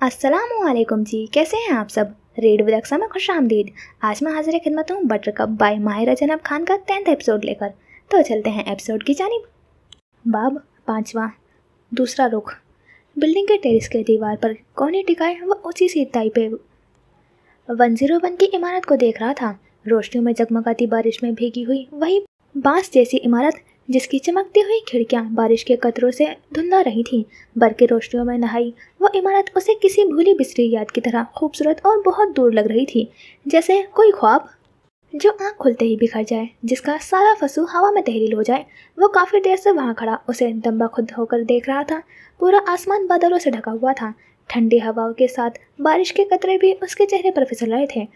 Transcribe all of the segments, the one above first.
अस्सलाम वालेकुम जी, कैसे हैं आप सब। रेड विद अक्सा में खुश आमदीद। आज मैं हाजिर खिदमत हूँ बटरकप बाय माहिरा जनाब खान का 10th एपिसोड लेकर। तो चलते हैं एपिसोड की जानिब। बाब 5वां, दूसरा रुख। बिल्डिंग के टेरिस के दीवार पर कोने टिकाए वो ऊंची सी टाई पे 101 की इमारत को देख रहा था। रोशनियों में जगमगाती बारिश में भीगी हुई वही बांस जैसी इमारत, जिसकी चमकती हुई खिड़कियां बारिश के कतरों से धुंधला रही थीं। बर की रोशनियों में नहाई वो इमारत उसे किसी भूली बिसरी याद की तरह खूबसूरत और बहुत दूर लग रही थी, जैसे कोई ख्वाब जो आंख खुलते ही बिखर जाए, जिसका सारा फसू हवा में तहलील हो जाए। वो काफ़ी देर से वहाँ खड़ा उसे दम्बा खुद होकर देख रहा था। पूरा आसमान बादलों से ढका हुआ था। ठंडी हवाओं के साथ बारिश के कतरे भी उसके चेहरे पर फिसल रहे थे।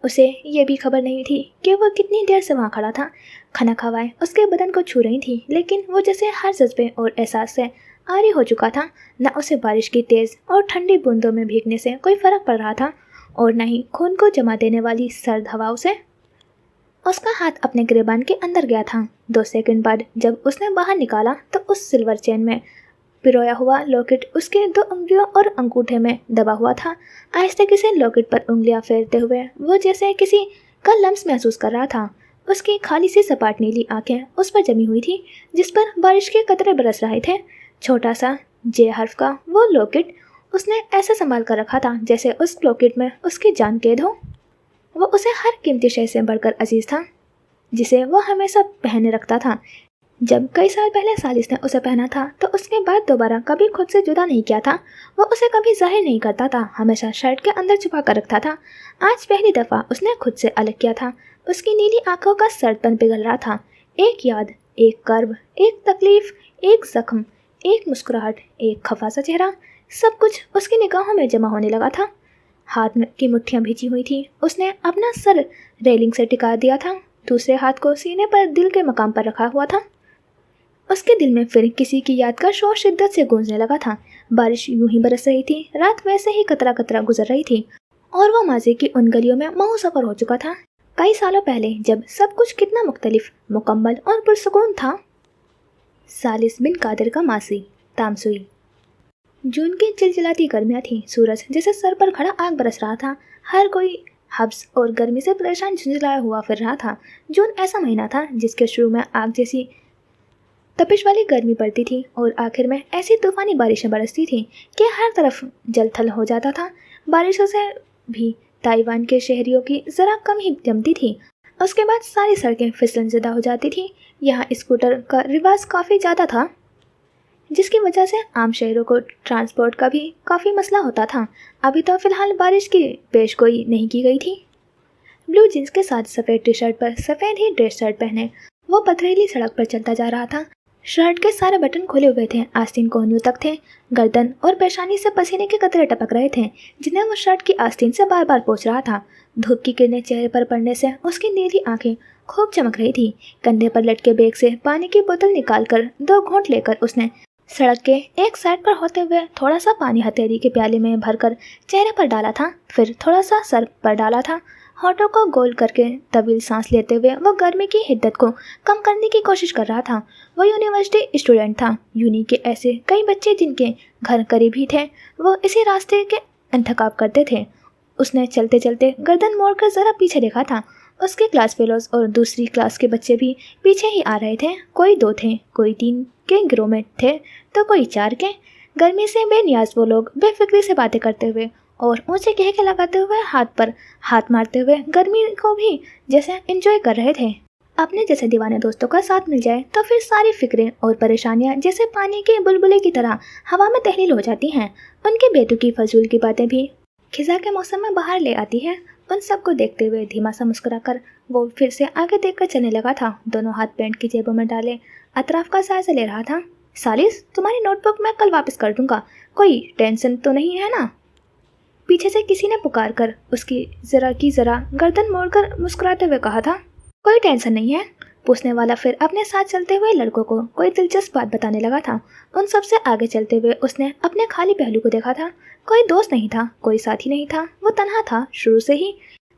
उसे ये भी खबर नहीं थी कि वो कितनी देर से वहाँ खड़ा था। खनक हवाएं उसके बदन को छू रही थी, लेकिन वो जैसे हर जज्बे और एहसास से आरी हो चुका था। न उसे बारिश की तेज़ और ठंडी बूंदों में भीगने से कोई फ़र्क पड़ रहा था, और न ही खून को जमा देने वाली सर्द हवाओं से। उसका हाथ अपने गिरेबान के अंदर गया था। 2 सेकंड बाद जब उसने बाहर निकाला तो उस सिल्वर चेन में पिरोया हुआ लॉकेट उसके 2 उंगलियों और अंगूठे में दबा हुआ था। आहिस्ते से लॉकेट पर उंगलियां फेरते हुए वो जैसे किसी का लम्स महसूस कर रहा था। उसकी खाली सी सपाट नीली आंखें उस पर जमी हुई थी, जिस पर बारिश के कतरे बरस रहे थे। छोटा सा जे हर्फ का वो लॉकेट उसने ऐसे संभाल कर रखा था जैसे उस लॉकेट में उसकी जान कैद हो। वो उसे हर कीमती शय से बढ़कर अजीज था, जिसे वो हमेशा पहने रखता था। जब कई साल पहले सालिस ने उसे पहना था तो उसके बाद दोबारा कभी खुद से जुदा नहीं किया था। वो उसे कभी जाहिर नहीं करता था, हमेशा शर्ट के अंदर छुपा कर रखता था। आज पहली दफ़ा उसने खुद से अलग किया था। उसकी नीली आंखों का सर्दपन पिघल रहा था। एक याद, एक कर्व, एक तकलीफ, एक जख्म, एक मुस्कुराहट, एक खफा सा चेहरा, सब कुछ उसकी निगाहों में जमा होने लगा था। हाथ में की मुट्ठियाँ भिजी हुई थी। उसने अपना सर रेलिंग से टिका दिया था, दूसरे हाथ को सीने पर दिल के मकाम पर रखा हुआ था। उसके दिल में फिर किसी की याद का शोर शिद्दत से गूंजने लगा था। बारिश यूं ही बरस रही थी, रात वैसे ही कतरा कतरा गुजर रही थी, और वो माजी की उन गलियों में महू सफर हो चुका था, कई सालों पहले, जब सब कुछ कितना मुख्तलिफ, मुकम्मल और पुरसुकून था। सालिस बिन कादिर का मासी तामसुई। जून की चिलचिलाती गर्मियाँ थीं। सूरज जैसे सर पर खड़ा आग बरस रहा था। हर कोई हब्स और गर्मी से परेशान झुंझलाया हुआ फिर रहा था। जून ऐसा महीना था जिसके शुरू में आग जैसी तपिश वाली गर्मी पड़ती थी और आखिर में ऐसी तूफानी बारिशें बरसती थीं कि हर तरफ जलथल हो जाता था। बारिशों से भी ताइवान के शहरियों की ज़रा कम ही जमती थी। उसके बाद सारी सड़कें फिसलनज़दा हो जाती थीं। यहाँ स्कूटर का रिवाज काफ़ी ज़्यादा था, जिसकी वजह से आम शहरों को ट्रांसपोर्ट का भी काफ़ी मसला होता था। अभी तो फ़िलहाल बारिश की पेशगोई नहीं की गई थी। ब्लू जींस के साथ सफ़ेद टी शर्ट पर सफ़ेद ही ड्रेस शर्ट पहने वो पथरीली सड़क पर चलता जा रहा था। शर्ट के सारे बटन खुले हुए थे, आस्तीन कोहनियों तक थे। गर्दन और पेशानी से पसीने के कतरे टपक रहे थे, जिन्हें वो शर्ट की आस्तीन से बार बार पोंछ रहा था। धूप की किरणें चेहरे पर पड़ने से उसकी नीली आंखें खूब चमक रही थी। कंधे पर लटके बैग से पानी की बोतल निकालकर 2 घूंट लेकर उसने सड़क के एक साइड पर होते हुए थोड़ा सा पानी हथेली के प्याले में भरकर चेहरे पर डाला था, फिर थोड़ा सा सर पर डाला था। होठों को गोल करके तवील सांस लेते हुए वो गर्मी की हिद्दत को कम करने की कोशिश कर रहा था। वो यूनिवर्सिटी स्टूडेंट था। यूनी के ऐसे कई बच्चे जिनके घर करीब ही थे, वो इसी रास्ते के इंतखाब करते थे। उसने चलते चलते गर्दन मोड़कर ज़रा पीछे देखा था। उसके क्लास फेलोज और दूसरी क्लास के बच्चे भी पीछे ही आ रहे थे। कोई 2 थे, कोई 3 के गिरोह में थे, तो कोई 4 के। गर्मी से बेनियाज वो लोग बेफिक्री से बातें करते हुए और ऊंचे कहके लगाते हुए हाथ पर हाथ मारते हुए गर्मी को भी जैसे एंजॉय कर रहे थे। अपने जैसे दीवाने दोस्तों का साथ मिल जाए तो फिर सारी फिक्रें और परेशानियां जैसे पानी के बुलबुले की तरह हवा में तहलील हो जाती हैं। उनके बेतुकी फजूल की बातें भी खिजा के मौसम में बाहर ले आती है। उन सबको देखते हुए धीमा सा मुस्कुराकर वो फिर से आगे देखकर चलने लगा था। दोनों हाथ पैंट की जेबों में डाले अतराफ का जायजा ले रहा था। सालिस, तुम्हारी नोटबुक मैं कल वापस कर दूंगा, कोई टेंशन तो नहीं है ना? पीछे से किसी ने पुकार कर उसकी ज़रा गर्दन मोड़कर मुस्कुराते हुए कहा था। कोई टेंशन नहीं है। पूछने वाला फिर अपने साथ चलते हुए लड़कों को कोई दिलचस्प बात बताने लगा था। उन सबसे आगे चलते हुए उसने अपने खाली पहलू को देखा था। कोई दोस्त नहीं था, कोई साथी नहीं था। वो तन्हा था शुरू से ही।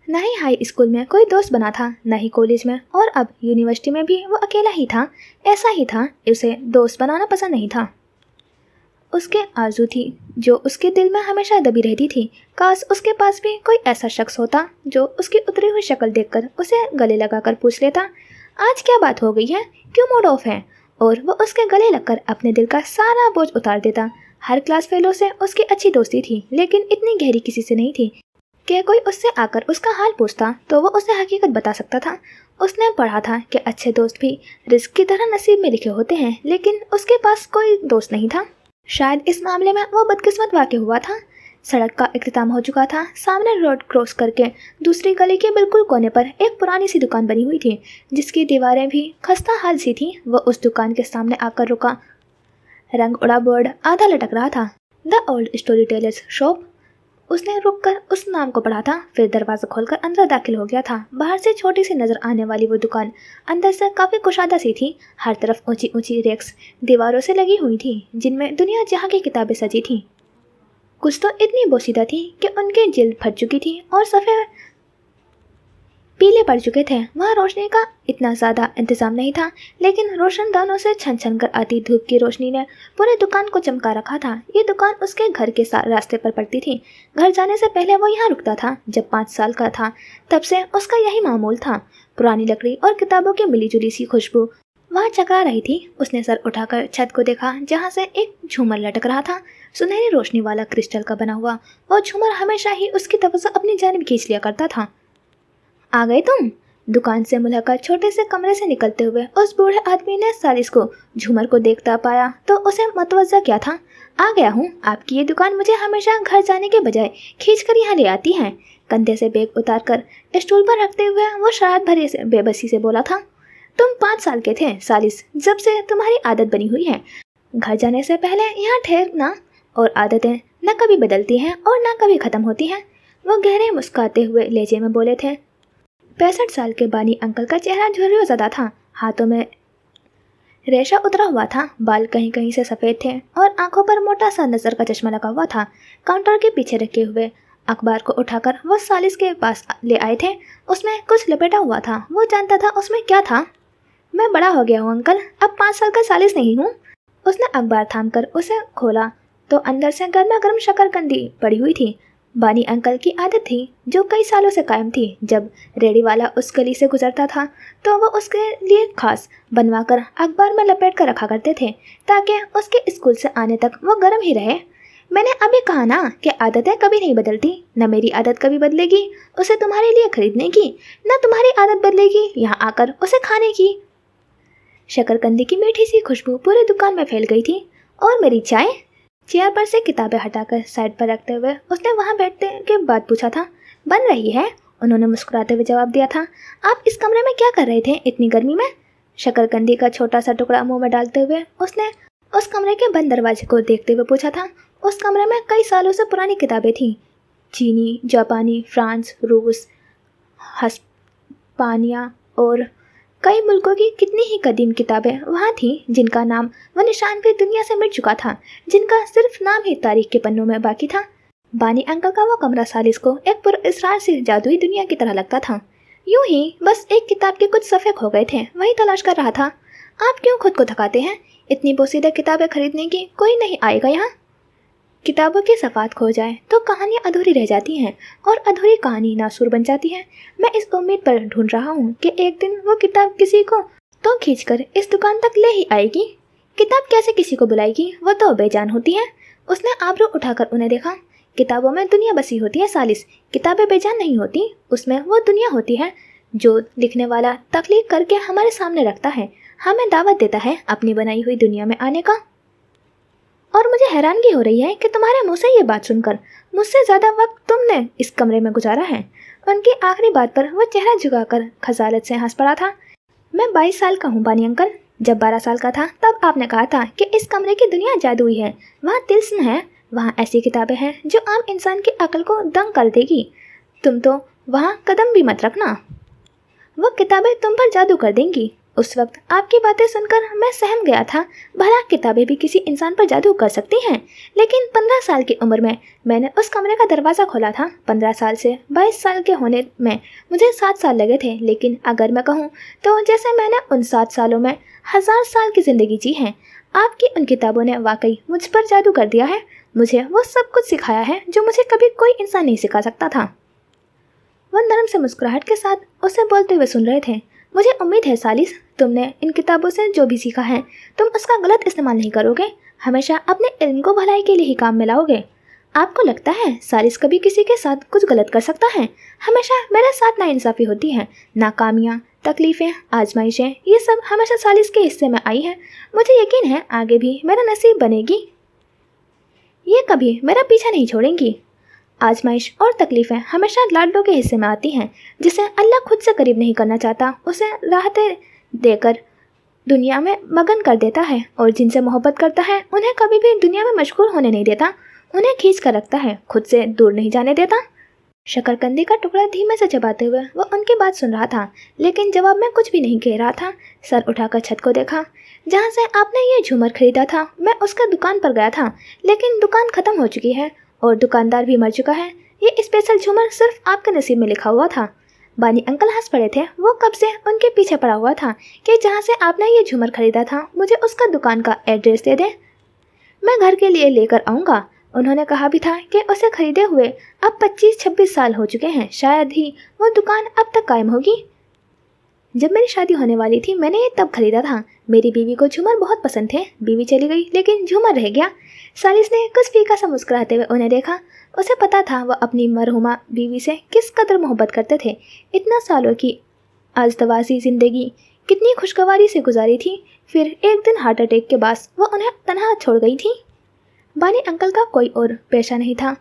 न ही हाई स्कूल में कोई दोस्त बना था, न ही कॉलेज में, और अब यूनिवर्सिटी में भी वो अकेला ही था। ऐसा ही था, उसे दोस्त बनाना पसंद नहीं था। اس کے आरज़ू थी जो उसके दिल में हमेशा दबी रहती थी। काश उसके पास भी कोई ऐसा शख्स होता जो उसकी उतरी हुई शक्ल देखकर उसे गले लगाकर पूछ लेता, आज क्या बात हो गई है, क्यों मूड ऑफ है, और वो उसके गले लगकर अपने दिल का सारा बोझ उतार देता। हर क्लास फेलो से उसकी अच्छी दोस्ती थी, लेकिन इतनी गहरी किसी से नहीं थी कि कोई उससे आकर उसका हाल पूछता तो वो उसे हकीकत बता सकता था। उसने पढ़ा था कि अच्छे दोस्त भी रिस्क की तरह नसीब में लिखे होते हैं, लेकिन उसके पास कोई दोस्त नहीं था। शायद इस मामले में वो बदकिस्मत वाक़ हुआ था। सड़क का इख्तिताम हो चुका था। सामने रोड क्रॉस करके दूसरी गली के बिल्कुल कोने पर एक पुरानी सी दुकान बनी हुई थी, जिसकी दीवारें भी खस्ता हाल सी थी। वो उस दुकान के सामने आकर रुका। रंग उड़ा बोर्ड आधा लटक रहा था, the old story tellers shop. उसने रुककर उस नाम को पढ़ा था, फिर दरवाज़ा खोलकर अंदर दाखिल हो गया था। बाहर से छोटी सी नज़र आने वाली वो दुकान अंदर से काफ़ी कुशादा सी थी। हर तरफ ऊंची ऊंची रेक्स दीवारों से लगी हुई थी, जिनमें दुनिया जहाँ की किताबें सजी थीं। कुछ तो इतनी बोसीदा थी कि उनकी जिल्द फट चुकी थी और सफ़ेद पीले पड़ चुके थे। वहाँ रोशनी का इतना ज़्यादा इंतज़ाम नहीं था, लेकिन रोशनदानों से छन छन कर आती धूप की रोशनी ने पूरे दुकान को चमका रखा था। ये दुकान उसके घर के रास्ते पर पड़ती थी। घर जाने से पहले वो यहाँ रुकता था। जब 5 साल का था तब से उसका यही मामूल था। पुरानी लकड़ी और किताबों की मिली जुली सी खुशबू वहाँ चकरा रही थी। उसने सर उठाकर छत को देखा, जहाँ से एक झूमर लटक रहा था, सुनहरी रोशनी वाला क्रिस्टल का बना हुआ। वो झूमर हमेशा ही उसकी तवज्जो अपनी जानिब खींच लिया करता था। आ गए तुम? दुकान से मुलाकात छोटे से कमरे से निकलते हुए उस बूढ़े आदमी ने सालिस को झूमर को देखता पाया तो उसे मतवज्जा क्या था। आ गया हूँ, आपकी ये दुकान मुझे हमेशा घर जाने के बजाय खींच कर यहाँ ले आती है। कंधे से बैग उतार कर स्टूल पर रखते हुए वो शरारत भरे से बेबसी से बोला था। तुम 5 साल के थे सालिस जब से तुम्हारी आदत बनी हुई है घर जाने से पहले यहाँ ठहरना, और आदतें न कभी बदलती हैं और न कभी ख़त्म होती हैं। वो गहरे मुस्कुराते हुए लहजे में बोले थे। 65 साल के बानी अंकल का चेहरा झुर्रियों ज़्यादा था, हाथों में रेशा उतरा हुआ था, बाल कहीं कहीं से सफ़ेद थे और आंखों पर मोटा सा नज़र का चश्मा लगा हुआ था। काउंटर के पीछे रखे हुए अखबार को उठाकर वो सालिस के पास ले आए थे। उसमें कुछ लपेटा हुआ था। वो जानता था उसमें क्या था। मैं बड़ा हो गया हूँ अंकल, अब 5 साल का सालिस नहीं हूँ। उसने अखबार थामकर उसे खोला तो अंदर से गर्मा गर्म शकरकंदी पड़ी हुई थी। बानी अंकल की आदत थी जो कई सालों से कायम थी। जब रेडी वाला उस गली से गुजरता था तो वो उसके लिए खास बनवाकर अखबार में लपेट कर रखा करते थे, ताकि उसके स्कूल से आने तक वो गर्म ही रहे। मैंने अभी कहा ना कि आदतें कभी नहीं बदलती। न मेरी आदत कभी बदलेगी उसे तुम्हारे लिए खरीदने की, न तुम्हारी आदत बदलेगी यहाँ आकर उसे खाने की। शकरकंदी की मीठी सी खुशबू पूरी दुकान में फैल गई थी। और मेरी चाय? चेयर पर से किताबें हटाकर साइड पर रखते हुए उसने वहाँ बैठने के बाद पूछा था। बन रही है, उन्होंने मुस्कुराते हुए जवाब दिया था। आप इस कमरे में क्या कर रहे थे इतनी गर्मी में? शकरकंदी का छोटा सा टुकड़ा मुंह में डालते हुए उसने उस कमरे के बंद दरवाजे को देखते हुए पूछा था। उस कमरे में कई सालों से पुरानी किताबें थीं। चीनी, जापानी, फ्रांस, रूस, हिस्पानिया और कई मुल्कों की कितनी ही कदीम किताबें वहाँ थीं, जिनका नाम व निशान भी दुनिया से मिट चुका था, जिनका सिर्फ नाम ही तारीख के पन्नों में बाकी था। बानी अंकल का वो कमरा सालिस को एक पुरअसरार सी जादुई दुनिया की तरह लगता था। यूं ही बस एक किताब के कुछ सफ़े खो गए थे, वही तलाश कर रहा था। आप क्यों खुद को थकाते हैं? इतनी पोसीदा किताबें खरीदने की कोई नहीं आएगा यहाँ। किताबों की सफ़ात खो जाए तो कहानियाँ अधूरी रह जाती हैं और अधूरी कहानी नासूर बन जाती है। मैं इस उम्मीद पर ढूंढ रहा हूँ कि एक दिन वो किताब किसी को तो खींचकर इस दुकान तक ले ही आएगी। किताब कैसे किसी को बुलाएगी, वो तो बेजान होती है। उसने आबरू उठाकर उन्हें देखा। किताबों में दुनिया बसी होती है सालिस, किताबें बेजान नहीं होती। उसमें वो दुनिया होती है जो लिखने वाला तख्लीक करके हमारे सामने रखता है, हमें दावत देता है अपनी बनाई हुई दुनिया में आने का। और मुझे हैरानगी हो रही है कि तुम्हारे मुंह से ये बात सुनकर मुझसे ज़्यादा वक्त तुमने इस कमरे में गुजारा है। उनकी आखिरी बात पर वह चेहरा झुकाकर खजालत से हंस पड़ा था। मैं 22 साल का हूँ बानी अंकल। जब 12 साल का था तब आपने कहा था कि इस कमरे की दुनिया जादुई है, वहाँ तिल्स्म है, वहाँ ऐसी किताबें हैं जो आम इंसान की अक्ल को दंग कर देगी। तुम तो वहाँ कदम भी मत रखना, वो किताबें तुम पर जादू कर देंगी। उस वक्त आपकी बातें सुनकर मैं सहम गया था। भला किताबें भी किसी इंसान पर जादू कर सकती हैं? लेकिन 15 साल की उम्र में मैंने उस कमरे का दरवाज़ा खोला था। 15 साल से 22 साल के होने में मुझे 7 साल लगे थे। लेकिन अगर मैं कहूँ तो जैसे मैंने उन 7 सालों में 1000 साल की ज़िंदगी जी है। आप की उन किताबों ने वाकई मुझ पर जादू कर दिया है। मुझे वो सब कुछ सिखाया है जो मुझे कभी कोई इंसान नहीं सिखा सकता था। वो नरम से मुस्कुराहट के साथ उसे बोलते हुए सुन रहे थे। मुझे उम्मीद है सालिस, तुमने इन किताबों से जो भी सीखा है तुम उसका गलत इस्तेमाल नहीं करोगे, हमेशा अपने इल्म को भलाई के लिए ही काम में लाओगे। आपको लगता है सालिस कभी किसी के साथ कुछ गलत कर सकता है? हमेशा मेरे साथ नाइंसाफ़ी होती है, नाकामियाँ, तकलीफ़ें, आजमाइशें, ये सब हमेशा सालिस के हिस्से में आई है। मुझे यकीन है आगे भी मेरा नसीब बनेगी, ये कभी मेरा पीछा नहीं छोड़ेंगी। आजमाइश और तकलीफ़ें हमेशा लाडलों के हिस्से में आती हैं। जिसे अल्लाह खुद से करीब नहीं करना चाहता उसे राहतें देकर दुनिया में मगन कर देता है, और जिनसे मोहब्बत करता है उन्हें कभी भी दुनिया में मशगूल होने नहीं देता, उन्हें खींच कर रखता है, खुद से दूर नहीं जाने देता। शकरकंदी का टुकड़ा धीमे से चबाते हुए वो उनकी बात सुन रहा था, लेकिन जवाब में कुछ भी नहीं कह रहा था। सर उठाकर छत को देखा। जहाँ से आपने ये झूमर खरीदा था मैं उसका दुकान पर गया था, लेकिन दुकान ख़त्म हो चुकी है और दुकानदार भी मर चुका है। ये स्पेशल झूमर सिर्फ आपके नसीब में लिखा हुआ था। बानी अंकल हंस पड़े थे। वो कब से उनके पीछे पड़ा हुआ था कि जहाँ से आपने ये झूमर खरीदा था मुझे उसका दुकान का एड्रेस दे दे, मैं घर के लिए लेकर आऊँगा। उन्होंने कहा भी था कि उसे खरीदे हुए अब 25-26 साल हो चुके हैं, शायद ही वो दुकान अब तक कायम होगी। जब मेरी शादी होने वाली थी मैंने ये तब खरीदा था। मेरी बीवी को झूमर बहुत पसंद थे। बीवी चली गई लेकिन झूमर रह गया। सालिस ने कुछ फीका सा मुस्कुराते हुए उन्हें देखा। उसे पता था वह अपनी मरहुमा बीवी से किस कदर मोहब्बत करते थे। इतना सालों की आजतवासी ज़िंदगी कितनी खुशगवारी से गुजारी थी। फिर एक दिन हार्ट अटैक के बाद वो उन्हें तनहा छोड़ गई थी। बानी अंकल का कोई और पेशा नहीं था।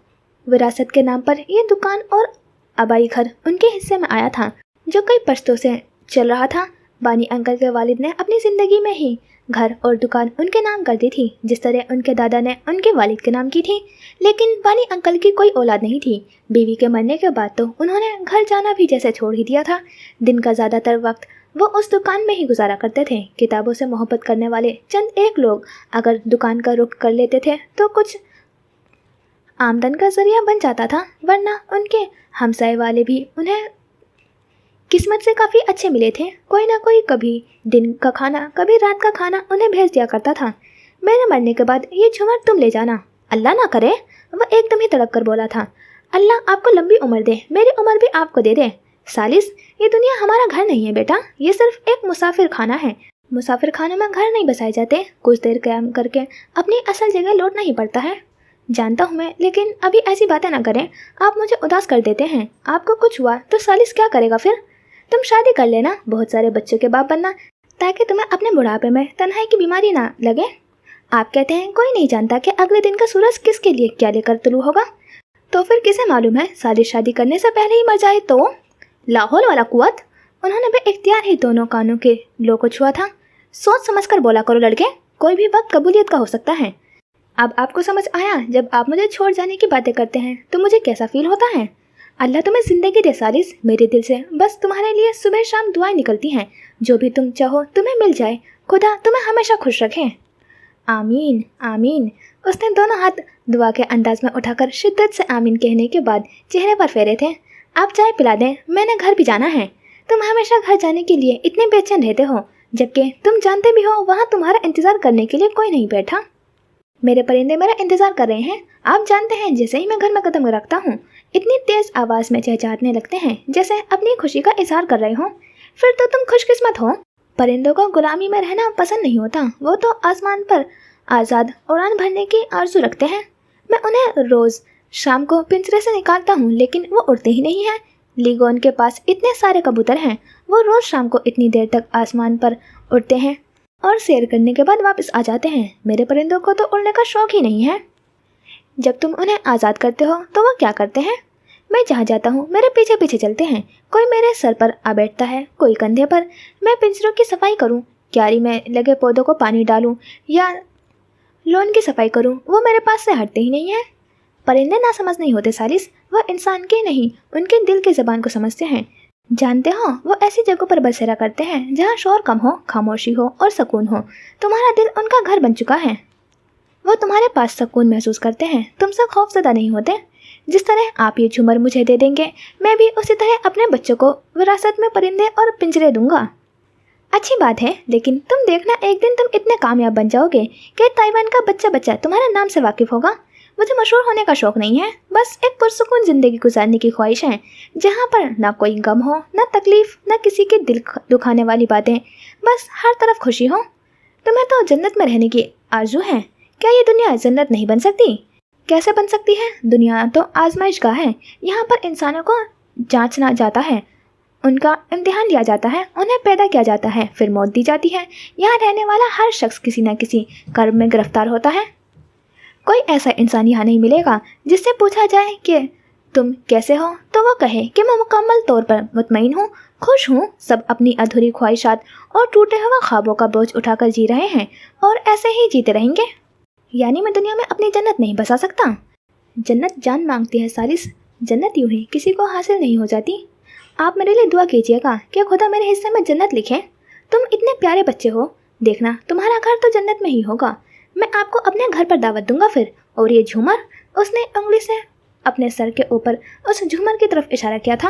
विरासत के नाम पर ये दुकान और आबाई घर उनके हिस्से में आया था जो कई पश्तों से चल रहा था। बानी अंकल के वालिद ने अपनी ज़िंदगी में ही घर और दुकान उनके नाम कर दी थी, जिस तरह उनके दादा ने उनके वालिद के नाम की थी। लेकिन बानी अंकल की कोई औलाद नहीं थी। बीवी के मरने के बाद तो उन्होंने घर जाना भी जैसे छोड़ ही दिया था। दिन का ज़्यादातर वक्त वो उस दुकान में ही गुजारा करते थे। किताबों से मोहब्बत करने वाले चंद एक लोग अगर दुकान का रुख कर लेते थे तो कुछ आमदन का जरिया बन जाता था, वरना उनके हमसाए वाले भी उन्हें किस्मत से काफ़ी अच्छे मिले थे। कोई ना कोई कभी दिन का खाना कभी रात का खाना उन्हें भेज दिया करता था। मेरे मरने के बाद ये झूमर तुम ले जाना, अल्लाह ना करे। वह एकदम ही तड़प कर बोला था, अल्लाह आपको लंबी उम्र दे, मेरी उम्र भी आपको दे दे। सालिस, ये दुनिया हमारा घर नहीं है बेटा, ये सिर्फ एक मुसाफिर खाना है। मुसाफिर खानों में घर नहीं बसाए जाते, कुछ देर क़याम करके अपनी असल जगह लौटना ही पड़ता है। जानता हूँ मैं, लेकिन अभी ऐसी बातें ना करें, आप मुझे उदास कर देते हैं। आपको कुछ हुआ तो सालिस क्या करेगा फिर? तुम शादी कर लेना, बहुत सारे बच्चों के बाप बनना, ताकि तुम्हें अपने बुढ़ापे में तन्हाई की बीमारी ना लगे। आप कहते हैं कोई नहीं जानता कि अगले दिन का सूरज किसके लिए क्या लेकर तुलू होगा, तो फिर किसे मालूम है सालिस शादी करने से पहले ही मर जाए तो? लाहौल वाला कुवत। उन्होंने भी इख्तियार ही दोनों कानों के लो को छुआ था। सोच समझ कर बोला करो लड़के, कोई भी वक्त कबूलियत का हो सकता है। अब आपको समझ आया जब आप मुझे छोड़ जाने की बातें करते हैं तो मुझे कैसा फील होता है। अल्लाह तुम्हें ज़िंदगी दे सालिस, मेरे दिल से बस तुम्हारे लिए सुबह शाम दुआएं निकलती हैं। जो भी तुम चाहो तुम्हें मिल जाए, खुदा तुम्हें हमेशा खुश रखे। आमीन आमीन। उसने दोनों हाथ दुआ के अंदाज में उठाकर शिद्दत से आमीन कहने के बाद चेहरे पर फेरे थे। आप चाय पिला दें, मैंने घर भी जाना है। तुम हमेशा घर जाने के लिए इतने बेचैन रहते हो, जबकि तुम जानते भी हो वहाँ तुम्हारा इंतज़ार करने के लिए कोई नहीं बैठा। मेरे परिंदे मेरा इंतज़ार कर रहे हैं। आप जानते हैं जैसे ही मैं घर में कदम रखता हूँ इतनी तेज़ आवाज़ में चहचहाने लगते हैं जैसे अपनी खुशी का इजहार कर रहे हों। फिर तो तुम खुशकिस्मत हो। परिंदों को गुलामी में रहना पसंद नहीं होता, वो तो आसमान पर आज़ाद उड़ान भरने की आरज़ू रखते हैं। मैं उन्हें रोज़ शाम को पिंजरे से निकालता हूँ लेकिन वो उड़ते ही नहीं हैं। लीगोन के पास इतने सारे कबूतर हैं, वो रोज़ शाम को इतनी देर तक आसमान पर उड़ते हैं और सैर करने के बाद वापस आ जाते हैं। मेरे परिंदों को तो उड़ने का शौक़ ही नहीं है। जब तुम उन्हें आज़ाद करते हो तो वो क्या करते हैं? मैं जहाँ जाता हूँ मेरे पीछे पीछे चलते हैं। कोई मेरे सर पर आ बैठता है, कोई कंधे पर। मैं पिंजरों की सफाई करूँ, क्यारी में लगे पौधों को पानी डालूँ या लॉन की सफाई करूँ, वो मेरे पास से हटते ही नहीं है। परिंदे ना समझ नहीं होते सालिस, वह इंसान के नहीं उनके दिल की ज़बान को समझते हैं। जानते हो वो ऐसी जगहों पर बसेरा करते हैं जहाँ शोर कम हो, खामोशी हो और सुकून हो। तुम्हारा दिल उनका घर बन चुका है। वो तुम्हारे पास सुकून महसूस करते हैं, तुमसे खौफज़दा नहीं होते। जिस तरह आप ये झूमर मुझे दे देंगे, मैं भी उसी तरह अपने बच्चों को विरासत में परिंदे और पिंजरे दूंगा। अच्छी बात है, लेकिन तुम देखना एक दिन तुम इतने कामयाब बन जाओगे कि ताइवान का बच्चा बच्चा तुम्हारे नाम से वाकिफ होगा। मुझे मशहूर होने का शौक नहीं है, बस एक पुरसुकून ज़िंदगी गुजारने की ख्वाहिश है, जहाँ पर ना कोई गम हो, ना तकलीफ, ना किसी के दिल दुखाने वाली बातें, बस हर तरफ खुशी हो। तुम्हें तो जन्नत में रहने की आरजू है, क्या ये दुनिया जन्नत नहीं बन सकती? कैसे बन सकती है? दुनिया तो आजमाइशगाह है, यहाँ पर इंसानों को जांचना जाता है, उनका इम्तिहान लिया जाता है, उन्हें पैदा किया जाता है, फिर मौत दी जाती है। यहाँ रहने वाला हर शख्स किसी न किसी कर्म में गिरफ्तार होता है। कोई ऐसा इंसान यहाँ नहीं मिलेगा जिससे पूछा जाए कि तुम कैसे हो तो वो कहे कि मैं मुकम्मल तौर पर मुतमईन हूँ, खुश हूँ। सब अपनी अधूरी ख्वाहिशात और टूटे हुए ख्वाबों का बोझ उठाकर जी रहे हैं और ऐसे ही जीते रहेंगे। यानी मैं दुनिया में अपनी जन्नत नहीं बसा सकता? जन्नत जान मांगती है सालिस, जन्नत यूं ही किसी को हासिल नहीं हो जाती। आप मेरे लिए दुआ कीजिएगा कि खुदा मेरे हिस्से में जन्नत लिखे। तुम इतने प्यारे बच्चे हो, देखना तुम्हारा घर तो जन्नत में ही होगा। मैं आपको अपने घर पर दावत दूंगा फिर। और ये झूमर, उसने उंगली से अपने सर के ऊपर उस झूमर की तरफ इशारा किया था।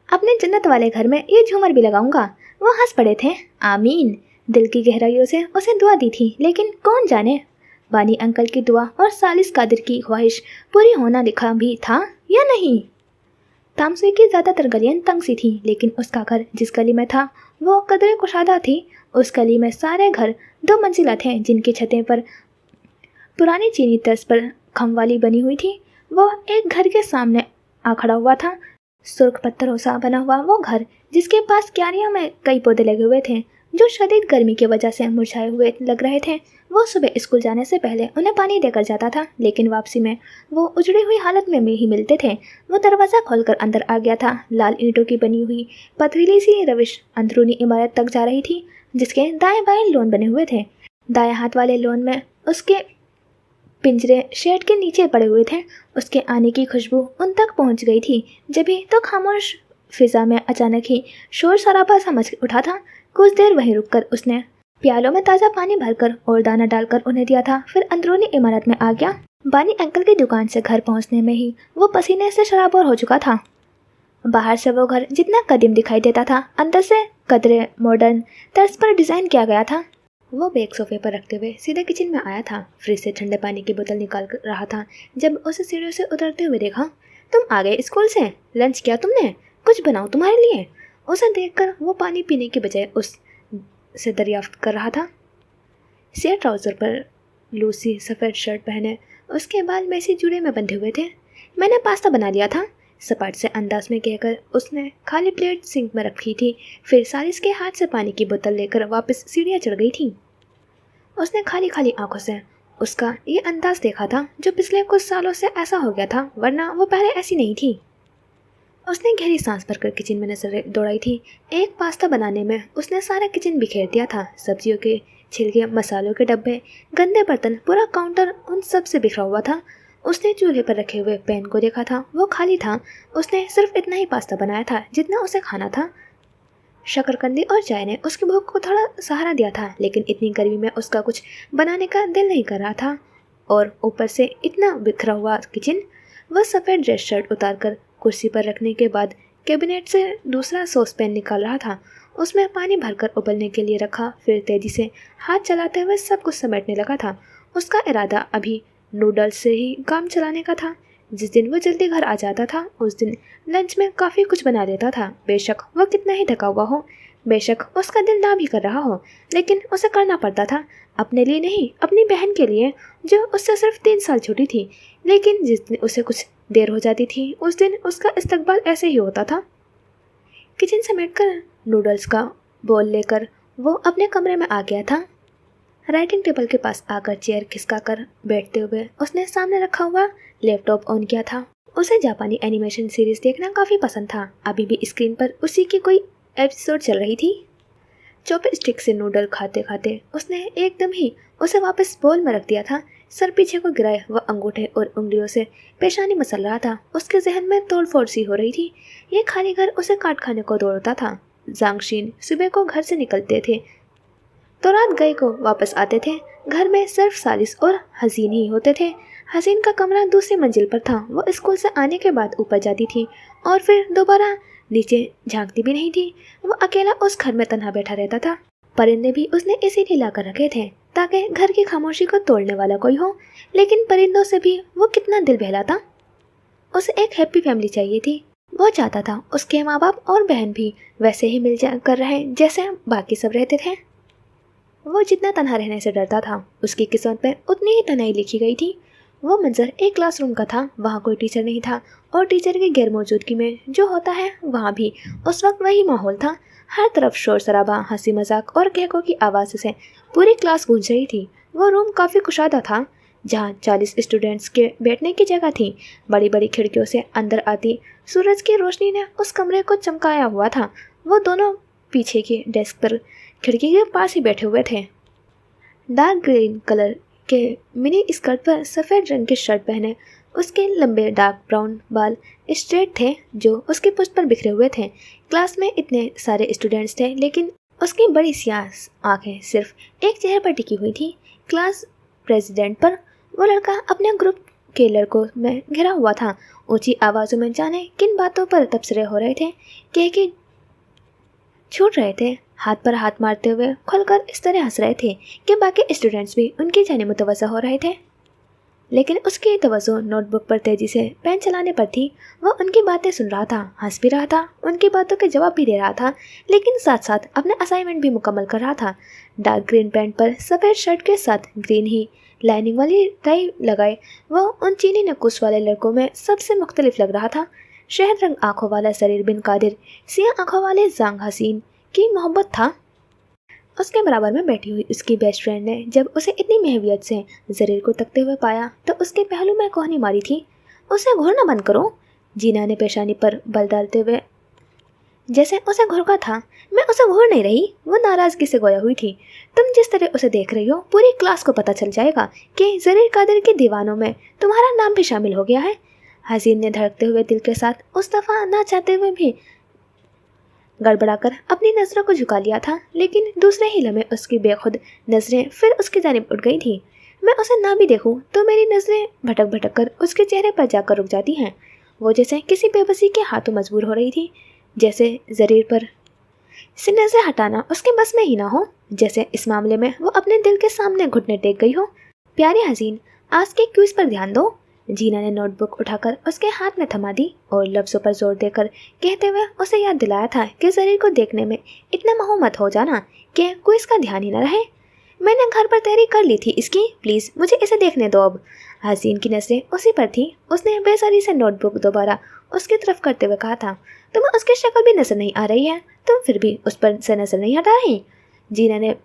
अपने जन्नत वाले घर में ये झूमर भी लगाऊंगा। वो हंस पड़े थे। आमीन, दिल की गहराइयों से उसे दुआ दी थी, लेकिन कौन जाने बानी अंकल की दुआ और सालिस कादिर की ख्वाहिश पूरी होना लिखा भी था या नहीं। तामसुई की ज़्यादातर गलियां तंग सी थी, लेकिन उसका घर जिस गली में था वो कदरे कुशादा थी। उस गली में सारे घर 2 मंजिला थे, जिनकी छतें पर पुरानी चीनी तर्ज पर खम वाली बनी हुई थी। वो एक घर के सामने आ खड़ा हुआ था। सुर्ख पत्थरों सा बना हुआ वो घर, जिसके पास क्यारियों में कई पौधे लगे हुए थे जो शदीद गर्मी की वजह से मुरझाए हुए लग रहे थे। वो सुबह स्कूल जाने से पहले उन्हें पानी देकर जाता था, लेकिन वापसी में वो उजड़ी हुई हालत में ही मिलते थे। वो दरवाज़ा खोलकर अंदर आ गया था। लाल ईंटों की बनी हुई पथरीली सी रविश अंदरूनी इमारत तक जा रही थी, जिसके दाएं बाएं लॉन बने हुए थे। दाएं हाथ वाले लॉन में उसके पिंजरे शेड के नीचे पड़े हुए थे। उसके आने की खुशबू उन तक पहुंच गई थी, जभी तो खामोश फिजा में अचानक ही शोर शराबा सा मच उठा था। कुछ देर वहीं रुककर उसने प्यालों में ताज़ा पानी भरकर और दाना डालकर उन्हें दिया था, फिर अंदरूनी इमारत में आ गया। बानी अंकल की दुकान से घर पहुंचने में ही वो पसीने से शराबोर हो चुका था। बाहर से वो घर जितना कदीम दिखाई देता था, अंदर से कदरे मॉडर्न तर्ज पर डिज़ाइन किया गया था। वो बैग सोफे पर रखते हुए सीधे किचन में आया था। फ्रिज से ठंडे पानी की बोतल निकाल रहा था जब उसे सीढ़ियों से उतरते हुए देखा। तुम आ गए स्कूल से? लंच किया तुमने? कुछ बनाऊं तुम्हारे लिए? उसे देखकर वो पानी पीने की बजाय उस से दरियाफ्त कर रहा था। सिया ट्राउज़र पर लूसी सफ़ेद शर्ट पहने, उसके बाल मैसी जूड़े में बंधे हुए थे। मैंने पास्ता बना लिया था, सपाट से अंदाज में कहकर उसने खाली प्लेट सिंक में रखी थी। फिर सारिस के हाथ से पानी की बोतल लेकर वापस सीढ़ियाँ चढ़ गई थी। उसने खाली खाली आंखों से उसका ये अंदाज देखा था, जो पिछले कुछ सालों से ऐसा हो गया था, वरना वो पहले ऐसी नहीं थी। उसने गहरी सांस भरकर किचन में नजर दौड़ाई थी। एक पास्ता बनाने में उसने सारा किचन बिखेर दिया था। सब्जियों के छिलके, मसालों के डब्बे, गंदे बर्तन, पूरा काउंटर उन सब से बिखरा हुआ था। उसने चूल्हे पर रखे हुए पैन को देखा था, वो खाली था। उसने सिर्फ इतना ही पास्ता बनाया था जितना उसे खाना था। शकरकंदी और चाय ने उसकी भूख को थोड़ा सहारा दिया था, लेकिन इतनी गर्मी में उसका कुछ बनाने का दिल नहीं कर रहा था। और ऊपर से इतना बिखरा हुआ किचन। वह सफ़ेद ड्रेस शर्ट उतारकर कुर्सी पर रखने के बाद कैबिनेट से दूसरा सॉस पैन निकाल रहा था। उसमें पानी भरकर उबलने के लिए रखा, फिर तेज़ी से हाथ चलाते हुए सब कुछ समेटने लगा था। उसका इरादा अभी नूडल्स से ही काम चलाने का था। जिस दिन वो जल्दी घर आ जाता था, उस दिन लंच में काफ़ी कुछ बना लेता था। बेशक वह कितना ही थका हुआ हो, बेशक उसका दिल ना भी कर रहा हो, लेकिन उसे करना पड़ता था। अपने लिए नहीं, अपनी बहन के लिए, जो उससे सिर्फ 3 साल छोटी थी। लेकिन जिस दिन उसे कुछ देर हो जाती थी, उस दिन उसका इस्तकबाल ऐसे ही होता था। किचन समेटकर नूडल्स का बोल लेकर वो अपने कमरे में आ गया था। राइटिंग टेबल के पास आकर चेयर खिसका कर बैठते हुए उसने सामने रखा हुआ लैपटॉप ऑन किया था। उसे जापानी एनिमेशन सीरीज देखना काफ़ी पसंद था। अभी भी स्क्रीन पर उसी की कोई एपिसोड चल रही थी। चॉपस्टिक से नूडल खाते खाते उसने एकदम ही उसे वापस बोल में रख दिया था। सर पीछे को गिराए वह अंगूठे और उंगलियों से पेशानी मसल रहा था। उसके जहन में तोड़ फोड़ सी हो रही थी। ये खाली घर उसे काट खाने को दौड़ता था। जांगशीन सुबह को घर से निकलते थे तो रात गए को वापस आते थे। घर में सिर्फ सालिस और हसीन ही होते थे। हसीन का कमरा दूसरी मंजिल पर था। वो स्कूल से आने के बाद ऊपर जाती थी और फिर दोबारा नीचे झांकती भी नहीं थी। वो अकेला उस घर में तन्हा बैठा रहता था। परिंदे भी उसने इसीलिए लाकर रखे थे ताकि घर की खामोशी को तोड़ने वाला कोई हो, लेकिन परिंदों से भी वो कितना दिल बहलाता। उसे एक हैप्पी फैमिली चाहिए थी। वो चाहता था उसके माँ बाप और बहन भी वैसे ही मिल जा कर रहे जैसे बाकी सब रहते थे। वो जितना तन्हा रहने से डरता था, उसकी किस्मत में उतनी ही तन्हाई लिखी गई थी। वो मंजर एक क्लासरूम का था। वहाँ कोई टीचर नहीं था और टीचर की गैर मौजूदगी में जो होता है वहाँ भी उस वक्त वही माहौल था। हर तरफ शोर शराबा, हंसी मजाक और कहकों की आवाज़ से पूरी क्लास गूंज रही थी। वो रूम काफ़ी कुशादा था, जहाँ 40 स्टूडेंट्स के बैठने की जगह थी। बड़ी बड़ी खिड़कियों से अंदर आती सूरज की रोशनी ने उस कमरे को चमकाया हुआ था। वो दोनों पीछे के डेस्क पर खिड़की के पास ही बैठे हुए थे। डार्क ग्रीन कलर के मिनी स्कर्ट पर सफ़ेद रंग की शर्ट पहने, उसके लंबे डार्क ब्राउन बाल स्ट्रेट थे जो उसकी पुष्ट पर बिखरे हुए थे। क्लास में इतने सारे स्टूडेंट्स थे, लेकिन उसकी बड़ी स्याह आंखें सिर्फ एक चेहरे पर टिकी हुई थी, क्लास प्रेसिडेंट पर। वो लड़का अपने ग्रुप के लड़कों में घिरा हुआ था। ऊंची आवाज़ों में जाने किन बातों पर तबसरे हो रहे थे, कि छूट रहे थे। हाथ पर हाथ मारते हुए खुलकर इस तरह हंस रहे थे कि बाकी स्टूडेंट्स भी उनकी जानिब मुतवज्जो हो रहे थे। लेकिन उसकी तवज्जो नोटबुक पर तेज़ी से पेन चलाने पर थी। वो उनकी बातें सुन रहा था, हंस भी रहा था, उनकी बातों के जवाब भी दे रहा था, लेकिन साथ साथ अपना असाइनमेंट भी मुकम्मल कर रहा था। डार्क ग्रीन पैंट पर सफ़ेद शर्ट के साथ ग्रीन ही लाइनिंग वाली टाई लगाए वो उन चीनी नकुश वाले लड़कों में सबसे मुख्तलिफ लग रहा था। शहद रंग आँखों वाला जरीर बिन कादिर, सियाह आँखों वाले जांग हसीन की मोहब्बत था। उसके बराबर में बैठी हुई उसकी बेस्ट फ्रेंड ने जब उसे इतनी महवियत से जरीर को तकते हुए पाया तो उसके पहलू में कोहनी मारी थी। उसे घूरना बंद करो, जीना ने पेशानी पर बल डालते हुए जैसे उसे घुरका था। मैं उसे घूर नहीं रही, वो नाराज़गी से गोया हुई थी। तुम जिस तरह उसे देख रही हो पूरी क्लास को पता चल जाएगा कि जरीर कादिर के दीवानों में तुम्हारा नाम भी शामिल हो गया है। हसीन ने धड़कते हुए दिल के साथ उस दफ़ा ना चाहते हुए भी गड़बड़ाकर अपनी नज़रों को झुका लिया था, लेकिन दूसरे ही लम्हे उसकी बेखुद नज़रें फिर उसकी जानिब उठ गई थी। मैं उसे ना भी देखूं तो मेरी नज़रें भटक भटक कर उसके चेहरे पर जाकर रुक जाती हैं। वो जैसे किसी बेबसी के हाथों मजबूर हो रही थी, जैसे जरीर पर से नज़र हटाना उसके बस में ही ना हो, जैसे इस मामले में वो अपने दिल के सामने घुटने टेक गई हो। प्यारी हसीन, आज के क्विज़ पर ध्यान दो। जीना ने नोटबुक उठाकर उसके हाथ में थमा दी और लफ्ज़ों पर जोर देकर कहते हुए उसे याद दिलाया था कि जरीर को देखने में इतना मोह मत हो जाना कि क्विज़ का ध्यान ही न रहे। मैंने घर पर तैयारी कर ली थी इसकी, प्लीज़ मुझे इसे देखने दो अब। हसीन की नज़रें उसी पर थी। उसने बेसब्री से नोटबुक दोबारा उसकी तरफ करते हुए कहा था, तुम्हें उसकी शक्ल भी नज़र नहीं आ रही है, तुम फिर भी उस पर से नज़र नहीं हटा रही। जीना ने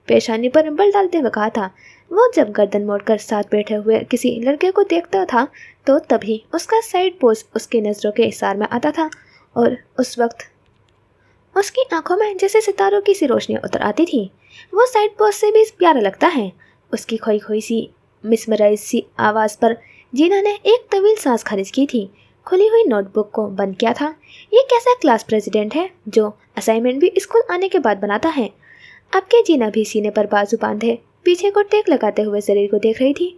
पेशानी पर बल डालते हुए कहा था। वो जब गर्दन मोड़कर साथ बैठे हुए किसी लड़के को देखता था तो तभी उसका साइड पोज उसकी नज़रों के इशारे में आता था और उस वक्त उसकी आंखों में जैसे सितारों की सी रोशनी उतर आती थी। वो साइड पोज से भी प्यारा लगता है। उसकी खोई खोई सी मिसमराइज सी आवाज़ पर जीना ने एक तवील सांस खारिज की थी। खुली हुई नोटबुक को बंद किया था। ये कैसा क्लास प्रेसिडेंट है जो असाइनमेंट भी स्कूल आने के बाद बनाता है। आपके जीना भी सीने पर बाजू बांधे पीछे को टेक लगाते हुए जरीर को देख रही थी।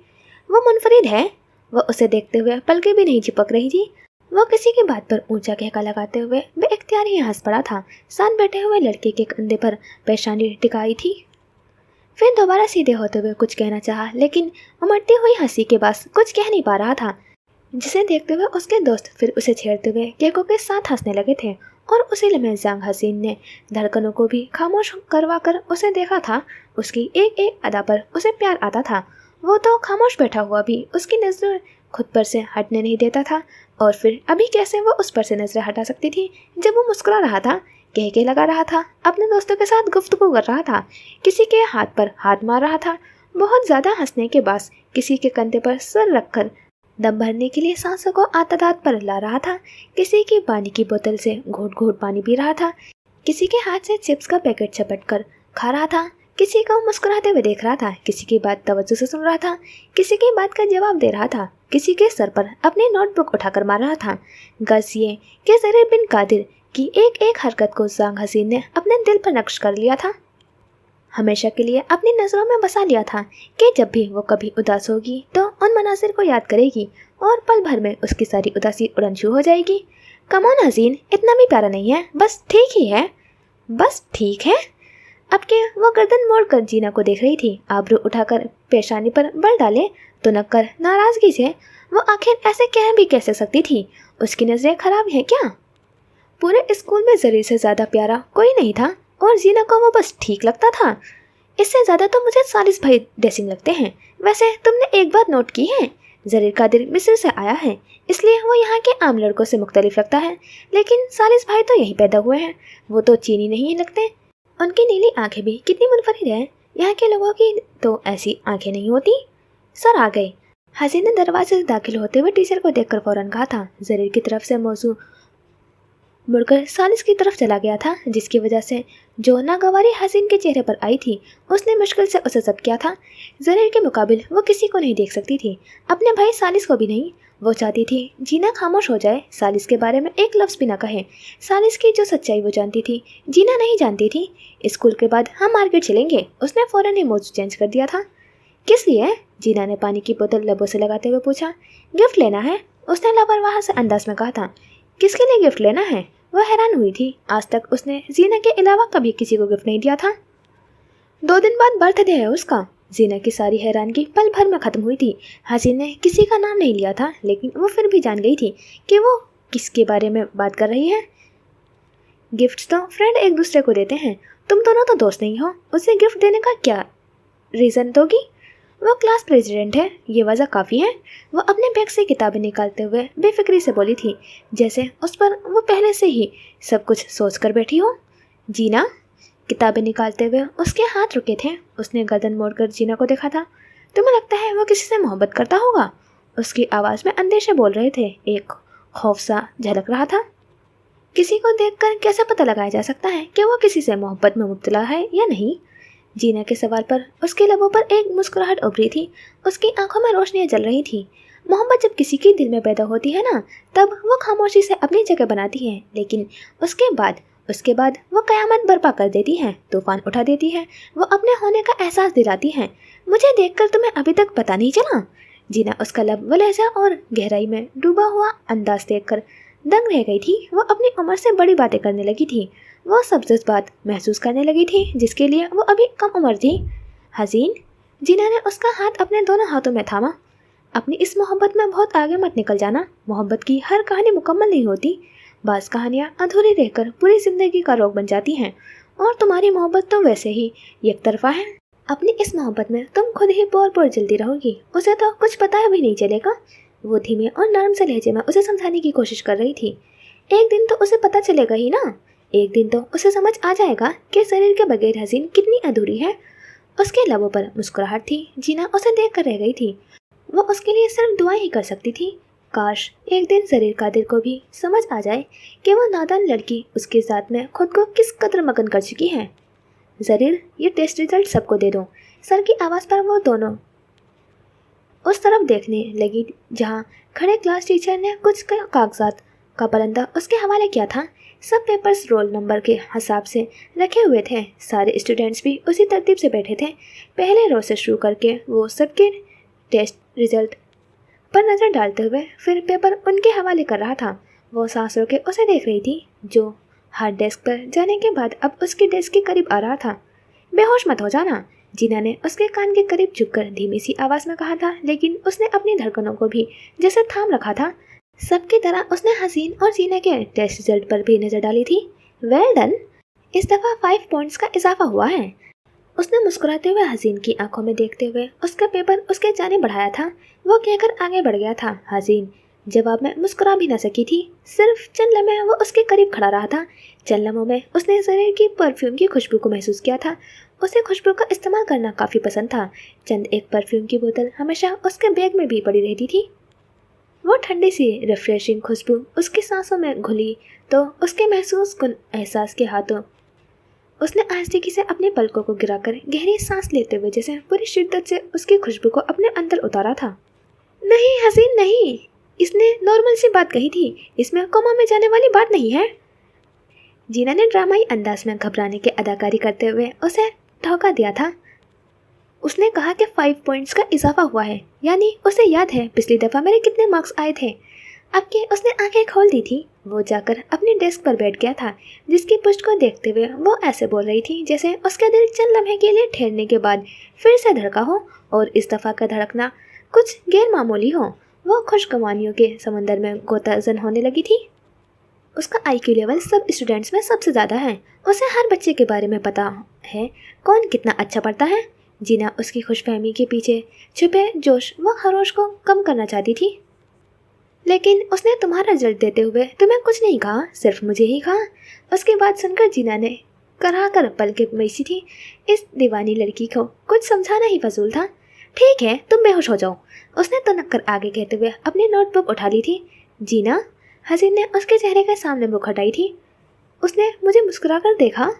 वो मुनफरिद है। वो उसे देखते हुए पलकें भी नहीं चिपक रही थी। वो किसी की बात पर ऊंचा कहका लगाते हुए बेइख्तियार ही हंस पड़ा था। साथ बैठे हुए लड़के के कंधे पर पेशानी टिकाई थी। फिर दोबारा सीधे होते हुए कुछ कहना चाहा, लेकिन उमड़ती हुई हंसी के पास कुछ कह नहीं पा रहा था, जिसे देखते हुए उसके दोस्त फिर उसे छेड़ते हुए केकों के साथ हंसने लगे थे। और उसी लम्हे जांग हसीन ने धड़कनों को भी खामोश करवा कर उसे देखा था। उसकी एक एक अदा पर उसे प्यार आता था। वो तो खामोश बैठा हुआ भी उसकी नज़र खुद पर से हटने नहीं देता था, और फिर अभी कैसे वो उस पर से नज़रें हटा सकती थी जब वो मुस्कुरा रहा था, कहके लगा रहा था, अपने दोस्तों के साथ गुफ्तगू कर रहा था, किसी के हाथ पर हाथ मार रहा था, बहुत ज़्यादा हंसने के बाद किसी के कंधे पर सर रखकर दम भरने के लिए सांसों को आतादात पर ला रहा था, किसी की पानी की बोतल से घूट घूट पानी पी रहा था, किसी के हाथ से चिप्स का पैकेट चपट कर खा रहा था, किसी को मुस्कुराते हुए देख रहा था, किसी की बात तवज्जो से सुन रहा था, किसी की बात का जवाब दे रहा था, किसी के सर पर अपनी नोटबुक उठाकर मार रहा था। गर्ज ये कि जरीर बिन कादिर की एक एक हरकत को जांग हसीन ने अपने दिल पर नक्श कर लिया था, हमेशा के लिए अपनी नज़रों में बसा लिया था कि जब भी वो कभी उदास होगी तो उन मनासिर को याद करेगी और पल भर में उसकी सारी उदासी उड़न छू हो जाएगी। कम ऑन हसीन, इतना भी प्यारा नहीं है, बस ठीक ही है। बस ठीक है? अब के वो गर्दन मोड़कर जीना को देख रही थी। आबरू उठाकर पेशानी पर बल डाले तो नक्कर नाराजगी से वो आखिर ऐसे कह भी कैसे सकती थी? उसकी नजरें खराब हैं क्या? पूरे स्कूल में जरीर से ज़्यादा प्यारा कोई नहीं था और जीना को वो बस ठीक लगता था। इससे ज़्यादा तो मुझे सालिस भाई ड्रेसिंग लगते हैं। वैसे तुमने एक बात नोट की है, जरीर का दिल मिस्र से आया है, इसलिए वो यहाँ के आम लड़कों से मुख्तलिफ लगता है। लेकिन सालिस भाई तो यहीं पैदा हुए हैं, वो तो चीनी नहीं लगते। उनकी नीली आंखें भी कितनी मुनफरिद हैं, यहाँ के लोगों की तो ऐसी आंखें नहीं होती। सर आ गए। हसीन ने दरवाजे से दाखिल होते हुए टीचर को देखकर फौरन कहा था। जरीर की तरफ से मौजू मुड़कर सालिस की तरफ चला गया था, जिसकी वजह से जो नागवारी हसीन के चेहरे पर आई थी उसने मुश्किल से उसे जब्त किया था। जरीर के मुकाबिल वो किसी को नहीं देख सकती थी, अपने भाई सालिस को भी नहीं। वो चाहती थी जीना खामोश हो जाए, सालिस के बारे में एक लफ्ज़ भी ना कहे। सालिस की जो सच्चाई वो जानती थी, जीना नहीं जानती थी। स्कूल के बाद हम मार्केट चलेंगे, उसने फ़ौरन ही मौजू चेंज कर दिया था। किस लिए? जीना ने पानी की बोतल लबों से लगाते हुए पूछा। गिफ्ट लेना है, उसने लापरवाह से अंदाज में कहा था। किसके लिए गिफ्ट लेना है? वह हैरान हुई थी, आज तक उसने जीना के अलावा कभी किसी को गिफ्ट नहीं दिया था। 2 दिन बाद बर्थडे है उसका। जीना की सारी हैरानगी पल भर में ख़त्म हुई थी। हसीन ने किसी का नाम नहीं लिया था, लेकिन वो फिर भी जान गई थी कि वो किसके बारे में बात कर रही है। गिफ्ट तो फ्रेंड एक दूसरे को देते हैं, तुम दोनों तो दोस्त नहीं हो, उसे गिफ्ट देने का क्या रीज़न दोगी? वो क्लास प्रेसिडेंट है, ये वजह काफ़ी है। वो अपने बैग से किताबें निकालते हुए बेफिक्री से बोली थी, जैसे उस पर वो पहले से ही सब कुछ सोच कर बैठी हो। जीना, किताबें निकालते हुए उसके हाथ रुके थे। उसने गर्दन मोड़कर जीना को देखा था। तुम्हें लगता है वो किसी से मोहब्बत करता होगा? उसकी आवाज़ में अंदेशे बोल रहे थे, एक खौफ सा झलक रहा था। किसी को देखकर कैसे पता लगाया जा सकता है कि वो किसी से मोहब्बत में मुब्तला है या नहीं? जीना के सवाल पर उसके लबों पर एक मुस्कुराहट उभरी थी, उसकी आंखों में रोशनियां जल रही थी। मोहब्बत जब किसी के दिल में पैदा होती है ना, तब वो खामोशी से अपनी जगह बनाती है, लेकिन उसके बाद वो कयामत बर्पा कर देती है, तूफान उठा देती है। वो अपने होने का एहसास दिलाती है। मुझे देखकर तुम्हें अभी तक पता नहीं चला? जीना उसका लब, वो लहजा और गहराई में डूबा हुआ अंदाज देखकर दंग रह गई थी। वो अपनी उम्र से बड़ी बातें करने लगी थी, वो सब जज्बात महसूस करने लगी थी जिसके लिए वो अभी कम उम्र थी। हसीन, जीना ने उसका हाथ अपने दोनों हाथों में थामा। अपनी इस मोहब्बत में बहुत आगे मत निकल जाना। मोहब्बत की हर कहानी मुकम्मल नहीं होती, बाज़ कहानियाँ अधूरी रहकर पूरी ज़िंदगी का रोग बन जाती हैं, और तुम्हारी मोहब्बत तो वैसे ही एक तरफा है। अपनी इस मोहब्बत में तुम खुद ही बोर बोर जलती रहोगी, उसे तो कुछ पता भी नहीं चलेगा। वो धीमे और नरम से लहजे में उसे समझाने की कोशिश कर रही थी। एक दिन तो उसे पता चलेगा ही ना, एक दिन तो उसे समझ आ जाएगा कि शरीर के बगैर हसीन कितनी अधूरी है। उसके लबों पर मुस्कुराहट थी। जीना उसे देख कर रह गई थी। वो उसके लिए सिर्फ दुआएं ही कर सकती थी। काश एक दिन जरीर कादिर को भी समझ आ जाए कि वो नादान लड़की उसके साथ में खुद को किस कदर मगन कर चुकी है। जरीर, ये टेस्ट रिजल्ट सबको दे दो। सर की आवाज़ पर वो दोनों उस तरफ देखने लगी जहाँ खड़े क्लास टीचर ने कुछ कागजात का पलंदा उसके हवाले किया था। सब पेपर्स रोल नंबर के हिसाब से रखे हुए थे। सारे स्टूडेंट्स भी उसी तरतीब से बैठे थे। पहले रो से शुरू करके वो सबके टेस्ट रिजल्ट पर नज़र डालते हुए फिर पेपर उनके हवाले कर रहा था। वो सांस रोके उसे देख रही थी, जो हार्ड डेस्क पर जाने के बाद अब उसके डेस्क के करीब आ रहा था। बेहोश मत हो जाना, जीना ने उसके कान के करीब झुककर धीमी सी आवाज़ में कहा था, लेकिन उसने अपनी धड़कनों को भी जैसे थाम रखा था। सबकी तरह उसने हसीन और जीना के टेस्ट रिजल्ट पर भी नज़र डाली थी। वेल डन, इस दफ़ा 5 पॉइंट्स का इजाफा हुआ है। उसने मुस्कुराते हुए हसीन की आंखों में देखते हुए उसका पेपर उसके जाने बढ़ाया था। वो कहकर आगे बढ़ गया था। हसीन जवाब में मुस्कुरा भी न सकी थी। सिर्फ चंद लम्हे वो उसके करीब खड़ा रहा था। चंद लम्हों में उसने जरीर की परफ्यूम की खुशबू को महसूस किया था। उसे खुशबू का इस्तेमाल करना काफ़ी पसंद था। चंद एक परफ्यूम की बोतल हमेशा उसके बैग में भी पड़ी रहती थी। वो ठंडी सी रिफ्रेशिंग खुशबू उसकी सांसों में घुली तो उसके महसूस कुन एहसास के हाथों उसने आहिस्तेगी से अपने पलकों को गिराकर गहरी सांस लेते हुए जैसे पूरी शिद्दत से उसकी खुशबू को अपने अंदर उतारा था। नहीं हसीन नहीं, इसने नॉर्मल सी बात कही थी, इसमें कोमा में जाने वाली बात नहीं है। जीना ने ड्रामाई अंदाज में घबराने की अदाकारी करते हुए उसे धोखा दिया था। उसने कहा कि 5 पॉइंट्स का इजाफा हुआ है, यानी उसे याद है पिछली दफ़ा मेरे कितने मार्क्स आए थे। अब कि उसने आंखें खोल दी थी, वो जाकर अपनी डेस्क पर बैठ गया था, जिसकी पुष्ट को देखते हुए वो ऐसे बोल रही थी जैसे उसका दिल चंद लम्हे के लिए ठहरने के बाद फिर से धड़का हो, और इस दफ़ा का धड़कना कुछ गैर मामूली हो। वो खुशगवानियों के समंदर में गोताजन होने लगी थी। उसका IQ लेवल सब स्टूडेंट्स में सबसे ज़्यादा है। उसे हर बच्चे के बारे में पता है कौन कितना अच्छा पढ़ता है। जीना उसकी खुशफहमी के पीछे छुपे जोश व खरोश को कम करना चाहती थी, लेकिन उसने तुम्हारा रिजल्ट देते हुए तुम्हें कुछ नहीं कहा, सिर्फ मुझे ही कहा। उसकी बात सुनकर जीना ने करा कर पलकें मैसी थी। इस दीवानी लड़की को कुछ समझाना ही फजूल था। ठीक है, तुम बेहोश हो जाओ, उसने तो नक्कर आगे कहते हुए अपनी नोटबुक उठा ली थी। जीना, हसीन ने उसके चेहरे के सामने मुख हटाई थी। उसने मुझे मुस्कुरा कर देखा।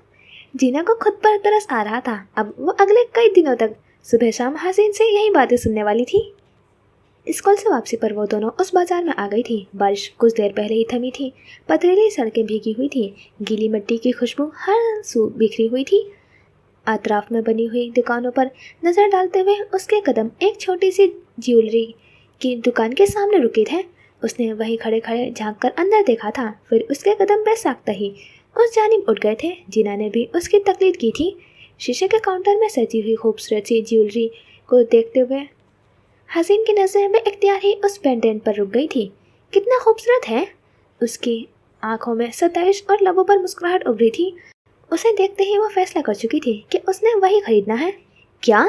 जीना को खुद पर तरस आ रहा था। अब वो अगले कई दिनों तक सुबह शाम हसीन से यही बातें सुनने वाली थी। स्कूल से वापसी पर वो दोनों उस बाजार में आ गई थी। बारिश कुछ देर पहले ही थमी थी। पथरीली सड़कें भीगी हुई थी। गीली मिट्टी की खुशबू हर सू बिखरी हुई थी। अतराफ में बनी हुई दुकानों पर नज़र डालते हुए उसके कदम एक छोटी सी ज्वेलरी की दुकान के सामने रुके थे। उसने वहीं खड़े खड़े झांक कर अंदर देखा था, फिर उसके कदम पे साकता ही उस जानिब उठ गए थे। जीना ने भी उसकी तकलीद की थी। शीशे के काउंटर में सजी हुई खूबसूरत सी ज्वेलरी को देखते हुए हसीन की नज़र में इख्तियार ही उस पेंडेंट पर रुक गई थी। कितना खूबसूरत है! उसकी आंखों में सताइश और लबों पर मुस्कुराहट उभरी थी। उसे देखते ही वो फैसला कर चुकी थी कि उसने वही खरीदना है। क्या?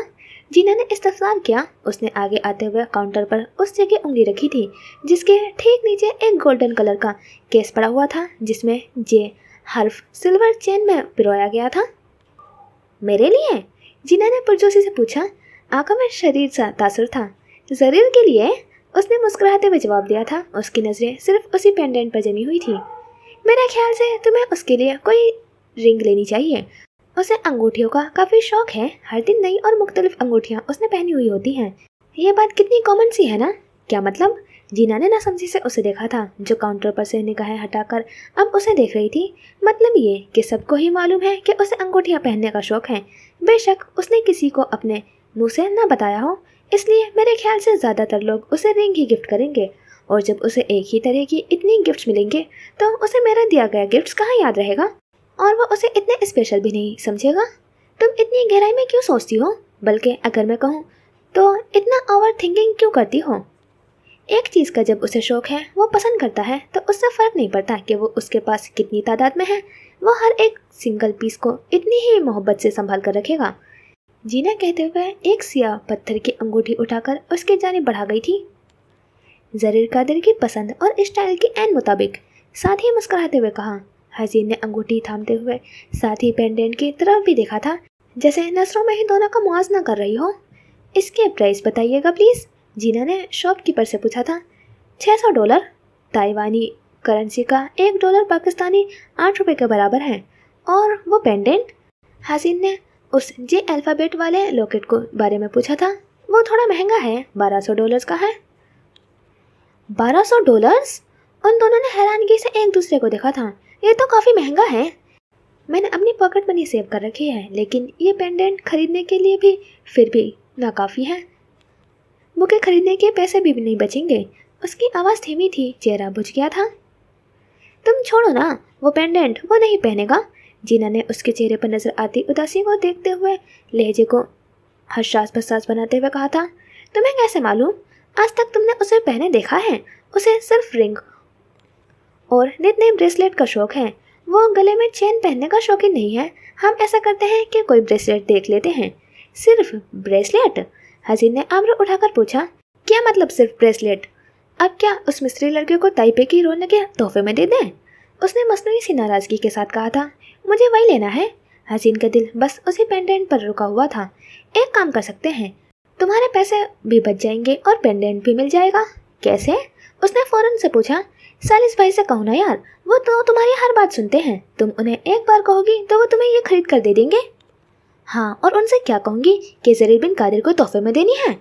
जीना ने इस्तफसार किया। उसने आगे आते हुए काउंटर पर उस जगह उंगली रखी थी जिसके ठीक नीचे एक गोल्डन कलर का केस पड़ा हुआ था, जिसमें जे हर्फ सिल्वर चेन में पिरोया गया था। मेरे लिए? जीना ने पुरजोशी से पूछा। आंखों में शरीर सा तासुर था। जरीर के लिए? उसने मुस्कुराते हुए जवाब दिया था। उसकी नज़रें सिर्फ उसी पेंडेंट पर जमी हुई थी। मेरे ख्याल से तुम्हें उसके लिए कोई रिंग लेनी चाहिए। उसे अंगूठियों का काफ़ी शौक है। हर दिन नई और मुख्तलिफ अंगूठियाँ उसने पहनी हुई होती हैं। ये बात कितनी कॉमन सी है ना? क्या मतलब? जीना ने नासमझी से उसे देखा था, जो काउंटर पर से निगाहें हटाकर अब उसे देख रही थी। मतलब ये कि सबको ही मालूम है कि उसे अंगूठियाँ पहनने का शौक है। बेशक उसने किसी को अपने मुँह से न बताया हो, इसलिए मेरे ख्याल से ज़्यादातर लोग उसे रिंग ही गिफ्ट करेंगे, और जब उसे एक ही तरह की इतनी गिफ्ट्स मिलेंगे तो उसे मेरा दिया गया गिफ्ट्स कहाँ याद रहेगा, और वो उसे इतने स्पेशल भी नहीं समझेगा। तुम इतनी गहराई में क्यों सोचती हो? बल्कि अगर मैं कहूँ तो इतना ओवर थिंकिंग क्यों करती हो? एक चीज़ का जब उसे शौक है, वो पसंद करता है, तो उससे फ़र्क नहीं पड़ता कि वो उसके पास कितनी तादाद में है। वो हर एक सिंगल पीस को इतनी ही मोहब्बत से संभाल कर रखेगा। जीना कहते हुए एक सियाह पत्थर की अंगूठी उठाकर उसके जानिब बढ़ा गई थी। जरीर कादिर की पसंद और स्टाइल के ऐन मुताबिक, साथ ही मुस्कुराते हुए कहा। हसीन ने अंगूठी थामते हुए साथ ही पेंडेंट की तरफ भी देखा था, जैसे नजरों में ही दोनों का मुआवजा कर रही हो। इसके प्राइस बताइएगा प्लीज़, जीना ने शॉपकीपर से पूछा था। $600 ताइवानी करेंसी का $1 पाकिस्तानी 8 रुपये के बराबर है। और वो पेंडेंट? हसीन ने उस जे अल्फ़ाबेट वाले लॉकेट को बारे में पूछा था। वो थोड़ा महंगा है, $1200 का है। $1200? उन दोनों ने हैरानगी से एक दूसरे को देखा था। ये तो काफ़ी महंगा है। मैंने अपनी पॉकेट मनी सेव कर रखी है, लेकिन ये पेंडेंट खरीदने के लिए भी फिर भी नाकाफ़ी है। बुके खरीदने के पैसे भी नहीं बचेंगे। उसकी आवाज़ धीमी थी, चेहरा बुझ गया था। तुम छोड़ो ना, वो पेंडेंट वो नहीं पहनेगा। जीना ने उसके चेहरे पर नजर आती उदासी को देखते हुए लहजे को हसास बसास बनाते हुए कहा था। तुम्हें कैसे मालूम? आज तक तुमने उसे पहने देखा है? उसे सिर्फ रिंग और नित नए ब्रेसलेट का शौक है। वो गले में चेन पहनने का शौकीन नहीं है। हम ऐसा करते हैं कि कोई ब्रेसलेट देख लेते हैं। सिर्फ ब्रेसलेट? हसीन ने आबरू उठाकर पूछा। क्या मतलब सिर्फ ब्रेसलेट? अब क्या उस मिस्री लड़के को ताइपे की रौनकें तोहफे में दे दें? उसने मसनूई सी नाराज़गी के साथ कहा था। मुझे वही लेना है। हसीन का दिल बस उसी पेंडेंट पर रुका हुआ था। एक काम कर सकते हैं, तुम्हारे पैसे भी बच जाएंगे और पेंडेंट भी मिल जाएगा। कैसे? उसने फौरन से पूछा। सालिस भाई से कहो ना यार, वो तो तुम्हारी हर बात सुनते हैं। तुम उन्हें एक बार कहोगी तो वो तुम्हें ये खरीद कर दे देंगे। हाँ, और उनसे क्या कहूँगी कि जरीर बिन कादिर को तोहफे में देनी है?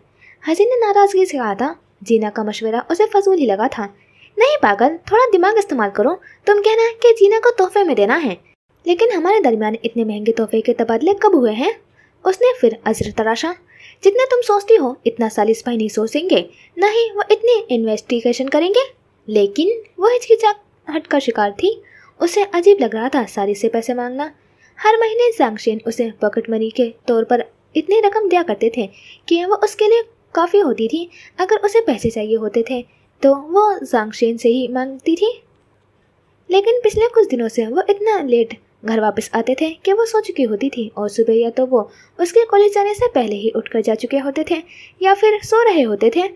हसीन ने नाराज़गी से कहा था। जीना का मशवरा उसे फजूल ही लगा था। नहीं पागल, थोड़ा दिमाग इस्तेमाल करो। तुम कहना कि जीना को तोहफे में देना है, लेकिन हमारे दरमियान इतने महंगे तोहफे के तबादले कब हुए हैं? उसने फिर अजर तराशा। जितना तुम सोचती हो इतना सालिस भाई नहीं सोचेंगे, न ही वो इतनी इन्वेस्टिगेशन करेंगे। लेकिन वो हिचकिचाहट का शिकार थी। उसे अजीब लग रहा था सालिस से पैसे मांगना। हर महीने जांगशेन उसे पॉकेट मनी के तौर पर इतनी रकम दिया करते थे कि वो उसके लिए काफ़ी होती थी। अगर उसे पैसे चाहिए होते थे तो वो जांगशेन से ही मांगती थी। लेकिन पिछले कुछ दिनों से वो इतना लेट घर वापस आते थे कि वो सो चुकी होती थी, और सुबह या तो वो उसके कॉलेज जाने से पहले ही उठकर जा चुके होते थे या फिर सो रहे होते थे।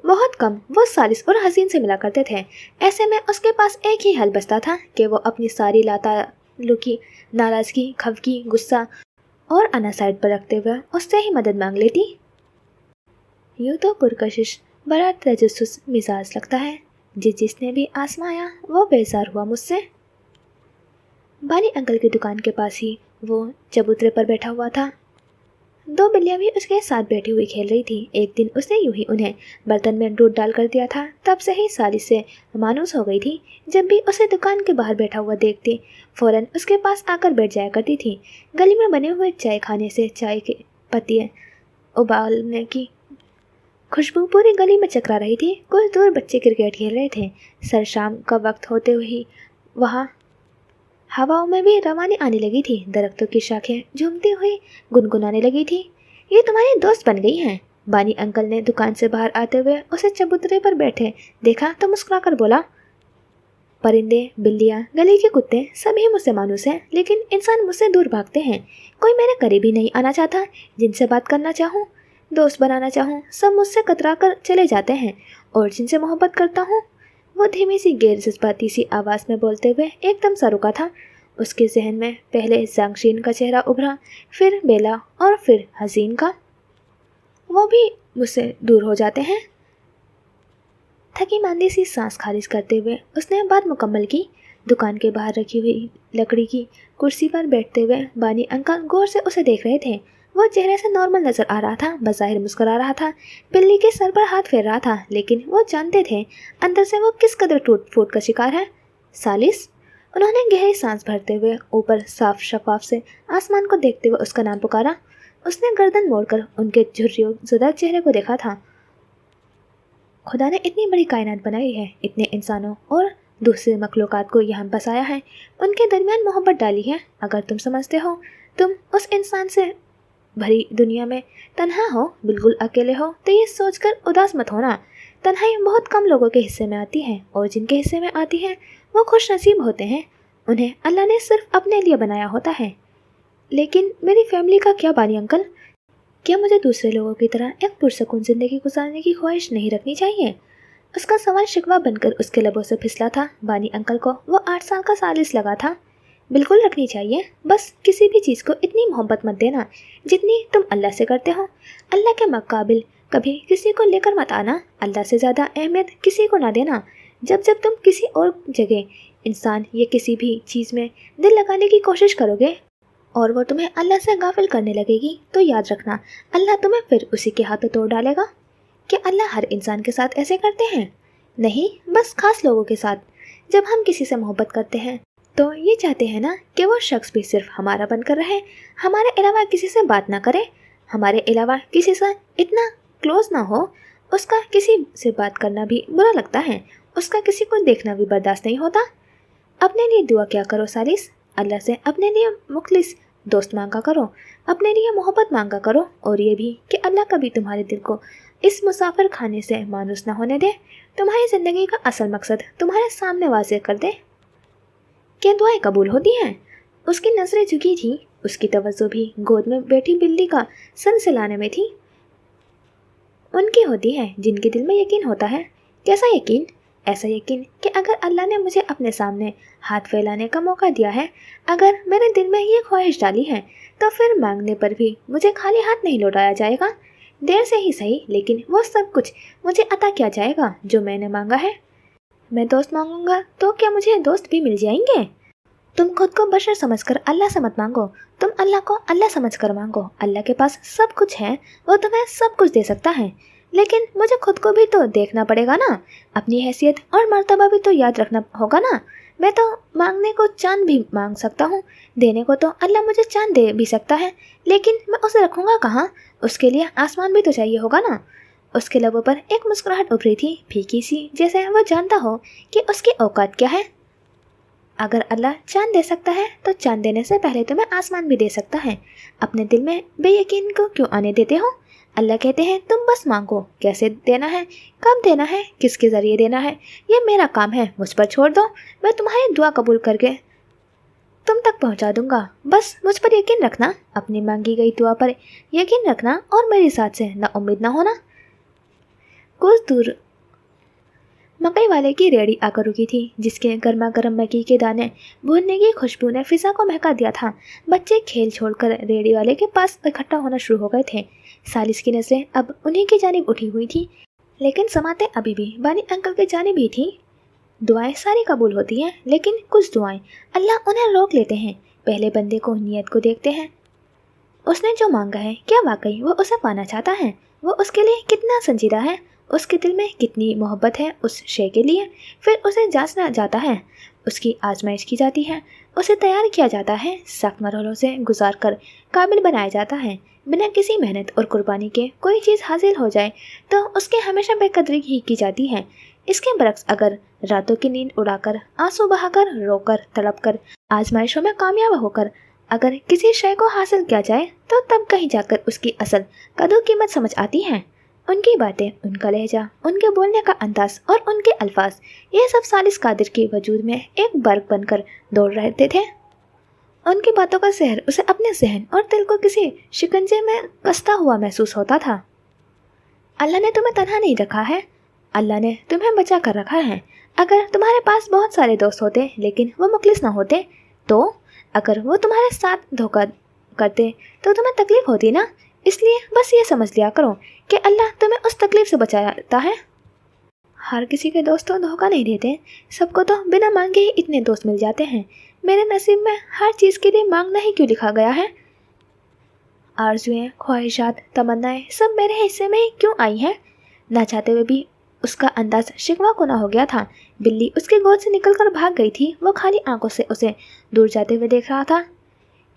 बहुत कम वो सालिस और हसीन से मिला करते थे। ऐसे में उसके पास एक ही हल बचता था कि वो अपनी सारी लातालुकी, नाराज़गी, खफगी, गुस्सा और अना साइड पर रखते हुए उससे ही मदद मांग लेती। यूँ तो पुरकशिश बड़ा तजस्सुस मिजाज लगता है। जिसने भी आजमाया वो बेजार हुआ मुझसे। बानी अंकल की दुकान के पास ही वो चबूतरे पर बैठा हुआ था। दो बिल्लियाँ भी उसके साथ बैठी हुई खेल रही थी। एक दिन उसने यूं ही उन्हें बर्तन में दूध डाल कर दिया था। तब से ही सालिस से मानूस हो गई थी। जब भी उसे दुकान के बाहर बैठा हुआ देखती फ़ौरन उसके पास आकर बैठ जाया करती थी। गली में बने हुए चाय खाने से चाय के पत्तियाँ उबालने की खुशबू पूरी गली में चकरा रही थी। कुछ दूर बच्चे क्रिकेट खेल रहे थे। सर शाम का वक्त होते हुए वहाँ हवाओं में भी रवानी आने लगी थी। दरख्तों की शाखें झूमती हुई गुनगुनाने लगी थी। ये तुम्हारी दोस्त बन गई हैं। बानी अंकल ने दुकान से बाहर आते हुए उसे चबूतरे पर बैठे देखा तो मुस्कुराकर बोला, परिंदे, बिल्लियाँ, गली के कुत्ते सभी मुझसे मानूस हैं, लेकिन इंसान मुझसे दूर भागते हैं। कोई मेरे करीब ही नहीं आना चाहता। जिनसे बात करना चाहूँ, दोस्त बनाना चाहूँ, सब मुझसे कतरा कर चले जाते हैं। और जिनसे मोहब्बत करता हूँ वो धीमी सी गैर जज्बाती सी आवाज़ में बोलते हुए एकदम सा रुका था। उसके जहन में पहले जांगशीन का चेहरा उभरा, फिर बेला और फिर हसीन का। वो भी मुझसे दूर हो जाते हैं। थकी मांदी सी सांस खारिज करते हुए उसने बात मुकम्मल की। दुकान के बाहर रखी हुई लकड़ी की कुर्सी पर बैठते हुए बानी अंकल गौर से उसे देख रहे थे। वो चेहरे से नॉर्मल नज़र आ रहा था, बज़ाहिर मुस्कुरा रहा था, बिल्ली के सर पर हाथ फेर रहा था, लेकिन वो जानते थे अंदर से वो किस कदर टूट फूट का शिकार है। सालिस, उन्होंने गहरी सांस भरते हुए ऊपर साफ शफाफ से आसमान को देखते हुए उसका नाम पुकारा। उसने गर्दन मोड़कर उनके झुर्रियों चेहरे को देखा था। खुदा ने इतनी बड़ी कायनात बनाई है, इतने इंसानों और दूसरे मखलूक़ात को यहाँ बसाया है, उनके दरमियान मोहब्बत डाली है। अगर तुम समझते हो तुम उस इंसान से भरी दुनिया में तन्हा हो, बिल्कुल अकेले हो, तो ये सोचकर उदास मत होना। तन्हाई बहुत कम लोगों के हिस्से में आती है, और जिनके हिस्से में आती है वो खुश नसीब होते हैं। उन्हें अल्लाह ने सिर्फ अपने लिए बनाया होता है। लेकिन मेरी फैमिली का क्या बानी अंकल? क्या मुझे दूसरे लोगों की तरह एक पुरसकून ज़िंदगी गुजारने की ख्वाहिश नहीं रखनी चाहिए? उसका सवाल शिकवा बनकर उसके लबों से फिसला था। बानी अंकल को वो 8 साल का सालिस लगा था। बिल्कुल रखनी चाहिए, बस किसी भी चीज़ को इतनी मोहब्बत मत देना जितनी तुम अल्लाह से करते हो। अल्लाह के मुकाबिल कभी किसी को लेकर मत आना। अल्लाह से ज़्यादा अहमियत किसी को ना देना। जब जब तुम किसी और जगह, इंसान या किसी भी चीज़ में दिल लगाने की कोशिश करोगे और वो तुम्हें अल्लाह से गाफिल करने लगेगी, तो याद रखना अल्लाह तुम्हें फिर उसी के हाथों तोड़ डालेगा। क्या अल्लाह हर इंसान के साथ ऐसे करते हैं? नहीं, बस खास लोगों के साथ। जब हम किसी से मोहब्बत करते हैं तो ये चाहते हैं ना कि वो शख्स भी सिर्फ हमारा बनकर रहे, हमारे अलावा किसी से बात ना करे, हमारे अलावा किसी से इतना क्लोज ना हो। उसका किसी से बात करना भी बुरा लगता है, उसका किसी को देखना भी बर्दाश्त नहीं होता। अपने लिए दुआ क्या करो सालिस, अल्लाह से अपने लिए मुखलिस दोस्त मांगा करो, अपने लिए मोहब्बत मांगा करो, और ये भी कि अल्लाह कभी तुम्हारे दिल को इस मुसाफिर खाने से मायूस ना होने दे। तुम्हारी ज़िंदगी का असल मकसद तुम्हारे सामने वाज़ेह कर दे। क्या दुआएं कबूल होती हैं? उसकी नज़रें झुकी थी, उसकी तवज्जो भी गोद में बैठी बिल्ली का सर सिलाने में थी। उनकी होती है जिनके दिल में यकीन होता है। कैसा यकीन? ऐसा यकीन कि अगर अल्लाह ने मुझे अपने सामने हाथ फैलाने का मौका दिया है, अगर मेरे दिल में ये ख्वाहिश डाली है, तो फिर मांगने पर भी मुझे खाली हाथ नहीं लौटाया जाएगा। देर से ही सही, लेकिन वो सब कुछ मुझे अता किया जाएगा जो मैंने मांगा है। मैं दोस्त मांगूंगा तो क्या मुझे दोस्त भी मिल जाएंगे? तुम खुद को बशर समझकर अल्लाह से मत मांगो, तुम अल्लाह को अल्लाह समझकर मांगो। अल्लाह के पास सब कुछ है, वो तुम्हें सब कुछ दे सकता है, लेकिन मुझे खुद को भी तो देखना पड़ेगा ना। अपनी हैसियत और मर्तबा भी तो याद रखना होगा ना। मैं तो मांगने को चांद भी मांग सकता हूँ, देने को तो अल्लाह मुझे चांद दे भी सकता है, लेकिन मैं उसे रखूँगा कहाँ? उसके लिए आसमान भी तो चाहिए होगा ना। उसके लबों पर एक मुस्कुराहट उभरी थी, फीकी सी, जैसे वो जानता हो कि उसकी औकात क्या है। अगर अल्लाह चांद दे सकता है तो चांद देने से पहले तुम्हें आसमान भी दे सकता है। अपने दिल में बेयकीन को क्यों आने देते हो? अल्लाह कहते हैं तुम बस मांगो, कैसे देना है, कब देना है, किसके ज़रिए देना है, ये मेरा काम है, मुझ पर छोड़ दो। मैं तुम्हारी दुआ कबूल करके तुम तक पहुंचा दूंगा। बस मुझ पर यकीन रखना, अपनी मांगी गई दुआ पर यकीन रखना और मेरी साथ से ना उम्मीद ना होना। कुछ दूर मकई वाले की रेहड़ी आकर रुकी थी, जिसके गर्मा गर्म मकई के दाने भूनने की खुशबू ने फिजा को महका दिया था। बच्चे खेल छोड़कर रेहड़ी वाले के पास इकट्ठा होना शुरू हो गए थे। सालिस की नजरें अब उन्हीं की जानिब उठी हुई थी, लेकिन समाते अभी भी बानी अंकल की जानिब ही थी। दुआएं सारी कबूल होती हैं, लेकिन कुछ दुआएं अल्लाह उन्हें रोक लेते हैं। पहले बंदे को नीयत को देखते हैं, उसने जो मांगा है क्या वाकई वो उसे पाना चाहता है, वो उसके लिए कितना संजीदा है, उसके दिल में कितनी मोहब्बत है उस शे के लिए। फिर उसे जांचना जाता है, उसकी आजमाइश की जाती है, उसे तैयार किया जाता है, सख्त मरहलों से गुजार कर काबिल बनाया जाता है। बिना किसी मेहनत और कुर्बानी के कोई चीज़ हासिल हो जाए तो उसकी हमेशा बेकदरी ही की जाती है। इसके बरक्स अगर रातों की नींद उड़ाकर, आंसू बहाकर, रोकर, तड़प कर, आजमाइशों में कामयाब होकर अगर किसी शय को हासिल किया जाए तो तब कहीं जाकर उसकी असल कदर कीमत समझ आती है। उनकी बातें, उनका लहजा, उनके बोलने का अंदाज और उनके अल्फाज, ये सब सालिस कादिर के वजूद में एक बर्क बनकर दौड़ रहते थे। उनकी बातों का सहर उसे अपने जहन और दिल को किसी शिकंजे में कसता हुआ महसूस होता था। अल्लाह ने तुम्हें तन्हा नहीं रखा है, अल्लाह ने तुम्हें बचा कर रखा है। अगर तुम्हारे पास बहुत सारे दोस्त होते लेकिन वो मुखलिस ना होते, तो अगर वो तुम्हारे साथ धोखा करते तो तुम्हें तकलीफ होती ना। इसलिए बस ये समझ लिया करो कि अल्लाह तुम्हें उस तकलीफ से बचाता है। हर किसी के दोस्त तो धोखा नहीं देते, सबको तो बिना मांगे ही इतने दोस्त मिल जाते हैं। मेरे नसीब में हर चीज़ के लिए मांगना ही क्यों लिखा गया है? आरज़ुएं, ख्वाहिशात, तमन्नाएं सब मेरे हिस्से में ही क्यों आई हैं? ना चाहते हुए भी उसका अंदाज शिकवा को ना हो गया था। बिल्ली उसकी गोद से निकलकर भाग गई थी। वो खाली आंखों से उसे दूर जाते हुए देख रहा था।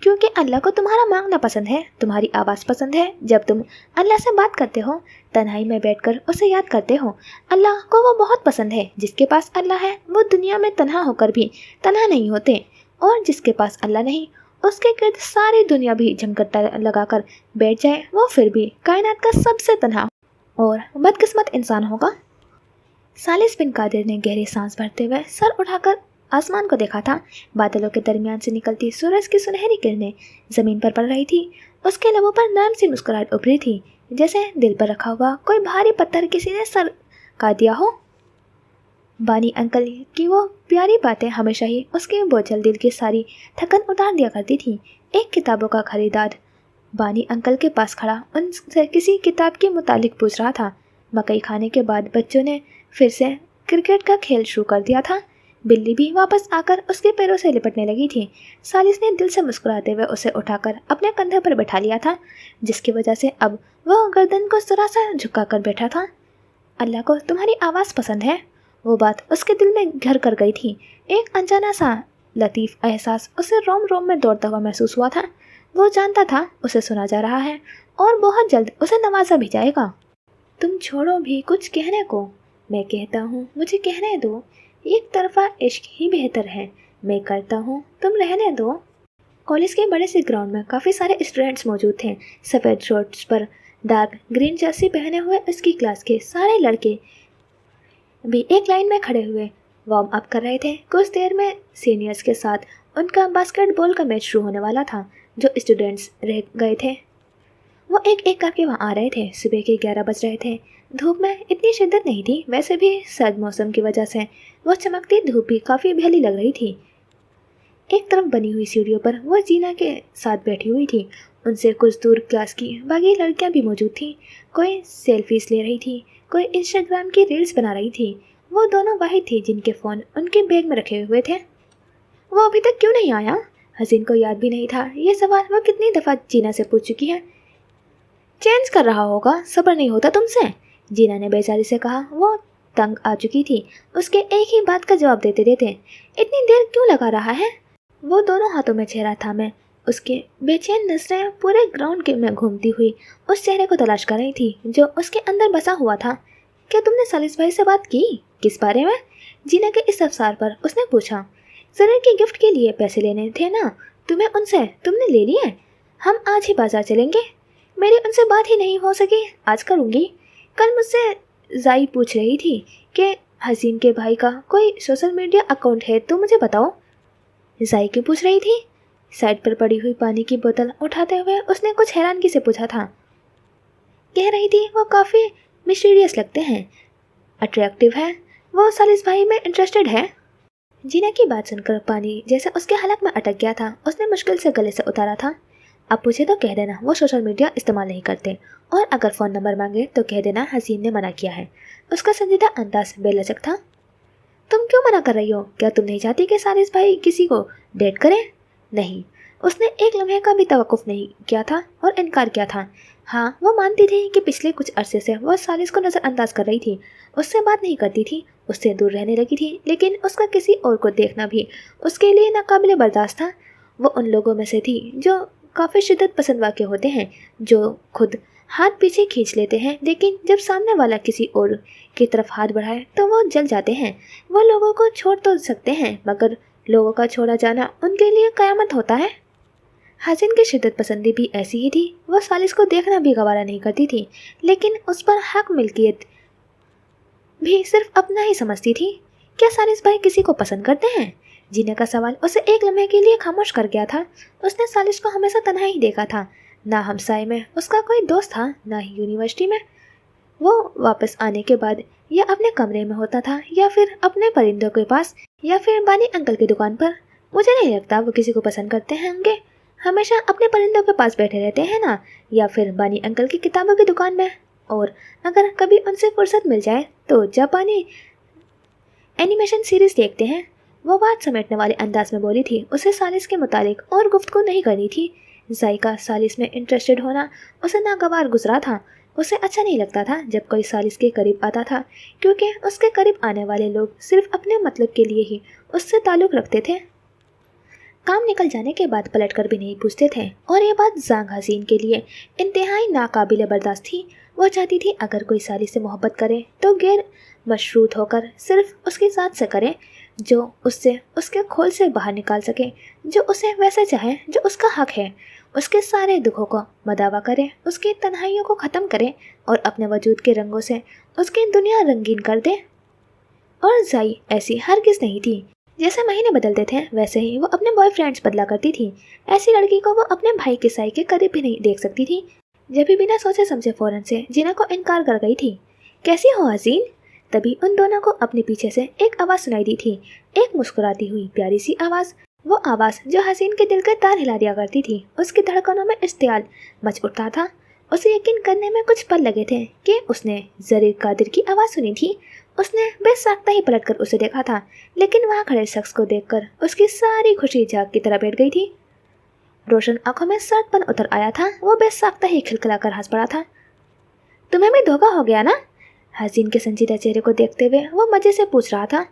क्योंकि अल्लाह को तुम्हारा मांगना पसंद है, तुम्हारी आवाज़ पसंद है। जब तुम अल्लाह से बात करते हो, तन्हाई में बैठकर उसे याद करते हो, अल्लाह को वो बहुत पसंद है। जिसके पास अल्लाह है वो दुनिया में तन्हा होकर भी तन्हा नहीं होते, और जिसके पास अल्लाह नहीं, उसके गिर्द सारी दुनिया भी झमकट्टा लगाकर बैठ जाए, वो फिर भी कायनात का सबसे तन्हा और बदकिस्मत इंसान होगा। सालिस बिन कादिर ने गहरी सांस भरते हुए सर उठाकर आसमान को देखा था। बादलों के दरमियान से निकलती सूरज की सुनहरी किरणें जमीन पर पड़ रही थी। उसके लबों पर नरम सी मुस्कुराहट उभरी थी, जैसे दिल पर रखा हुआ कोई भारी पत्थर किसी ने सर काट दिया हो। बानी अंकल की वो प्यारी बातें हमेशा ही उसके बोझल दिल की सारी थकन उतार दिया करती थी। एक किताबों का खरीदार बानी अंकल के पास खड़ा उनसे किसी किताब के मुतालिक पूछ रहा था। मकई खाने के बाद बच्चों ने फिर से क्रिकेट का खेल शुरू कर दिया था। बिल्ली भी वापस आकर उसके पैरों से लिपटने लगी थी। सालिस ने दिल से मुस्कुराते हुए उसे उठाकर अपने कंधे पर बैठा लिया था, जिसकी वजह से अब वह गर्दन को जरा सा झुका कर बैठा था। अल्लाह को तुम्हारी आवाज़ पसंद है, वो बात उसके दिल में घर कर गई थी। एक अनजाना सा लतीफ़ एहसास उसे रोम रोम में दौड़ता हुआ महसूस हुआ था। वो जानता था उसे सुना जा रहा है और बहुत जल्द उसे नवाजा भी जाएगा। तुम छोड़ो भी कुछ कहने को, मैं कहता हूँ मुझे कहने दो, एक तरफा इश्क ही बेहतर है, मैं करता हूँ तुम रहने दो। कॉलेज के बड़े से ग्राउंड में काफ़ी सारे स्टूडेंट्स मौजूद थे। सफ़ेद शर्ट्स पर डार्क ग्रीन जर्सी पहने हुए उसकी क्लास के सारे लड़के भी एक लाइन में खड़े हुए वार्म अप कर रहे थे। कुछ देर में सीनियर्स के साथ उनका बास्केटबॉल का मैच शुरू होने वाला था। जो स्टूडेंट्स रह गए थे वो एक एक करके वहाँ आ रहे थे। सुबह के 11 बज रहे थे। धूप में इतनी शिद्दत नहीं थी, वैसे भी सर्द मौसम की वजह से वो चमकती धूप भी काफ़ी भली लग रही थी। एक तरफ बनी हुई सीढ़ियों पर वो जीना के साथ बैठी हुई थी। उनसे कुछ दूर क्लास की बाकी लड़कियां भी मौजूद थीं। कोई सेल्फीज ले रही थी, कोई इंस्टाग्राम की रील्स बना रही थी। वो दोनों वाहिद थी जिनके फ़ोन उनके बैग में रखे हुए थे। वो अभी तक क्यों नहीं आया? हसीन को याद भी नहीं था ये सवाल वो कितनी दफ़ा जीना से पूछ चुकी है। चेंज कर रहा होगा, सब्र नहीं होता तुमसे, जीना ने बेचारी से कहा। वो तंग आ चुकी थी उसके एक ही बात का जवाब देते देते। इतनी देर क्यों लगा रहा है? वो दोनों हाथों में चेहरा थामे उसके बेचैन नजरें पूरे ग्राउंड के में घूमती हुई उस चेहरे को तलाश कर रही थी जो उसके अंदर बसा हुआ था। क्या तुमने सालिस भाई से बात की? किस बारे में? जीना के इस अवसर पर उसने पूछा। जरीर के गिफ्ट के लिए पैसे लेने थे ना तुम्हें उनसे, तुमने ले लिए? हम आज ही बाजार चलेंगे। मेरी उनसे बात ही नहीं हो सकी, आज करूँगी। कल मुझसे जाई पूछ रही थी कि हसीन के भाई का कोई सोशल मीडिया अकाउंट है तो मुझे बताओ। जाई क्यों पूछ रही थी? साइड पर पड़ी हुई पानी की बोतल उठाते हुए उसने कुछ हैरानगी से पूछा था। कह रही थी वो काफ़ी मिस्टीरियस लगते हैं, अट्रैक्टिव है, वो सालिस भाई में इंटरेस्टेड है। जीना की बात सुनकर पानी जैसे उसके हलक में अटक गया था। उसने मुश्किल से गले से उतारा था। अब पूछे तो कह देना वो सोशल मीडिया इस्तेमाल नहीं करते, और अगर फ़ोन नंबर मांगे तो कह देना हसीन ने मना किया है। उसका संजीदा अंदाज बेलचक था। तुम क्यों मना कर रही हो? क्या तुम नहीं चाहती कि सालिस भाई किसी को डेट करें? नहीं, उसने एक लम्हे का भी तवक्कुफ नहीं किया था और इनकार किया था। हाँ, वो मानती थी कि पिछले कुछ अरसे से वो सालिस को नज़रअंदाज कर रही थी, उससे बात नहीं करती थी, उससे दूर रहने लगी थी, लेकिन उसका किसी और को देखना भी उसके लिए नाकाबिले बर्दाश्त था। वो उन लोगों में से थी जो काफ़ी शिद्दत पसंद वाक़े होते हैं, जो खुद हाथ पीछे खींच लेते हैं, लेकिन जब सामने वाला किसी और की तरफ हाथ बढ़ाए तो वो जल जाते हैं। वो लोगों को छोड़ तो सकते हैं, मगर लोगों का छोड़ा जाना उनके लिए क़यामत होता है। हसीन की शिद्दत पसंदी भी ऐसी ही थी। वो सालिस को देखना भी गवारा नहीं करती थी, लेकिन उस पर हक मिल्कियत भी सिर्फ अपना ही समझती थी। क्या सालिस भाई किसी को पसंद करते हैं? जीने का सवाल उसे एक लम्हे के लिए खामोश कर गया था। उसने सालिस को हमेशा तन्हा ही देखा था, ना हमसाए में उसका कोई दोस्त था, ना ही यूनिवर्सिटी में। वो वापस आने के बाद या अपने कमरे में होता था, या फिर अपने परिंदों के पास, या फिर बानी अंकल की दुकान पर। मुझे नहीं लगता वो किसी को पसंद करते होंगे, हमेशा अपने परिंदों के पास बैठे रहते हैं ना, या फिर बानी अंकल की किताबों की दुकान में। और अगर कभी उनसे फुर्सत मिल जाए तो जापानी एनिमेशन सीरीज देखते हैं। वो बात समेटने वाले अंदाज में बोली थी। उसे सालिस के मुतालिक और गुफ्तगू नहीं करनी थी। जायका सालिस में इंटरेस्टेड होना उसे नागवार गुजरा था। उसे अच्छा नहीं लगता था जब कोई सालिस के करीब आता था, क्योंकि उसके करीब आने वाले लोग सिर्फ अपने मतलब के लिए ही उससे ताल्लुक़ रखते थे। काम निकल जाने के बाद पलटकर भी नहीं पूछते थे, और ये बात जांग हसीन के लिए इंतहाई नाकाबिले बर्दाश्त थी। वो चाहती थी अगर कोई सालिस से मोहब्बत करे तो गैर मशरूत होकर सिर्फ उसकी ज़ात से करे, जो उससे उसके खोल से बाहर निकाल सके, जो उसे वैसे चाहे जो उसका हक है, उसके सारे दुखों को मदावा करे, उसकी तन्हाइयों को ख़त्म करे और अपने वजूद के रंगों से उसकी दुनिया रंगीन कर दे। और जाई ऐसी हरगिज़ नहीं थी। जैसे महीने बदलते थे वैसे ही वो अपने बॉयफ्रेंड्स बदला करती थी। ऐसी लड़की को वो अपने भाई के साई के करीब भी नहीं देख सकती थी। जब भी बिना सोचे समझे फ़ौरन से जीना को इनकार कर गई थी। कैसी हो हसीन? तभी उन दोनों को अपने पीछे से एक आवाज़ सुनाई दी थी, एक मुस्कुराती हुई प्यारी सी आवाज़। वो आवाज़ जो हसीन के दिल के तार हिला दिया करती थी। उसकी धड़कनों में इश्तियाल मच उठता था। उसे यकीन करने में कुछ पल लगे थे कि उसने जरीर कादिर की आवाज़ सुनी थी। उसने बेसाख्ता ही पलटकर उसे देखा था, लेकिन वहाँ खड़े शख्स को देखकर उसकी सारी खुशी झाग की तरह बैठ गई थी। रोशन आंखों में सर्दपन उतर आया था। वो बेसाख्ता ही खिलखिलाकर हंस पड़ा था। तुम्हें भी धोखा हो गया ना? हसीन के संजीदा चेहरे को देखते हुए वो मज़े से पूछ रहा था।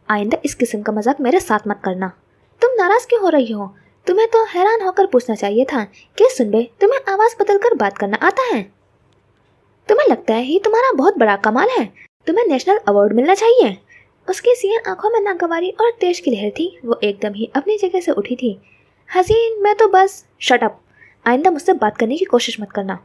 आइंदा इस किस्म का मजाक मेरे साथ मत करना। तुम नाराज़ क्यों हो रही हो? तुम्हें तो हैरान होकर पूछना चाहिए था कि सुनबे, तुम्हें आवाज़ बदलकर बात करना आता है? तुम्हें लगता है ये तुम्हारा बहुत बड़ा कमाल है, तुम्हें नेशनल अवार्ड मिलना चाहिए। उसकी सियाह आंखों में नागवारी और तेज की लहर थी। वो एकदम ही अपनी जगह से उठी थी। हसीन, मैं तो बस शट अप, आइंदा मुझसे बात करने की कोशिश मत करना।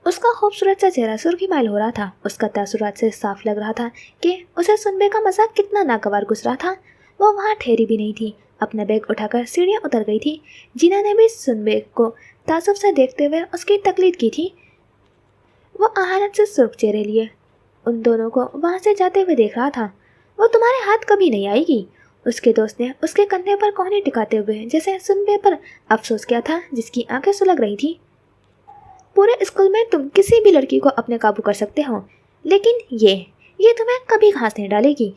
उसका खूबसूरत सा चेहरा सुर्खी माइल हो रहा था। उसका तासुरात से साफ लग रहा था कि उसे सुनबे का मजाक कितना नागवार गुजरा था। वो वहाँ ठहरी भी नहीं थी, अपना बैग उठाकर सीढ़ियाँ उतर गई थी। जीना ने भी सुनबे को तासुब से देखते हुए उसकी तकलीद की थी। वो आहारत से सुर्ख चेहरे लिए उन दोनों को वहाँ से जाते हुए देख रहा था। वो तुम्हारे हाथ कभी नहीं आएगी, उसके दोस्त ने उसके कंधे पर कोहनी टिकाते हुए जैसे सुनबे पर अफसोस किया था, जिसकी आंखें सुलग रही थी। पूरे स्कूल में तुम किसी भी लड़की को अपने काबू कर सकते हो, लेकिन ये तुम्हें कभी घास नहीं डालेगी।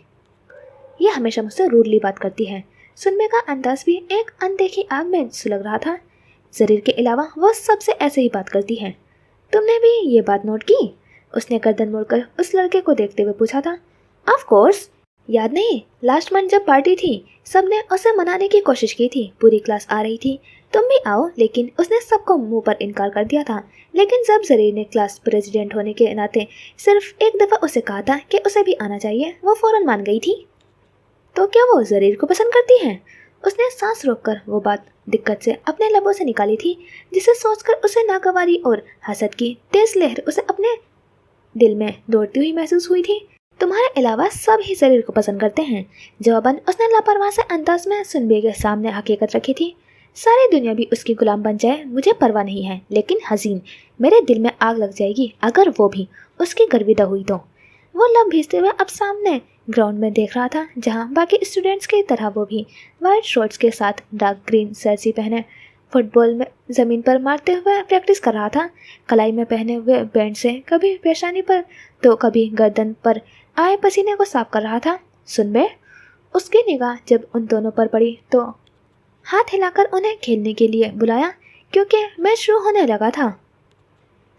ये हमेशा मुझसे रूडली बात करती है। सुनबे का अंदाज भी एक अनदेखी आग में सुलग रहा था। जरीर के अलावा वो सबसे ऐसे ही बात करती है। तुमने भी ये बात नोट की? उसने गर्दन मोड़कर उस लड़के को देखते हुए पूछा था। ऑफ कोर्स, याद नहीं, लास्ट मंथ जब पार्टी थी सबने उसे मनाने की कोशिश की थी, पूरी क्लास आ रही थी, तुम भी आओ, लेकिन उसने सबको मुंह पर इनकार कर दिया था। लेकिन जब जरीर ने क्लास प्रेसिडेंट होने के नाते सिर्फ एक दफ़ा उसे कहा था कि उसे भी आना चाहिए, वो फौरन मान गई थी। तो क्या वो जरीर को पसंद करती है? उसने सांस रोककर वो बात दिक्कत से अपने लबों से निकाली थी, जिसे सोचकर उसे नागवारी और हसद की तेज लहर उसे अपने दिल में दौड़ती हुई महसूस हुई थी। तुम्हारे अलावा सब ही जरीर को पसंद करते हैं। जवाबन उसने लापरवाह से अंदाज में सुनबे के सामने हकीकत रखी थी। सारी दुनिया भी उसकी गुलाम बन जाए मुझे परवाह नहीं है, लेकिन हसीन, मेरे दिल में आग लग जाएगी अगर वो भी उसकी गर्विदा हुई तो। वो लब भीजते हुए अब सामने ग्राउंड में देख रहा था, जहाँ बाकी स्टूडेंट्स की तरह वो भी वाइट शॉर्ट्स के साथ डार्क ग्रीन जर्सी पहने फुटबॉल में ज़मीन पर मारते हुए प्रैक्टिस कर रहा था। कलाई में पहने हुए बैंड से कभी पेशानी पर तो कभी गर्दन पर आए पसीने को साफ कर रहा था। सुनबे, उसकी निगाह जब उन दोनों पर पड़ी तो हाथ हिलाकर उन्हें खेलने के लिए बुलाया, क्योंकि मैच शुरू होने लगा था।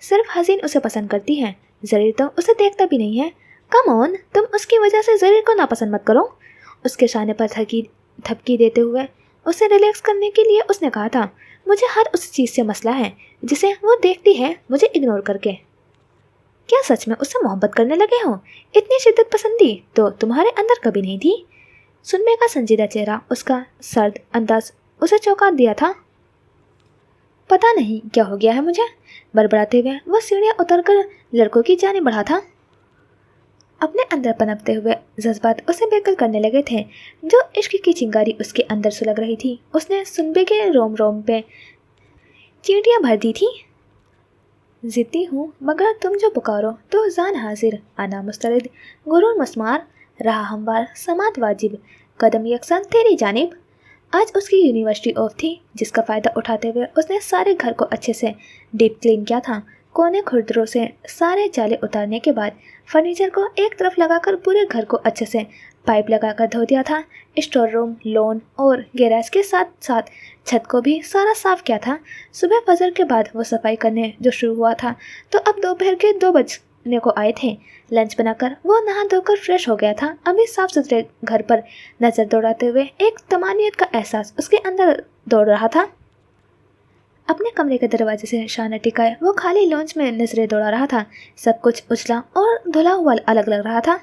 सिर्फ हसीन उसे पसंद करती है, जरीर तो उसे देखता भी नहीं है। कम ऑन, तुम उसकी वजह से जरीर को नापसंद मत करो। उसके शाने पर थपकी देते हुए उसे रिलैक्स करने के लिए उसने कहा था, मुझे हर उस चीज़ से मसला है जिसे वो देखती है मुझे इग्नोर करके। क्या सच में उससे मोहब्बत करने लगे हो? इतनी शिद्दत पसंदी तो तुम्हारे अंदर कभी नहीं थी। सुनबे का संजीदा चेहरा, उसका सर्द अंदाज उसे चौंका दिया था। पता नहीं क्या हो गया है मुझे, बड़बड़ाते हुए वो सीढ़ियाँ उतरकर लड़कों की जाने बढ़ा था। अपने अंदर पनपते हुए जज्बात उसे बेकल करने लगे थे, जो इश्क की चिंगारी उसके अंदर सुलग रही थी। उसने सुनबे के रोम रोम पे चींटियाँ भर दी थी। जिद्दी हूँ मगर तुम जो पुकारो तो जान हाजिर, आना मुस्तरद, गुरूर मस्मार, रहा हमवार, समात वाजिब, कदम यकसन तेरी जानिब। आज उसकी यूनिवर्सिटी ऑफ थी, जिसका फ़ायदा उठाते हुए उसने सारे घर को अच्छे से डीप क्लीन किया था। कोने खुरदरों से सारे जाले उतारने के बाद फर्नीचर को एक तरफ लगाकर पूरे घर को अच्छे से पाइप लगाकर धो दिया था। स्टोर रूम, लॉन और गैराज के साथ साथ छत को भी सारा साफ किया था। सुबह फजर के बाद वो सफाई करने जो शुरू हुआ था तो अब दोपहर के 2 बजने को आए थे। लंच बनाकर वो नहा धोकर फ्रेश हो गया था। अभी साफ सुथरे घर पर नज़र दौड़ाते हुए एक तमानियत का एहसास उसके अंदर दौड़ रहा था। अपने कमरे के दरवाजे से शाना टिकाए वो खाली लॉन्च में नजरें दौड़ा रहा था। सब कुछ उछला और धुला हुआ अलग लग रहा था,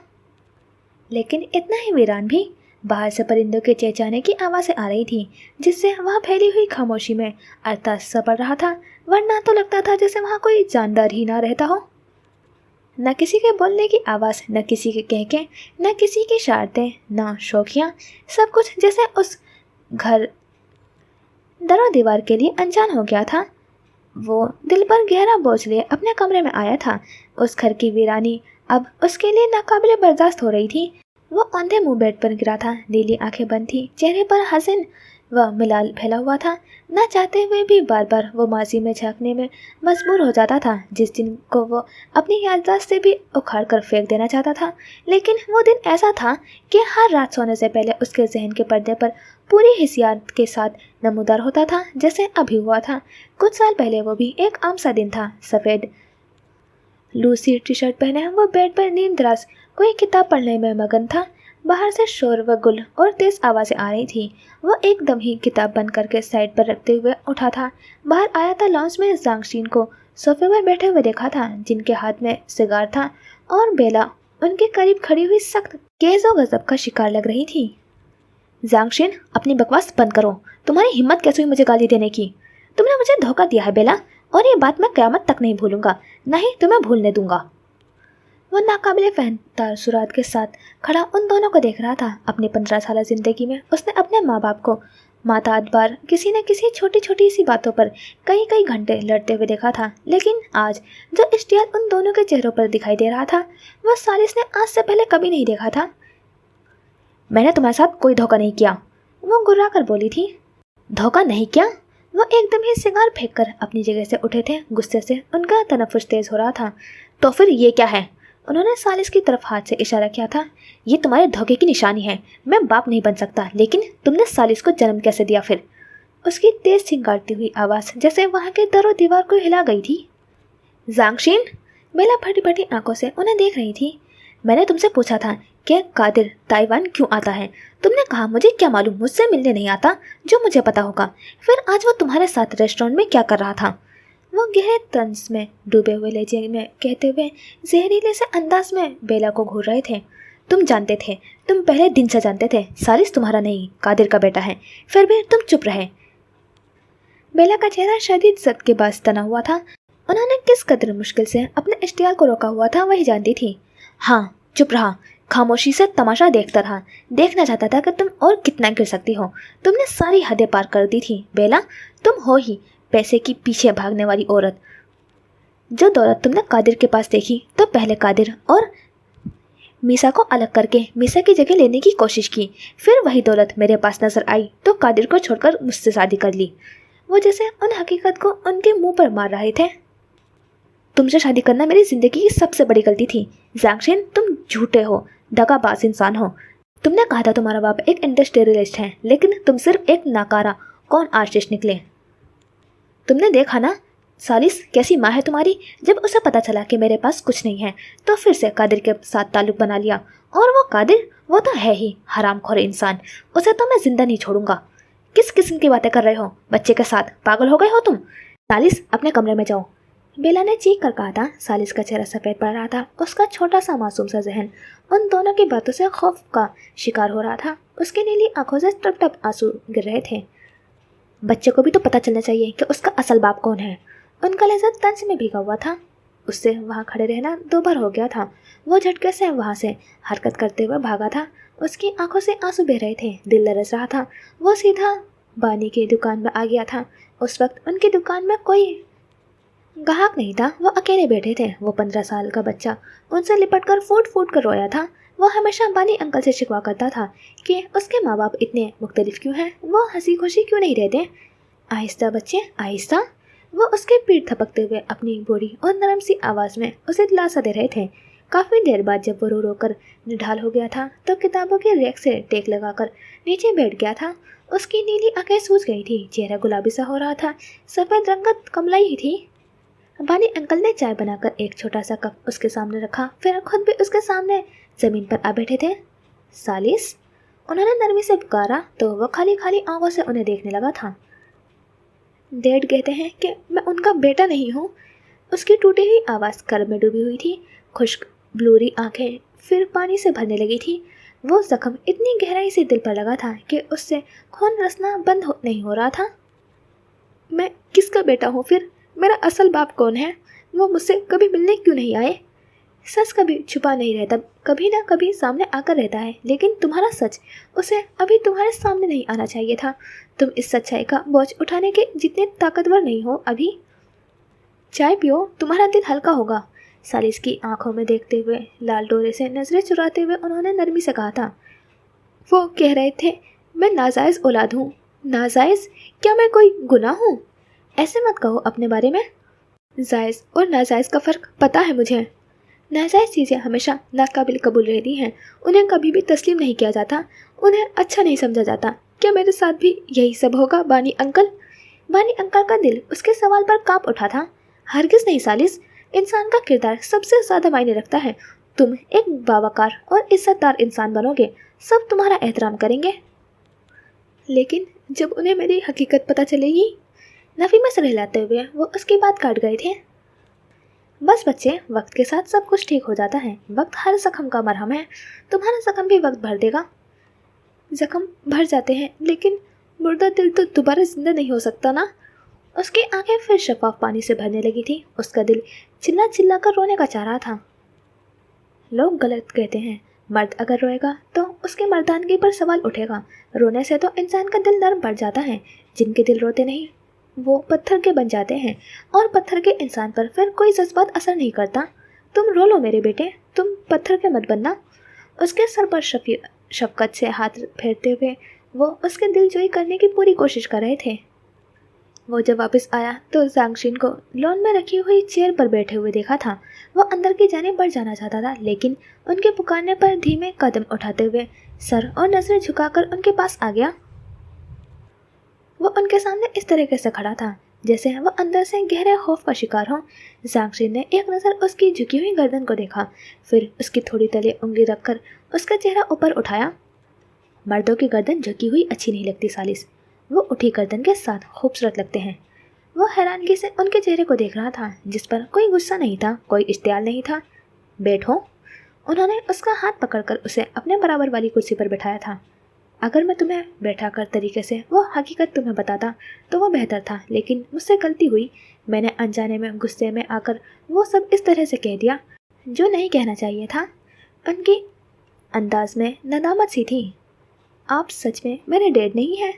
लेकिन इतना ही वीरान भी। बाहर से परिंदों के चहचहाने की आवाज़ें आ रही थी, जिससे वहाँ फैली हुई खामोशी में अरताज सा पड़ रहा था, वरना तो लगता था जैसे वहाँ कोई जानदार ही ना रहता हो। न किसी के बोलने की आवाज़, न किसी के कहके, न किसी की शरारतें, न शौकियाँ। सब कुछ जैसे उस घर दरो दीवार के लिए अनजान हो गया था। वो दिल पर गहरा बोझ लिए अपने कमरे में आया था। उस घर की वीरानी अब उसके लिए नाकाबिले बर्दाश्त हो रही थी। वो अंधे मुंह बेड पर गिरा था, नीली आंखें बंद थी, चेहरे पर हसन व मिलाल फैला हुआ था। न चाहते हुए भी बार बार वो माजी में झांकने में मजबूर हो जाता था, जिस दिन को वो अपनी याददाश्त से भी उखाड़ कर फेंक देना चाहता था। लेकिन वो दिन ऐसा था कि हर रात सोने से पहले उसके जहन के पर्दे पर पूरी हिस्सियात के साथ नमूदार होता था, जैसे अभी हुआ था। कुछ साल पहले वो भी एक आम सा दिन था। सफ़ेद लूसी टी शर्ट पहने वो बेड पर नीम दराज कोई किताब पढ़ने में मगन था। बाहर से शोर व गुल और तेज़ आवाज़ें आ रही थी। वो एकदम ही किताब बंद करके साइड पर रखते हुए उठा था। बाहर आया था। लॉन्च में जांगशीन को सोफे पर बैठे हुए देखा था, जिनके हाथ में सिगार था और बेला उनके करीब खड़ी हुई सख्त केज़ो गज़ब का शिकार लग रही थी। जांगशीन, अपनी बकवास बंद करो। तुम्हारी हिम्मत कैसे हुई मुझे गाली देने की? तुमने मुझे धोखा दिया है बेला, और ये बात मैं क़यामत तक नहीं भूलूंगा, नहीं तुम्हें भूलने दूंगा। वो नाकाबिले फहम तासुरात के साथ खड़ा उन दोनों को देख रहा था। अपनी 15 साल ज़िंदगी में उसने अपने माँ बाप को माताद बार किसी न किसी छोटी छोटी सी बातों पर कई कई घंटे लड़ते हुए देखा था, लेकिन आज जो इश्तियाक उन दोनों के चेहरों पर दिखाई दे रहा था वह सालिस ने आज से पहले कभी नहीं देखा था। मैंने तुम्हारे साथ कोई धोखा नहीं किया, वो गुर्रा कर बोली थी। धोखा नहीं किया? वो एकदम ही सिगार फेंक कर अपनी जगह से उठे थे। गुस्से से उनका तनफुस तेज हो रहा था। तो फिर ये क्या है? उन्होंने सालिस की तरफ हाथ से इशारा किया था। ये तुम्हारे धोखे की निशानी है। मैं बाप नहीं बन सकता, लेकिन तुमने सालिस को जन्म कैसे दिया फिर? उसकी तेज चिंगारती हुई आवाज़ जैसे वहाँ के दरो दीवार को हिला गई थी। जांगशीन, बेला फटी फटी आंखों से उन्हें देख रही थी। मैंने तुमसे पूछा था कि कादिर ताइवान क्यों आता है, तुमने कहा मुझे क्या मालूम, मुझसे मिलने नहीं आता जो मुझे पता होगा। फिर आज वो तुम्हारे साथ रेस्टोरेंट में क्या कर रहा था? वो गहरे तंज में डूबे हुए लहजे में कहते हुए जहरीले से अंदाज में बेला को घूर रहे थे। तुम जानते थे, तुम पहले दिन से जानते थे सालिस तुम्हारा नहीं कादिर का बेटा है, फिर भी तुम चुप रहे। बेला का चेहरा शदीद जद के बाद तना हुआ था। उन्होंने किस कदर मुश्किल से अपने इश्तियाल को रोका हुआ था वही जानती थी। हाँ, चुप रहा, खामोशी से तमाशा देखता रहा। देखना चाहता था कि तुम और कितना गिर सकती हो। तुमने सारी हदें पार कर दी थी बेला। तुम हो ही पैसे की पीछे भागने वाली औरत। जो दौलत तुमने कादिर के पास देखी तो पहले कादिर और मीसा को अलग करके मीसा की जगह लेने की कोशिश की। फिर वही दौलत मेरे पास नजर आई तो कादिर को छोड़कर मुझसे शादी कर ली। वो जैसे उन हकीकत को उनके मुंह पर मार रहे थे। तुमसे शादी करना मेरी जिंदगी की सबसे बड़ी गलती थी। जैंगशिन, तुम झूठे हो, दगाबाज इंसान हो। तुमने कहा था तुम्हारा बाप एक इंडस्ट्रियलिस्ट है, लेकिन तुम सिर्फ एक नाकारा कौन आर्टिस्ट निकले। तुमने देखा ना सालिस कैसी माँ है तुम्हारी। जब उसे पता चला कि मेरे पास कुछ नहीं है तो फिर से कादिर के साथ ताल्लुक बना लिया। और वो कादिर, वो तो है ही हरामखोर इंसान, उसे तो मैं जिंदा नहीं छोड़ूंगा। किस किस्म की बातें कर रहे हो बच्चे के साथ, पागल हो गए हो तुम। सालिस, अपने कमरे में जाओ, बेला ने चीख कर कहा था। सालिस का चेहरा सफ़ेद पड़ रहा था। उसका छोटा सा मासूम सा जहन उन दोनों की बातों से खौफ का शिकार हो रहा था। उसकी नीली आंखों से टप टप आंसू गिर रहे थे। बच्चे को भी तो पता चलना चाहिए कि उसका असल बाप कौन है। उनका लहजा तंज में भीगा हुआ था। उससे वहाँ खड़े रहना दोबार हो गया था। वो झटके से वहाँ से हरकत करते हुए भागा था। उसकी आंखों से आंसू बह रहे थे, दिल लरस रहा था। वो सीधा बानी की दुकान में आ गया था। उस वक्त उनकी दुकान में कोई ग्राहक नहीं था। वो अकेले बैठे थे। वो 15 साल का बच्चा उनसे लिपट कर फूट कर रोया था। वो हमेशा बानी अंकल से शिकवा करता था कि उसके माँ बाप इतने मुख्तलिफ क्यों हैं, वो हंसी खुशी क्यों नहीं रहते। आहिस्ता बच्चे, आहिस्ता। वो उसके पीठ थपकते हुए अपनी बूढ़ी और नरम सी आवाज़ में उसे दिलासा दे रहे थे। काफ़ी देर बाद जब वो रो कर निढाल हो गया था तो किताबों के रैक से टेक लगाकर नीचे बैठ गया था। उसकी नीली आंखें सूज गई थी, चेहरा गुलाबी सा हो रहा था, सफ़ेद रंगत कमलाई ही थी। बानी अंकल ने चाय बनाकर एक छोटा सा कप उसके सामने रखा, फिर खुद भी उसके सामने ज़मीन पर आ बैठे थे। सालिस, उन्होंने नरमी से पुकारा तो वो खाली खाली आंखों से उन्हें देखने लगा था। डैड कहते हैं कि मैं उनका बेटा नहीं हूँ। उसकी टूटी हुई आवाज़ कर्ब में डूबी हुई थी। खुश्क ब्लूरी आंखें फिर पानी से भरने लगी थी। वो जख्म इतनी गहराई से दिल पर लगा था कि उससे खून रसना बंद नहीं हो रहा था। मैं किसका बेटा हूँ फिर? मेरा असल बाप कौन है? वो मुझसे कभी मिलने क्यों नहीं आए? सच कभी छुपा नहीं रहता, कभी ना कभी सामने आकर रहता है, लेकिन तुम्हारा सच उसे अभी तुम्हारे सामने नहीं आना चाहिए था। तुम इस सच्चाई का बोझ उठाने के जितने ताकतवर नहीं हो अभी। चाय पियो, तुम्हारा दिल हल्का होगा। सालिस की आंखों में देखते हुए लाल डोरे से नजरें चुराते हुए उन्होंने नरमी से कहा था। वो कह रहे थे मैं नाजायज़ औलाद हूँ। नाजायज़? क्या मैं कोई गुनाह हूँ? ऐसे मत कहो अपने बारे में। जायज़ और नाजायज़ का फ़र्क पता है मुझे। नाजायज़ चीज़ें हमेशा नाकाबिल कबूल रहती हैं, उन्हें कभी भी तस्लीम नहीं किया जाता, उन्हें अच्छा नहीं समझा जाता। क्या मेरे साथ भी यही सब होगा बानी अंकल? बानी अंकल का दिल उसके सवाल पर कांप उठा था। हरगिज़ नहीं सालिस, इंसान का किरदार सबसे ज़्यादा मायने रखता है। तुम एक बावकार और इज्जतदार इंसान बनोगे, सब तुम्हारा एहतराम करेंगे। लेकिन जब उन्हें मेरी हकीकत पता चलेगी। नफी में सहलाते हुए वो उसकी बात काट गए थे। बस बच्चे, वक्त के साथ सब कुछ ठीक हो जाता है। वक्त हर जख्म का मरहम है। तुम्हारा जख्म भी वक्त भर देगा। जख्म भर जाते हैं, लेकिन मुर्दा दिल तो दोबारा जिंदा नहीं हो सकता ना। उसकी आंखें फिर शफाफ पानी से भरने लगी थी। उसका दिल चिल्ला चिल्ला कर रोने का चाह रहा था। लोग गलत कहते हैं, मर्द अगर रोएगा तो उसके मर्दानगी पर सवाल उठेगा। रोने से तो इंसान का दिल नरम पड़ जाता है। जिनके दिल रोते नहीं वो पत्थर के बन जाते हैं, और पत्थर के इंसान पर फिर कोई जज्बात असर नहीं करता। तुम रो लो मेरे बेटे, तुम पत्थर के मत बनना। उसके सर पर शफकत से हाथ फेरते हुए वो उसके दिल जोई करने की पूरी कोशिश कर रहे थे। वो जब वापस आया तो जैंगशिन को लॉन में रखी हुई चेयर पर बैठे हुए देखा था। वो अंदर की जाने बढ़ जाना चाहता था, लेकिन उनके पुकारने पर धीमे कदम उठाते हुए सर और नजरें झुकाकर उनके पास आ गया। वो उनके सामने इस तरीके से खड़ा था जैसे वो अंदर से गहरे खौफ का शिकार हो। जांगशिन ने एक नज़र उसकी झुकी हुई गर्दन को देखा, फिर उसकी थोड़ी तले उंगली रखकर उसका चेहरा ऊपर उठाया। मर्दों की गर्दन झुकी हुई अच्छी नहीं लगती सालिस, वो उठी गर्दन के साथ खूबसूरत लगते हैं। वो हैरानगी से उनके चेहरे को देख रहा था, जिस पर कोई गुस्सा नहीं था, कोई इश्तियाल नहीं था। बैठो। उन्होंने उसका हाथ पकड़कर उसे अपने बराबर वाली कुर्सी पर बैठाया था। अगर मैं तुम्हें बैठा कर तरीके से वो हकीकत तुम्हें बताता तो वो बेहतर था, लेकिन मुझसे गलती हुई। मैंने अनजाने में गुस्से में आकर वो सब इस तरह से कह दिया जो नहीं कहना चाहिए था। उनकी अंदाज में नदामत सी थी। आप सच में मेरे डैड नहीं हैं?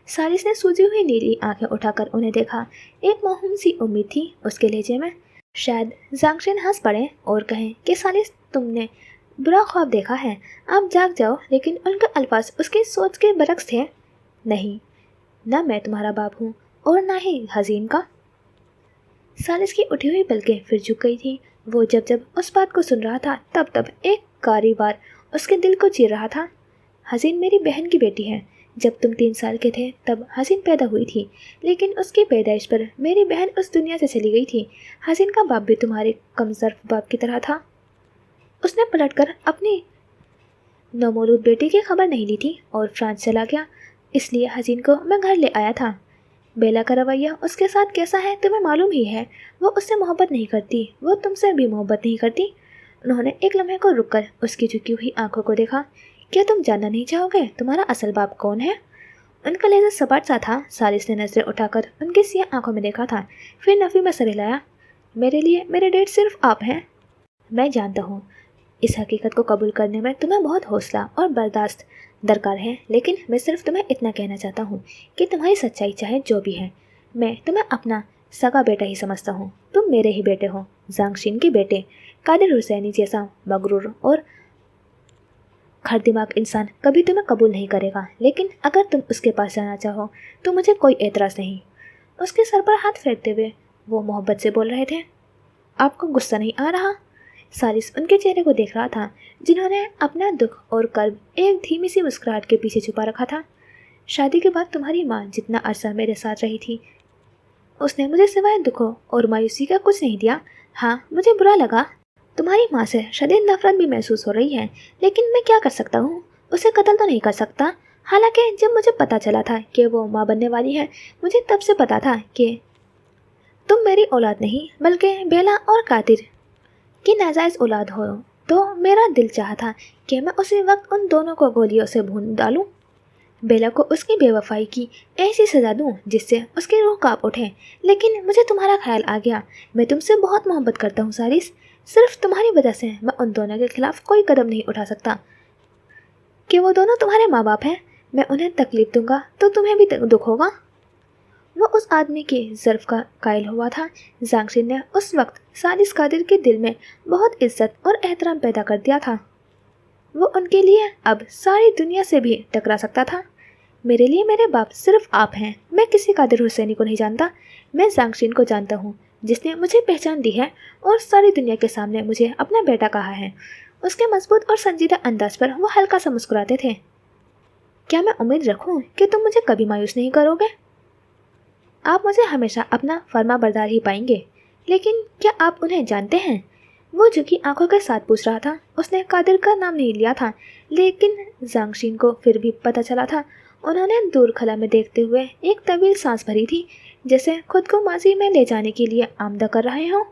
सालिस ने सूजी हुई नीली आंखें उठाकर उन्हें देखा। एक मासूम सी उम्मीद थी उसके लहजे में। शायद जांगशिन हंस पड़े और कहें कि सालिस तुमने बुरा ख्वाब देखा है, आप जाग जाओ, लेकिन उनके अल्फाज उसकी सोच के बरक्स थे। नहीं, ना मैं तुम्हारा बाप हूँ और ना ही हसीन का। सालिस की उठी हुई पलकें फिर झुक गई थी। वो जब जब उस बात को सुन रहा था तब तब एक कारी वार उसके दिल को चीर रहा था। हसीन मेरी बहन की बेटी है। जब तुम 3 साल के थे तब हसीन पैदा हुई थी, लेकिन उसकी पैदाइश पर मेरी बहन उस दुनिया से चली गई थी। हसीन का बाप भी तुम्हारे कमजोर बाप की तरह था। उसने पलटकर अपनी नवमौलूद बेटी की खबर नहीं ली थी और फ्रांस चला गया, इसलिए हसीन को मैं घर ले आया था। बेला का रवैया उसके साथ कैसा है तुम्हें मालूम ही है। वो उससे मोहब्बत नहीं करती, वो तुमसे भी मोहब्बत नहीं करती। उन्होंने एक लम्हे को रुककर उसकी झुकी हुई आंखों को देखा। क्या तुम जानना नहीं चाहोगे तुम्हारा असल बाप कौन है? उनका लहजा सपाट सा था। सालिस ने नजरें उठाकर उनकी सियाह आंखों में देखा था, फिर नफी में सर हिलाया। मेरे लिए मेरे डैड सिर्फ आप हैं। मैं जानता हूँ इस हकीकत को कबूल करने में तुम्हें बहुत हौसला और बर्दाश्त दरकार है, लेकिन मैं सिर्फ तुम्हें इतना कहना चाहता हूँ कि तुम्हारी सच्चाई चाहे जो भी है, मैं तुम्हें अपना सगा बेटा ही समझता हूँ। तुम मेरे ही बेटे हो, जांगशिन के बेटे। कादिर हुसैनी जैसा मगरूर और खर दिमाग इंसान कभी तुम्हें कबूल नहीं करेगा, लेकिन अगर तुम उसके पास जाना चाहो तो मुझे कोई एतराज़ नहीं। उसके सर पर हाथ फेरते हुए वो मोहब्बत से बोल रहे थे। आपको गुस्सा नहीं आ रहा? सालिस उनके चेहरे को देख रहा था, जिन्होंने अपना दुख और कर्ब एक धीमी सी मुस्कुराहट के पीछे छुपा रखा था। शादी के बाद तुम्हारी माँ जितना अरसा मेरे साथ रही थी, उसने मुझे सिवाय दुखों और मायूसी का कुछ नहीं दिया। हाँ, मुझे बुरा लगा। तुम्हारी माँ से शदीद नफरत भी महसूस हो रही है, लेकिन मैं क्या कर सकता हूँ? उसे कत्ल तो नहीं कर सकता। हालांकि जब मुझे पता चला था कि वो माँ बनने वाली है, मुझे तब से पता था कि तुम मेरी औलाद नहीं बल्कि बेला और कादिर की नाजायज़ औलाद हो। तो मेरा दिल चाहा था कि मैं उसी वक्त उन दोनों को गोलियों से भून डालूं। बेला को उसकी बेवफाई की ऐसी सज़ा दूं जिससे उसकी रूह कांप उठे। लेकिन मुझे तुम्हारा ख्याल आ गया। मैं तुमसे बहुत मोहब्बत करता हूँ सारिस। सिर्फ तुम्हारी वजह से मैं उन दोनों के खिलाफ कोई कदम नहीं उठा सकता। कि वो दोनों तुम्हारे माँ बाप हैं, मैं उन्हें तकलीफ दूंगा तो तुम्हें भी दुख होगा। वो उस आदमी की ज़र्फ का कायल हुआ था। जांगशिन ने उस वक्त सालिस कादिर के दिल में बहुत इज्जत और एहतराम पैदा कर दिया था। वो उनके लिए अब सारी दुनिया से भी टकरा सकता था। मेरे लिए मेरे बाप सिर्फ आप हैं। मैं किसी कादिर हुसैनी को नहीं जानता। मैं जांगशिन को जानता हूँ, जिसने मुझे पहचान दी है और सारी दुनिया के सामने मुझे अपना बेटा कहा है। उसके मजबूत और संजीदा अंदाज पर वो हल्का सा मुस्कुराते थे। क्या मैं उम्मीद रखूँ कि तुम मुझे कभी मायूस नहीं करोगे? आप मुझे हमेशा अपना फर्मा बरदार ही पाएंगे। लेकिन क्या आप उन्हें जानते हैं? वो झुकी आंखों के साथ पूछ रहा था। उसने कादिर का नाम नहीं लिया था, लेकिन जांगशिन को फिर भी पता चला था। उन्होंने दूर खला में देखते हुए एक तवील सांस भरी थी, जैसे खुद को माजी में ले जाने के लिए आमदा कर रहे हों।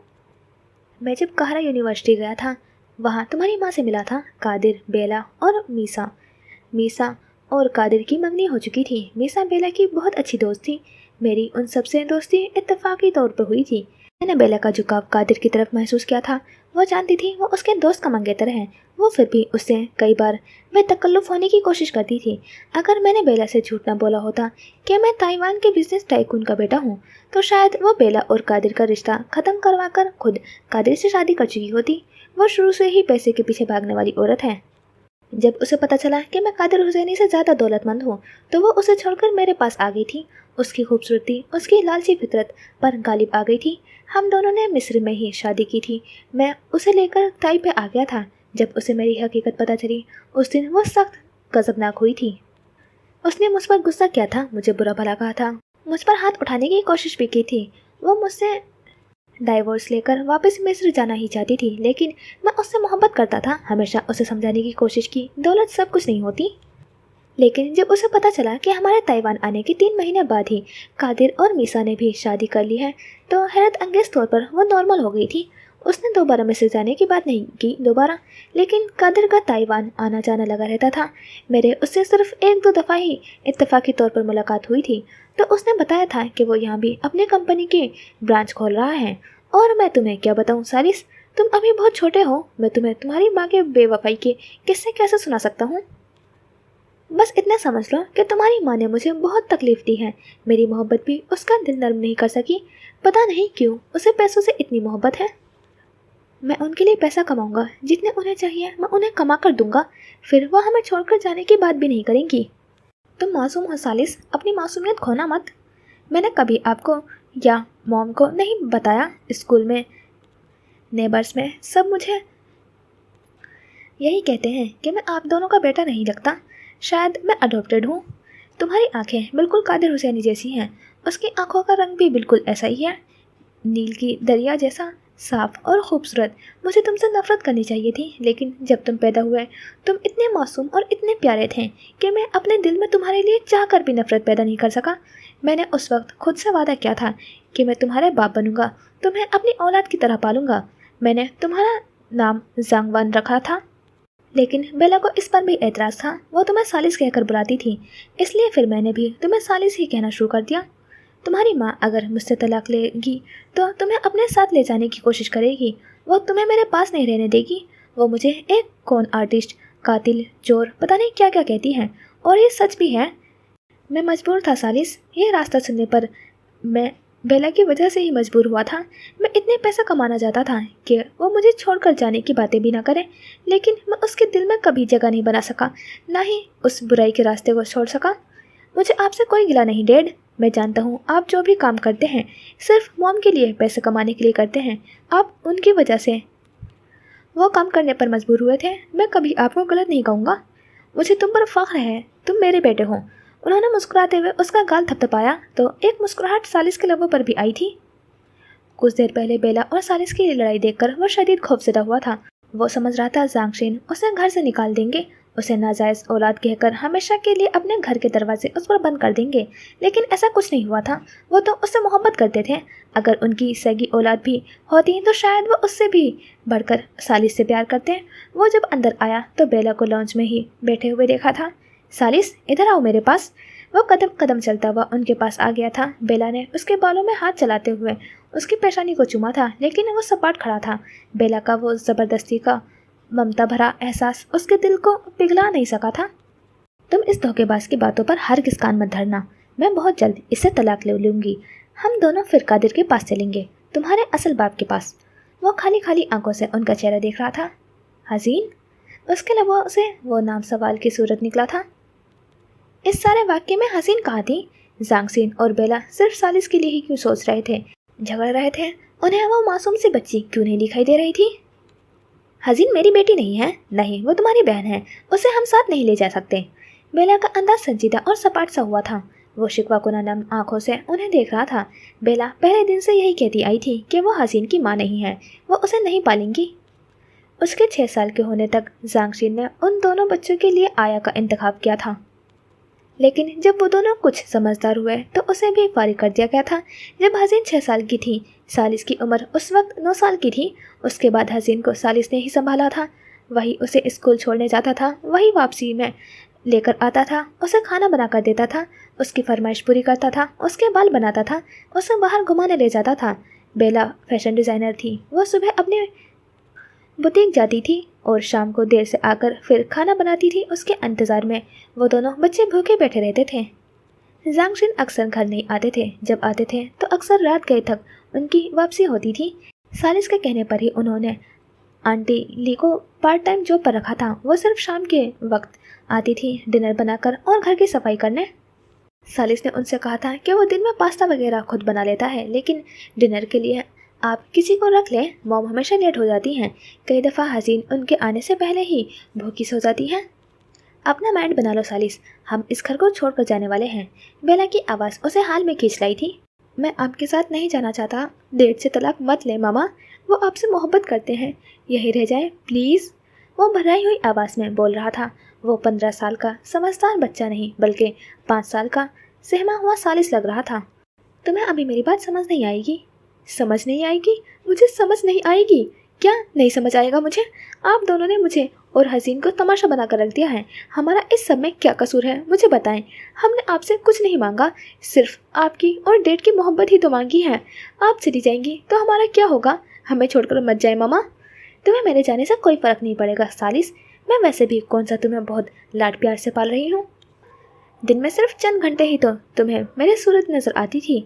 मैं जब काहरा यूनिवर्सिटी गया था, वहाँ तुम्हारी माँ से मिला था। कादिर, बेला और मीसा और कादिर की मंगनी हो चुकी थी। मीसा बेला की बहुत अच्छी दोस्त थी। मेरी उन सबसे दोस्ती इत्तेफाकी तौर पर हुई थी। मैंने बेला का झुकाव कादिर की तरफ महसूस किया था। वो जानती थी वो उसके दोस्त का मंगेतर है। वो फिर भी उससे कई बार बेतकल्लुफ़ होने की कोशिश करती थी। अगर मैंने बेला से झूठ न बोला होता कि मैं ताइवान के बिजनेस टाइकून का बेटा हूँ, तो शायद वो बेला और कादिर का रिश्ता ख़त्म करवा कर खुद कादिर से शादी कर चुकी होती। वो शुरू से ही पैसे के पीछे भागने वाली औरत है। जब उसे पता चला कि मैं कादिर हुसैनी से ज़्यादा दौलतमंद हूँ, तो वो उसे छोड़कर मेरे पास आ गई थी। उसकी खूबसूरती, उसकी लालची फितरत पर गालिब आ गई थी। हम दोनों ने मिस्र में ही शादी की थी। मैं उसे लेकर ताई पे आ गया था। जब उसे मेरी हकीकत पता चली, उस दिन वो सख्त गज़बनाक हुई थी। उसने मुझ पर गुस्सा किया था, मुझे बुरा भला कहा था मुझ पर हाथ उठाने की कोशिश भी की थी। वो मुझसे डाइवोर्स लेकर वापस मिस्र जाना ही चाहती थी, लेकिन मैं उससे मोहब्बत करता था। हमेशा उसे समझाने की कोशिश की, दौलत सब कुछ नहीं होती। लेकिन जब उसे पता चला कि हमारे ताइवान आने के 3 महीने बाद ही कादिर और मीसा ने भी शादी कर ली है, तो हैरत अंगेज तौर पर वो नॉर्मल हो गई थी। उसने दोबारा मिस्र जाने की बात नहीं की दोबारा, लेकिन कादिर का ताइवान आना जाना लगा रहता था। मेरे उससे सिर्फ 1-2 दफ़ा ही इत्तेफाकी तौर पर मुलाकात हुई थी, तो उसने बताया था कि वो यहाँ भी अपनी कंपनी की ब्रांच खोल रहा है। और मैं तुम्हें क्या बताऊँ सालिस, तुम अभी बहुत छोटे हो। मैं तुम्हें तुम्हारी माँ के बेवफाई के किस्से कैसे सुना सकता हूँ। बस इतना समझ लो कि तुम्हारी माँ ने मुझे बहुत तकलीफ दी है। मेरी मोहब्बत भी उसका दिल नरम नहीं कर सकी। पता नहीं क्यों उसे पैसों से इतनी मोहब्बत है। मैं उनके लिए पैसा कमाऊंगा, जितने उन्हें चाहिए मैं उन्हें कमा कर दूंगा, फिर वो हमें छोड़कर जाने की बात भी नहीं करेंगी। तुम मासूम हो सालिस, अपनी मासूमियत खोना मत। मैंने कभी आपको या मॉम को नहीं बताया। स्कूल में, नेबर्स में सब मुझे यही कहते हैं कि मैं आप दोनों का बेटा नहीं लगता। शायद मैं अडॉप्टेड हूँ। तुम्हारी आंखें बिल्कुल कादिर हुसैनी जैसी हैं। उसकी आंखों का रंग भी बिल्कुल ऐसा ही है, नील की दरिया जैसा साफ और खूबसूरत। मुझे तुमसे नफरत करनी चाहिए थी, लेकिन जब तुम पैदा हुए तुम इतने मासूम और इतने प्यारे थे कि मैं अपने दिल में तुम्हारे लिए चाह कर भी नफरत पैदा नहीं कर सका। मैंने उस वक्त खुद से वादा किया था कि मैं तुम्हारे बाप बनूंगा, तुम्हें अपनी औलाद की तरह पालूंगा। मैंने तुम्हारा नाम जांगवान रखा था, लेकिन बेला को इस पर भी एतराज़ था। वो तुम्हें सालिस कहकर बुलाती थी, इसलिए फिर मैंने भी तुम्हें सालिस ही कहना शुरू कर दिया। तुम्हारी माँ अगर मुझसे तलाक लेगी तो तुम्हें अपने साथ ले जाने की कोशिश करेगी। वो तुम्हें मेरे पास नहीं रहने देगी। वो मुझे एक कौन आर्टिस्ट, कातिल, चोर, पता नहीं क्या क्या कहती हैं। और ये सच भी है। मैं मजबूर था सालिस, ये रास्ता सुनने पर। मैं बेला की वजह से ही मजबूर हुआ था। मैं इतने पैसा कमाना चाहता था कि वो मुझे छोड़कर जाने की बातें भी ना करे, लेकिन मैं उसके दिल में कभी जगह नहीं बना सका, ना ही उस बुराई के रास्ते को छोड़ सका। मुझे आपसे कोई गिला नहीं डैड। मैं जानता हूँ आप जो भी काम करते हैं सिर्फ मॉम के लिए, पैसे कमाने के लिए करते हैं। आप उनकी वजह से वो काम करने पर मजबूर हुए थे। मैं कभी आपको गलत नहीं कहूँगा। मुझे तुम पर फख्र है, तुम मेरे बेटे हो। उन्होंने मुस्कुराते हुए उसका गाल थपथपाया तो एक मुस्कुराहट सालिस के लबों पर भी आई थी। कुछ देर पहले बेला और सालिस की लड़ाई देखकर वो शदीद खौफजदा हुआ था। वो समझ रहा था जांगशिन उसे घर से निकाल देंगे, उसे नाजायज़ औलाद कहकर हमेशा के लिए अपने घर के दरवाजे उस पर बंद कर देंगे, लेकिन ऐसा कुछ नहीं हुआ था। वो तो उससे मोहब्बत करते थे। अगर उनकी सगी औलाद भी होती तो शायद वो उससे भी बढ़कर सालिस से प्यार करते। वो जब अंदर आया तो बेला को लॉन्च में ही बैठे हुए देखा था। सालिस, इधर आओ मेरे पास। वो कदम कदम चलता हुआ उनके पास आ गया था। बेला ने उसके बालों में हाथ चलाते हुए उसकी पेशानी को चूमा था, लेकिन वो सपाट खड़ा था। बेला का वो ज़बरदस्ती का ममता भरा एहसास उसके दिल को पिघला नहीं सका था। तुम इस धोखेबाज की बातों पर हरगिज़ कान मत धरना। मैं बहुत जल्द इससे तलाक ले लूँगी। हम दोनों फिर कादिर के पास चलेंगे, तुम्हारे असल बाप के पास। वो खाली खाली आंखों से उनका चेहरा देख रहा था। हसीन, उसके लबों से वो नाम सवाल की सूरत निकला था। इस सारे वाक्य में हसीन कहाँ थी? जांगसिन और बेला सिर्फ सालिस के लिए ही क्यों सोच रहे थे, झगड़ रहे थे? उन्हें वो मासूम सी बच्ची क्यों नहीं दिखाई दे रही थी? हसीन मेरी बेटी नहीं है। नहीं, वो तुम्हारी बहन है, उसे हम साथ नहीं ले जा सकते। बेला का अंदाज संजीदा और सपाट सा हुआ था। वो शिकवा कुना नम आंखों से उन्हें देख रहा था। बेला पहले दिन से यही कहती आई थी कि वो हसीन की माँ नहीं है, वो उसे नहीं पालेंगी। उसके 6 साल के होने तक जांगशिन ने उन दोनों बच्चों के लिए आया का इंतखाब किया था, लेकिन जब वो दोनों कुछ समझदार हुए तो उसे भी फारिग कर दिया गया था। जब हसीन 6 साल की थी, सालिस की उम्र उस वक्त 9 साल की थी। उसके बाद हसीन को सालिस ने ही संभाला था। वही उसे स्कूल छोड़ने जाता था, वही वापसी में लेकर आता था, उसे खाना बना कर देता था, उसकी फरमाइश पूरी करता था, उसके बाल बनाता था, उसे बाहर घुमाने ले जाता था। बेला फैशन डिज़ाइनर थी। वो सुबह अपने बुटीक जाती थी और शाम को देर से आकर फिर खाना बनाती थी। उसके इंतज़ार में वो दोनों बच्चे भूखे बैठे रहते थे। जांगशिन अक्सर घर नहीं आते थे। जब आते थे तो अक्सर रात गए तक उनकी वापसी होती थी। सालिस के कहने पर ही उन्होंने आंटी ली को पार्ट टाइम जॉब पर रखा था। वो सिर्फ शाम के वक्त आती थी डिनर बनाकर और घर की सफाई करने। सालिस ने उनसे कहा था कि वो दिन में पास्ता वगैरह खुद बना लेता है, लेकिन डिनर के लिए आप किसी को रख लें। मॉम हमेशा लेट हो जाती हैं। कई दफ़ा हसीन उनके आने से पहले ही भूखी सो जाती हैं। अपना माइंड बना लो सालिस, हम इस घर को छोड़कर जाने वाले हैं। बेला की आवाज़ उसे हाल में खींच लाई थी। मैं आपके साथ नहीं जाना चाहता। डेड से तलाक मत ले मामा, वो आपसे मोहब्बत करते हैं, यही रह जाए प्लीज़। वो भराई हुई आवाज़ में बोल रहा था। वो 15 साल का समझदार बच्चा नहीं बल्कि 5 साल का सहमा हुआ सालिस लग रहा था। तुम्हें अभी मेरी बात समझ नहीं आएगी? समझ नहीं आएगी? मुझे समझ नहीं आएगी? क्या नहीं समझ आएगा मुझे? आप दोनों ने मुझे और हसीन को तमाशा बना कर रख दिया है। हमारा इस सब में क्या कसूर है मुझे बताएं। हमने आपसे कुछ नहीं मांगा, सिर्फ आपकी और डेड की मोहब्बत ही तो मांगी है। आप चली जाएंगी तो हमारा क्या होगा? हमें छोड़कर मत जाए मामा। तुम्हें मेरे जाने से कोई फ़र्क नहीं पड़ेगा सालिस। मैं वैसे भी कौन सा तुम्हें बहुत लाड प्यार से पाल रही हूँ। दिन में सिर्फ चंद घंटे ही तो तुम्हें मेरी सूरत नज़र आती थी।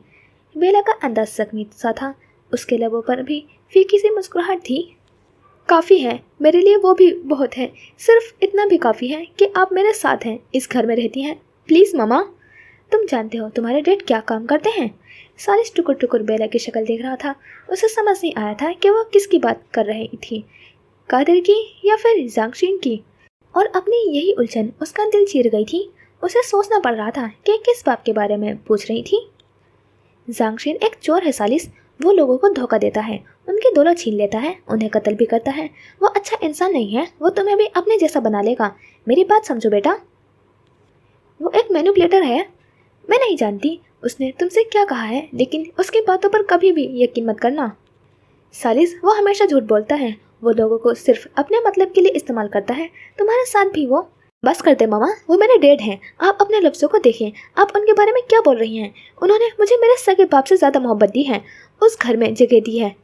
बेला का अंदाज जख्मी सा था, उसके लबों पर भी फीकी सी मुस्कुराहट थी। काफ़ी है मेरे लिए, वो भी बहुत है। सिर्फ इतना भी काफ़ी है कि आप मेरे साथ हैं, इस घर में रहती हैं। प्लीज़ मामा, तुम जानते हो तुम्हारे डैड क्या काम करते हैं? सालिस टुकुर टुकुर बेला की शक्ल देख रहा था। उसे समझ नहीं आया था कि वो किसकी बात कर रही थी, कादिर की या फिर जांगशिन की। और अपनी यही उलझन उसका दिल चीर गई थी। उसे सोचना पड़ रहा था कि किस बात के बारे में पूछ रही थी। जांगशिन एक चोर है सालिस, वो लोगों को धोखा देता है, उनके दौलत छीन लेता है, उन्हें कत्ल भी करता है। वो अच्छा इंसान नहीं है, वो तुम्हें भी अपने जैसा बना लेगा। मेरी बात समझो बेटा। वो एक मैनिपुलेटर है। मैं नहीं जानती उसने तुमसे क्या कहा है, लेकिन उसकी बातों पर कभी भी यकीन मत करना सालिस। वो हमेशा झूठ बोलता है, वो लोगों को सिर्फ अपने मतलब के लिए इस्तेमाल करता है। तुम्हारे साथ भी वो। बस करते मामा, वो मेरे डैड हैं। आप अपने लफ्ज़ों को देखें, आप उनके बारे में क्या बोल रही हैं? उन्होंने मुझे मेरे सगे बाप से ज़्यादा मोहब्बत दी है, उस घर में जगह दी है।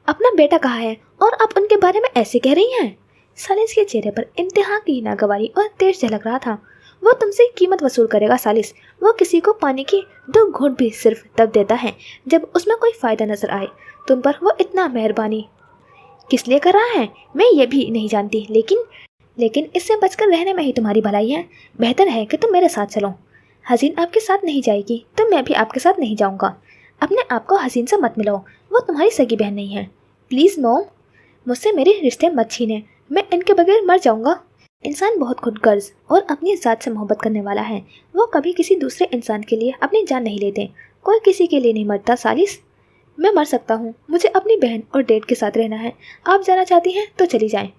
अपना बेटा कहा है और आप उनके बारे में ऐसे कह रही हैं? सालिस के चेहरे पर इंतहा की नागवारी और तेज झलक रहा था। वो तुमसे कीमत वसूल करेगा सालिस। वो किसी को पानी की 2 घूंट भी सिर्फ तब देता है जब उसमें कोई फ़ायदा नजर आए। तुम पर वो इतना मेहरबानी किस लिए कर रहा है मैं ये भी नहीं जानती, लेकिन इससे बचकर रहने में ही तुम्हारी भलाई है। बेहतर है कि तुम मेरे साथ चलो। हसीन आपके साथ नहीं जाएगी तो मैं भी आपके साथ नहीं जाऊंगा। अपने आप को हसीन से मत मिलाओ, वो तुम्हारी सगी बहन नहीं है। प्लीज़ मॉम, मुझसे मेरे रिश्ते मत छीने, मैं इनके बगैर मर जाऊंगा। इंसान बहुत खुदगर्ज और अपनी ज़ात से मोहब्बत करने वाला है। वो कभी किसी दूसरे इंसान के लिए अपनी जान नहीं लेते। कोई किसी के लिए नहीं मरता सालिस। मैं मर सकता हूँ, मुझे अपनी बहन और डैड के साथ रहना है। आप जाना चाहती हैं तो चली जाएं।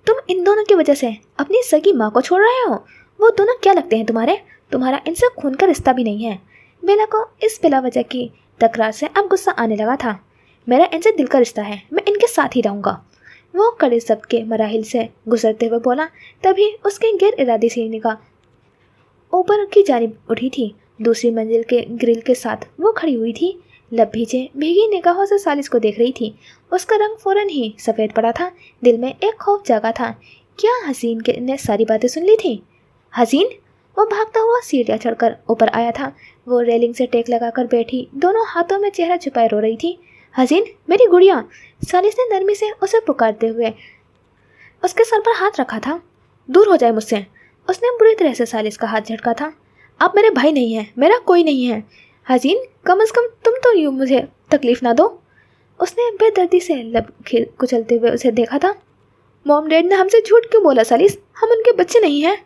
तुम इन दोनों की वजह से अपनी सगी माँ को छोड़ रहे हो। वो दोनों क्या लगते हैं तुम्हारे? तुम्हारा इनसे खून का रिश्ता भी नहीं है। बेला को इस बिला वजह की तकरार से अब गुस्सा आने लगा था। मेरा इनसे दिल का रिश्ता है, मैं इनके साथ ही रहूँगा। वो कड़े शब्द के मराहिल से गुजरते हुए बोला। तभी उसके गैर इरादी से निगाह ऊपर की जानिब उठी थी। दूसरी मंजिल के ग्रिल के साथ वो खड़ी हुई थी। लब भीजे भीगी निगाहों से सालिस को देख रही थी। उसका रंग फौरन ही सफ़ेद पड़ा था। दिल में एक खौफ जागा था। क्या हसीन ने सारी बातें सुन ली थी? हसीन? वो भागता हुआ सीढ़ियाँ चढ़कर ऊपर आया था। वो रेलिंग से टेक लगाकर बैठी, दोनों हाथों में चेहरा छुपाए रो रही थी। हसीन, मेरी गुड़िया! सालिस ने नरमी से उसे पुकारते हुए उसके सर पर हाथ रखा था। दूर हो जाए मुझसे। उसने बुरी तरह से सालिस का हाथ झटका था। आप मेरे भाई नहीं हैं, मेरा कोई नहीं है। हसीन, कम से कम तुम तो यूँ मुझे तकलीफ ना दो। उसने बेदर्दी से लब कुचलते हुए उसे देखा था। मॉम, डैड ने हमसे झूठ क्यों बोला सालिस? हम उनके बच्चे नहीं हैं।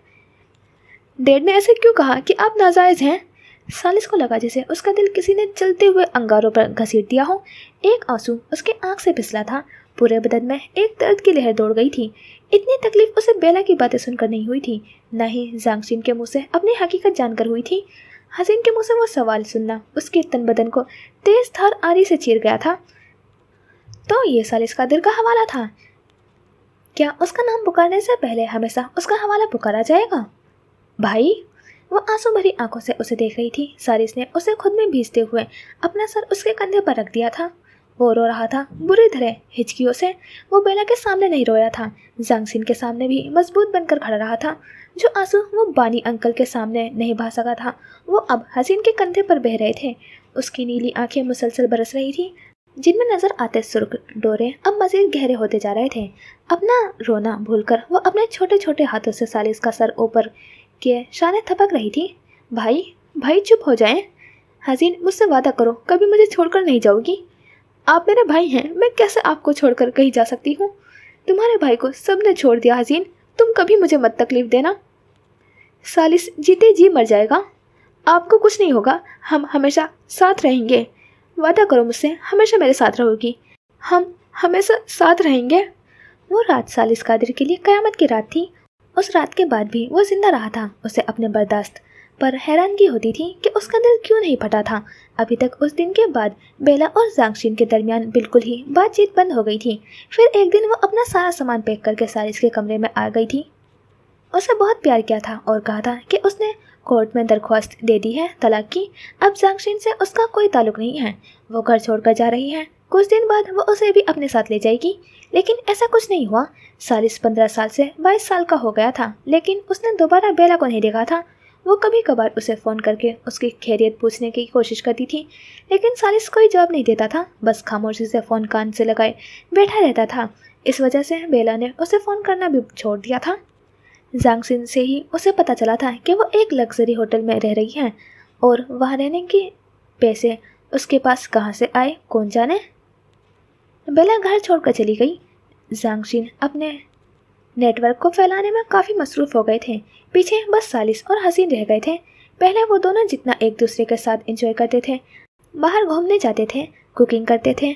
डैड ने ऐसे क्यों कहा कि आप नाजायज़ हैं? सालिस को लगा जैसे उसका दिल किसी ने चलते हुए अंगारों पर घसीट दिया हो। एक आंसू उसके आंख से फिसला था। पूरे बदन में एक दर्द की लहर दौड़ गई थी। इतनी तकलीफ उसे बेला की बातें सुनकर नहीं हुई थी, न ही जांगशिन के मुंह से अपनी हकीकत जानकर हुई थी। हसीन के मुंह से वो सवाल सुनना उसके तन बदन को तेज धार आरी से चीर गया था। तो ये सालिस का दिल का हवाला था। क्या उसका नाम पुकारने से पहले हमेशा उसका हवाला पुकारा जाएगा? भाई! वो आंसू भरी आंखों से उसे देख रही थी। सालिस ने उसे खुद में भीजते हुए अपना सर उसके कंधे पर रख दिया था। वो रो रहा था बुरी तरह, हिचकियों से। वो बेला के सामने नहीं रोया था, जांगशिन के सामने भी मजबूत बनकर खड़ा रहा था। जो आंसू वो बानी अंकल के सामने नहीं बहा सका था, वो अब हसीन के कंधे पर बह रहे थे। उसकी नीली आंखें मुसलसल बरस रही थी, जिनमें नजर आते सुर्ख डोरे अब मजीद गहरे होते जा रहे थे। अपना रोना भूलकर वो अपने छोटे छोटे हाथों से सालिस का सर ऊपर के शाने थपक रही थी। भाई चुप हो जाएं। हसीन, मुझसे वादा करो, कभी मुझे छोड़कर नहीं जाओगी। आप मेरे भाई हैं, मैं कैसे आपको छोड़कर कहीं जा सकती हूँ? तुम्हारे भाई को सबने छोड़ दिया हसीन, तुम कभी मुझे मत तकलीफ देना। सालिस जीते जी मर जाएगा। आपको कुछ नहीं होगा, हम हमेशा साथ रहेंगे। वादा करो मुझसे, हमेशा मेरे साथ रहोगी। हम हमेशा साथ रहेंगे। वो रात सालिस कादिर के लिए कयामत की रात थी। उस रात के बाद भी वो जिंदा रहा था। उसे अपने बर्दाश्त पर हैरानगी होती थी कि उसका दिल क्यों नहीं फटा था। अभी तक उस दिन के बाद बेला और जांगशिन के दरमियान बिल्कुल ही बातचीत बंद हो गई थी। फिर एक दिन वो अपना सारा सामान पैक करके सालिस के कमरे में आ गई थी। उसे बहुत प्यार किया था और कहा था कि उसने कोर्ट में दरख्वास्त दे दी है तलाक की। अब जांगशिन से उसका कोई ताल्लुक नहीं है। वो घर छोड़कर जा रही है। कुछ दिन बाद वो उसे भी अपने साथ ले जाएगी, लेकिन ऐसा कुछ नहीं हुआ। सालिस 15 साल से 22 साल का हो गया था, लेकिन उसने दोबारा बेला को नहीं देखा था। वो कभी कभार उसे फ़ोन करके उसकी खैरियत पूछने की कोशिश करती थी, लेकिन सालिस कोई जवाब नहीं देता था। बस खामोशी से फ़ोन कान से लगाए बैठा रहता था। इस वजह से बेला ने उसे फ़ोन करना भी छोड़ दिया था। जांगशिन से ही उसे पता चला था कि वो एक लग्जरी होटल में रह रही है, और वहाँ रहने के पैसे उसके पास कहाँ से आए कौन जाने। बेला घर छोड़कर चली गई। जांगशिन अपने नेटवर्क को फैलाने में काफ़ी मसरूफ़ हो गए थे। पीछे बस सालिस और हसीन रह गए थे। पहले वो दोनों जितना एक दूसरे के साथ एंजॉय करते थे, बाहर घूमने जाते थे, कुकिंग करते थे,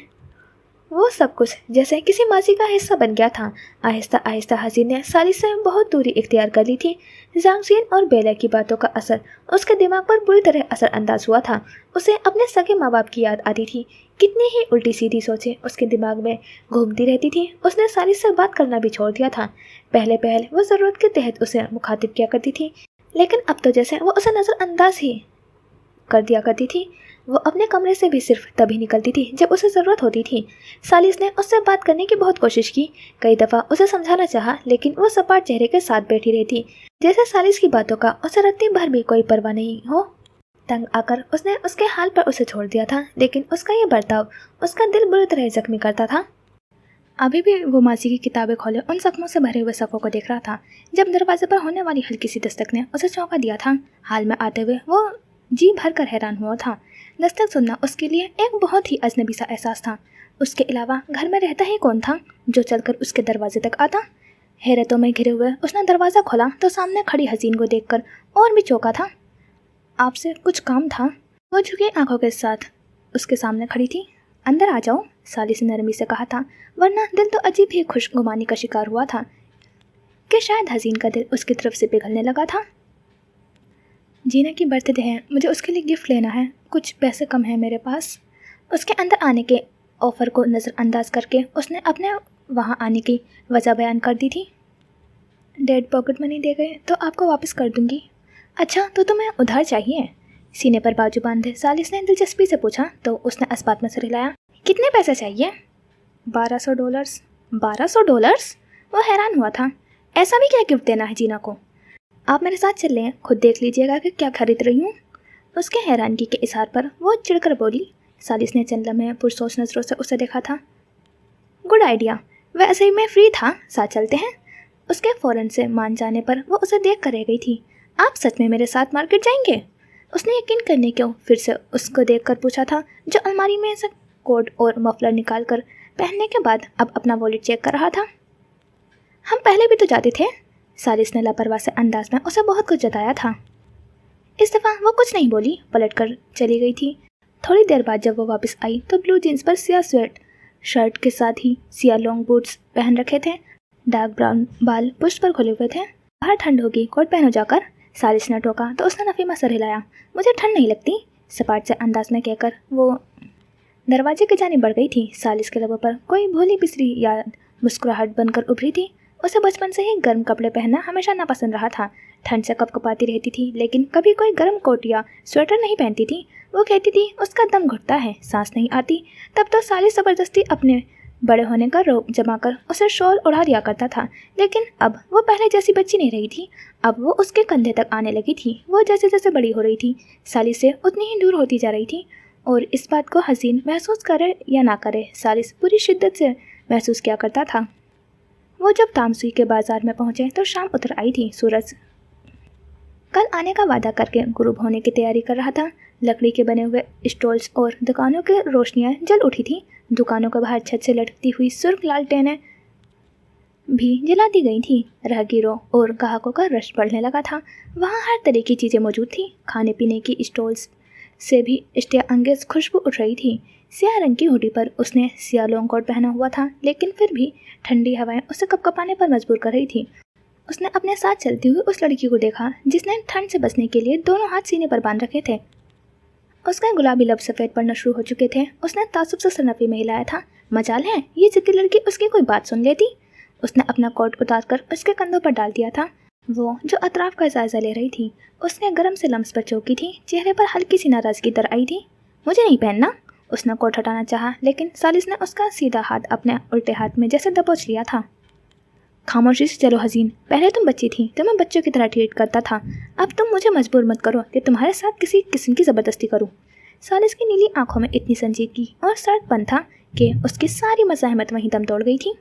वो सब कुछ जैसे किसी माजी का हिस्सा बन गया था। आहिस्ता आहिस्ता हसीन ने सालिस से बहुत दूरी इख्तियार कर ली थी। जांगशिन और बेला की बातों का असर उसके दिमाग पर बुरी तरह असरअंदाज हुआ था। उसे अपने सगे माँ बाप की याद आती थी। कितनी ही उल्टी सीधी सोचें उसके दिमाग में घूमती रहती थी। उसने सालिस से बात करना भी छोड़ दिया था। पहले वो ज़रूरत के तहत उसे मुखातिब किया करती थी, लेकिन अब तो जैसे वो उसे नज़रअंदाज ही कर दिया करती थी। वो अपने कमरे से भी सिर्फ तभी निकलती थी जब उसे ज़रूरत होती थी। सालिस ने उससे बात करने की बहुत कोशिश की। कई दफ़ा उसे समझाना चाहा, लेकिन वो सपाट चेहरे के साथ बैठी रहती, जैसे सालिस की बातों का उसे रत्ती भर भी कोई परवाह नहीं हो। तंग आकर उसने उसके हाल पर उसे छोड़ दिया था, लेकिन उसका ये बर्ताव उसका दिल बुरी तरह जख्मी करता था। अभी भी वो मासी की किताबें खोले उन जख्मों से भरे हुए सफ़ों को देख रहा था, जब दरवाजे पर होने वाली हल्की सी दस्तक ने उसे चौंका दिया था। हाल में आते हुए वो जी भर कर हैरान हुआ था। दस्तक सुनना उसके लिए एक बहुत ही अजनबी सा एहसास था। उसके अलावा घर में रहता ही कौन था जो चलकर उसके दरवाजे तक आता। हैरतों में घिरे हुए उसने दरवाज़ा खोला तो सामने खड़ी हसीन को देखकर और भी चौंका था। आपसे कुछ काम था। वो झुकी आंखों के साथ उसके सामने खड़ी थी। अंदर आ जाओ, सालिस ने नरमी से कहा था, वरना दिल तो अजीब ही खुशगुमानी का शिकार हुआ था कि शायद हसीन का दिल उसकी तरफ से पिघलने लगा था। जीना की बर्थडे है, मुझे उसके लिए गिफ्ट लेना है, कुछ पैसे कम है मेरे पास। उसके अंदर आने के ऑफ़र को नज़रअंदाज करके उसने अपने वहाँ आने की वजह बयान कर दी थी। डैड पॉकेट मनी दे गए तो आपको वापस कर दूंगी। अच्छा, तो तुम्हें उधार चाहिए? सीने पर बाजू बांधे सालिस ने दिलचस्पी से पूछा तो उसने अस्पात में सर हिलाया। कितने पैसे चाहिए? $1200। $1200? वो हैरान हुआ था। ऐसा भी क्या गिफ्ट देना है जीना को? आप मेरे साथ चल लें, खुद देख लीजिएगा कि क्या खरीद रही हूँ। उसके हैरानगी के इजहार पर वो चिढ़कर बोली। सालिस ने चंद लम्हे पुरसोच नजरों से उसे देखा था। गुड आइडिया, वैसे ही मैं फ्री था, साथ चलते हैं। उसके फ़ौरन से मान जाने पर वो उसे देख कर रह गई थी। आप सच में मेरे साथ मार्केट जाएंगे? उसने यकीन करने क्यों फिर से उसको देख कर पूछा था, जो अलमारी में से कोट और मफलर निकाल कर पहनने के बाद अब अपना वॉलेट चेक कर रहा था। हम पहले भी तो जाते थे। सालिस ने लापरवाह से अंदाज में उसे बहुत कुछ जताया था। इस दफ़ा वो कुछ नहीं बोली, पलट कर चली गई थी। थोड़ी देर बाद जब वो वापस आई तो ब्लू जीन्स पर सियाह स्वेट शर्ट के साथ ही सियाह लॉन्ग बूट्स पहन रखे थे। डार्क ब्राउन बाल पुष्ट पर खुले हुए थे। बाहर ठंड होगी, कोट पहनो जाकर। सालिस ने टोका तो उसने नफीमा सर हिलाया। मुझे ठंड नहीं लगती, सपाट से अंदाज में कहकर वो दरवाजे की जानिब बढ़ गई थी। सालिस के लबों पर कोई भोली बिसरी याद मुस्कुराहट बनकर उभरी थी। उसे बचपन से ही गर्म कपड़े पहनना हमेशा नापसंद रहा था। ठंड से कपकपाती रहती थी, लेकिन कभी कोई गर्म कोट या स्वेटर नहीं पहनती थी। वो कहती थी उसका दम घुटता है, सांस नहीं आती। तब तो सालिस ज़बरदस्ती अपने बड़े होने का रोक जमा कर उसे शॉल उड़ा दिया करता था, लेकिन अब वो पहले जैसी बच्ची नहीं रही थी। अब वो उसके कंधे तक आने लगी थी। वो जैसे जैसे बड़ी हो रही थी, सालिस से उतनी ही दूर होती जा रही थी। और इस बात को हसीन महसूस करे या ना करे, सालिस पूरी शिद्दत से महसूस किया करता था। वो जब तामसुई के बाजार में पहुंचे तो शाम उतर आई थी। सूरज कल आने का वादा करके गुरूब होने की तैयारी कर रहा था। लकड़ी के बने हुए स्टॉल्स और दुकानों की रोशनियां जल उठी थी। दुकानों के बाहर छत से लटकती हुई सुर्ख लालटेनें भी जला दी गई थी। राहगीरों और ग्राहकों का रश बढ़ने लगा था। वहाँ हर तरह की चीज़ें मौजूद थी। खाने पीने की स्टॉल्स से भी अंगेज खुशबू उठ रही थी। स्याह रंग की हुडी पर उसने स्याह लॉन्ग कोट पहना हुआ था, लेकिन फिर भी ठंडी हवाएं उसे कपकपाने पर मजबूर कर रही थी। उसने अपने साथ चलती हुई उस लड़की को देखा जिसने ठंड से बचने के लिए दोनों हाथ सीने पर बांध रखे थे। उसके गुलाबी लब सफ़ेद पड़ना शुरू हो चुके थे। उसने तासुब से सर नफी में हिलाया था। मजाल है ये जिद्दी लड़की उसकी कोई बात सुन लेती। उसने अपना कोट उतारकर उसके कंधों पर डाल दिया था। वो जो अतराफ का जायजा ले रही थी, उसने गरम से लम्स पर चौकी थी। चेहरे पर हल्की सी नाराज़गी दर आई थी। मुझे नहीं पहनना। उसने कोट हटाना चाहा, लेकिन सालिस ने उसका सीधा हाथ अपने उल्टे हाथ में जैसे दबोच लिया था। खामोशी से चलो हसीन, पहले तुम बच्ची थी तो मैं बच्चों की तरह ट्रीट करता था। अब तुम मुझे मजबूर मत करो कि तुम्हारे साथ किसी किस्म की ज़बरदस्ती करूं। सालिस की नीली आंखों में इतनी संजीदगी और सड़कपन था कि उसकी सारी मज़ाहमत वहीं दम तोड़ गई थी।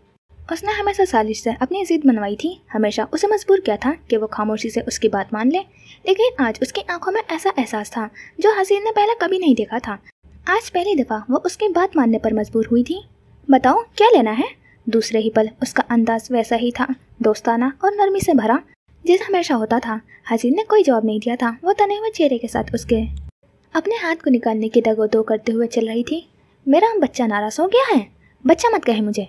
उसने हमेशा सालिस से अपनी ज़िद मनवाई थी, हमेशा उसे मजबूर किया था कि वो खामोशी से उसकी बात मान ले, लेकिन आज उसकी आंखों में ऐसा एहसास था जो हसीन ने पहले कभी नहीं देखा था। आज पहली दफ़ा वो उसकी बात मानने पर मजबूर हुई थी। बताओ क्या लेना है? दूसरे ही पल उसका अंदाज वैसा ही था, दोस्ताना और नरमी से भरा जैसा हमेशा होता था। हसीन ने कोई जवाब नहीं दिया था। वो तने हुए चेहरे के साथ उसके अपने हाथ को निकालने की दगोदो करते हुए चल रही थी। मेरा बच्चा नाराज़ हो गया है। बच्चा मत कहे मुझे,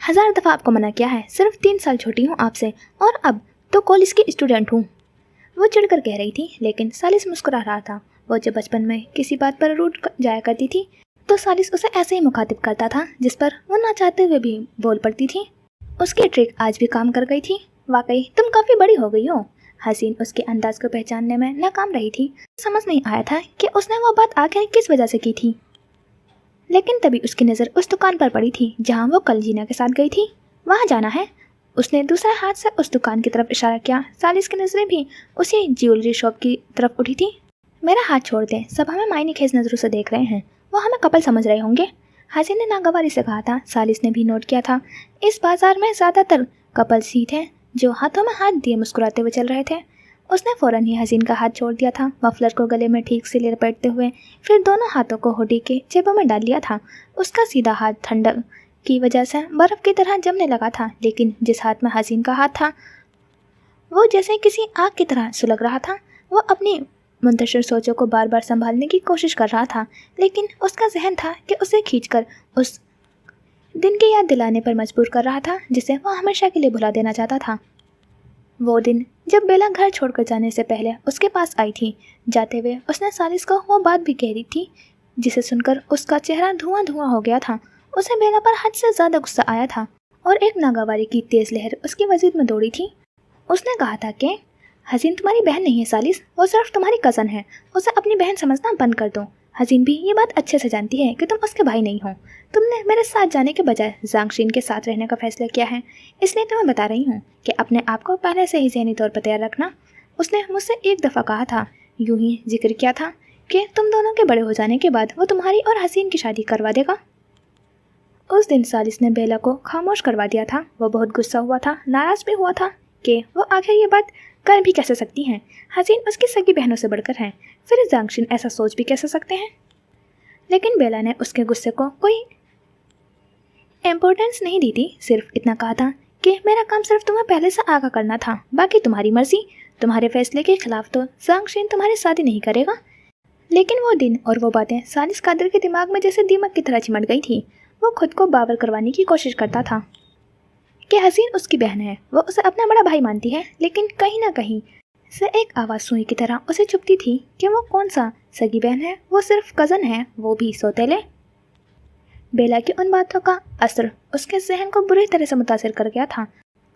1000 दफ़ा आपको मना किया है। सिर्फ 3 साल छोटी हूँ आपसे और अब तो कॉलेज की स्टूडेंट हूँ। वो चिढ़कर कह रही थी, लेकिन सालिस मुस्कुरा रहा था। वो जब बचपन में किसी बात पर रूठ जाया करती थी तो सालिस उसे ऐसे ही मुखातिब करता था जिस पर वो ना चाहते हुए भी बोल पड़ती थी। उसकी ट्रिक आज भी काम कर गई थी। वाकई तुम काफ़ी बड़ी हो गई हो। हसीन उसके अंदाज को पहचानने में नाकाम रही थी। समझ नहीं आया था कि उसने वो बात आखिर किस वजह से की थी, लेकिन तभी उसकी नज़र उस दुकान पर पड़ी थी जहाँ वो कल जीना के साथ गई थी। वहाँ जाना है। उसने दूसरे हाथ से उस दुकान की तरफ इशारा किया। सालिस की नज़रें भी उसी ज्वेलरी शॉप की तरफ उठी थी। मेरा हाथ छोड़ दें, सब हमें मायने खेज नज़रों से देख रहे हैं। वो हमें कपल समझ रहे होंगे। हसीन ने नागवारी से कहा था। सालिस ने भी नोट किया था, इस बाजार में ज़्यादातर कपल्स ही थे जो हाथों में हाथ दिए मुस्कुराते हुए चल रहे थे। उसने फ़ौरन ही हसीन का हाथ छोड़ दिया था, मफलर को गले में ठीक से लपेटते हुए, फिर दोनों हाथों को हुडी के जेबों में डाल लिया था। उसका सीधा हाथ ठंडक की वजह से बर्फ़ की तरह जमने लगा था, लेकिन जिस हाथ में हसीन का हाथ था वो जैसे किसी आग की तरह सुलग रहा था। वो अपनी मुंतशिर सोचों को बार बार संभालने की कोशिश कर रहा था, लेकिन उसका जहन था कि उसे खींचकर उस दिन की याद दिलाने पर मजबूर कर रहा था जिसे वो हमेशा के लिए भुला देना चाहता था। वो दिन जब बेला घर छोड़कर जाने से पहले उसके पास आई थी। जाते हुए उसने सालिस को वो बात भी कह दी थी जिसे सुनकर उसका चेहरा धुआं धुआं हो गया था। उसे बेला पर हद से ज़्यादा गुस्सा आया था और एक नागवारी की तेज़ लहर उसके वजूद में दौड़ी थी। उसने कहा था कि हसीन तुम्हारी बहन नहीं है सालिस, वो सिर्फ तुम्हारी कज़न है। उसे अपनी बहन समझना बंद कर दो। हसीन भी ये बात अच्छे से जानती है कि तुम उसके भाई नहीं हो। तुमने मेरे साथ जाने के बजाय जांगशीन के साथ रहने का फैसला किया है, इसलिए तुम्हें बता रही हूँ कि अपने आप को पहले से ही ज़हनी तौर पर तैयार रखना। उसने मुझसे एक दफ़ा कहा था, यूं ही जिक्र किया था कि तुम दोनों के बड़े हो जाने के बाद वो तुम्हारी और हसीन की शादी करवा देगा। उस दिन सालिस ने बेला को खामोश करवा दिया था। वो बहुत गुस्सा हुआ था, नाराज़ भी हुआ था कि वो आखिर ये बात कर भी कैसे सकती हैं। हसीन उसकी सगी बहनों से बढ़कर हैं, फिर जांगशीन ऐसा सोच भी कैसे सकते हैं। लेकिन बेला ने उसके गुस्से को कोई इम्पोर्टेंस नहीं दी थी। सिर्फ इतना कहा था कि मेरा काम सिर्फ तुम्हें पहले से आगाह करना था, बाकी तुम्हारी मर्जी। तुम्हारे फैसले के खिलाफ तो जांगशीन तुम्हारी शादी नहीं करेगा। लेकिन वो दिन और वो बातें सालिस कादर के दिमाग में जैसे दीमक की तरह चिमट गई थी। वो खुद को बावर करवाने की कोशिश करता था कि हसीन उसकी बहन है, वो उसे अपना बड़ा भाई मानती है, लेकिन कहीं ना कहीं से एक आवाज़ सुई की तरह उसे चुभती थी कि वो कौन सा सगी बहन है, वो सिर्फ कज़न है, वो भी सौतेले। बेला की उन बातों का असर उसके जहन को बुरी तरह से मुतासिर कर गया था।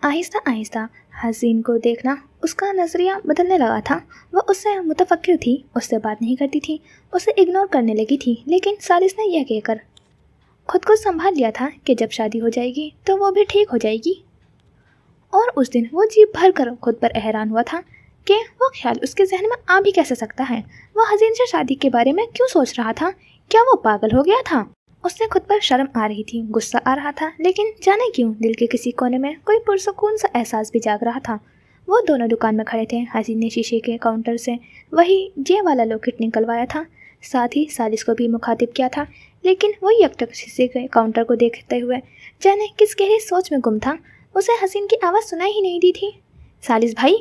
आहिस्ता आहिस्ता हसीन को देखना उसका नज़रिया बदलने लगा था। वो उससे मुतफक्किर थी, उससे बात नहीं करती थी, उसे इग्नोर करने लगी थी। लेकिन सालिस ने यह कहकर खुद को संभाल लिया था कि जब शादी हो जाएगी तो वो भी ठीक हो जाएगी। और उस दिन वो जी भर कर खुद पर हैरान हुआ था कि वो ख्याल उसके जहन में आ भी कैसे सकता है। वो हसीन से शादी के बारे में क्यों सोच रहा था? क्या वो पागल हो गया था? उससे खुद पर शर्म आ रही थी, गुस्सा आ रहा था, लेकिन जाने क्यों दिल के किसी कोने में कोई पुरसुकून सा एहसास भी जाग रहा था। वो दोनों दुकान में खड़े थे। हसीन ने शीशे के काउंटर से वही जे वाला लॉकेट निकलवाया था, साथ ही सालिस को भी मुखातिब किया था, लेकिन वो यकटक शीशे के काउंटर को देखते हुए जाने किस गहरी सोच में गुम था। उसे हसीन की आवाज़ सुनाई ही नहीं दी थी। सालिस भाई।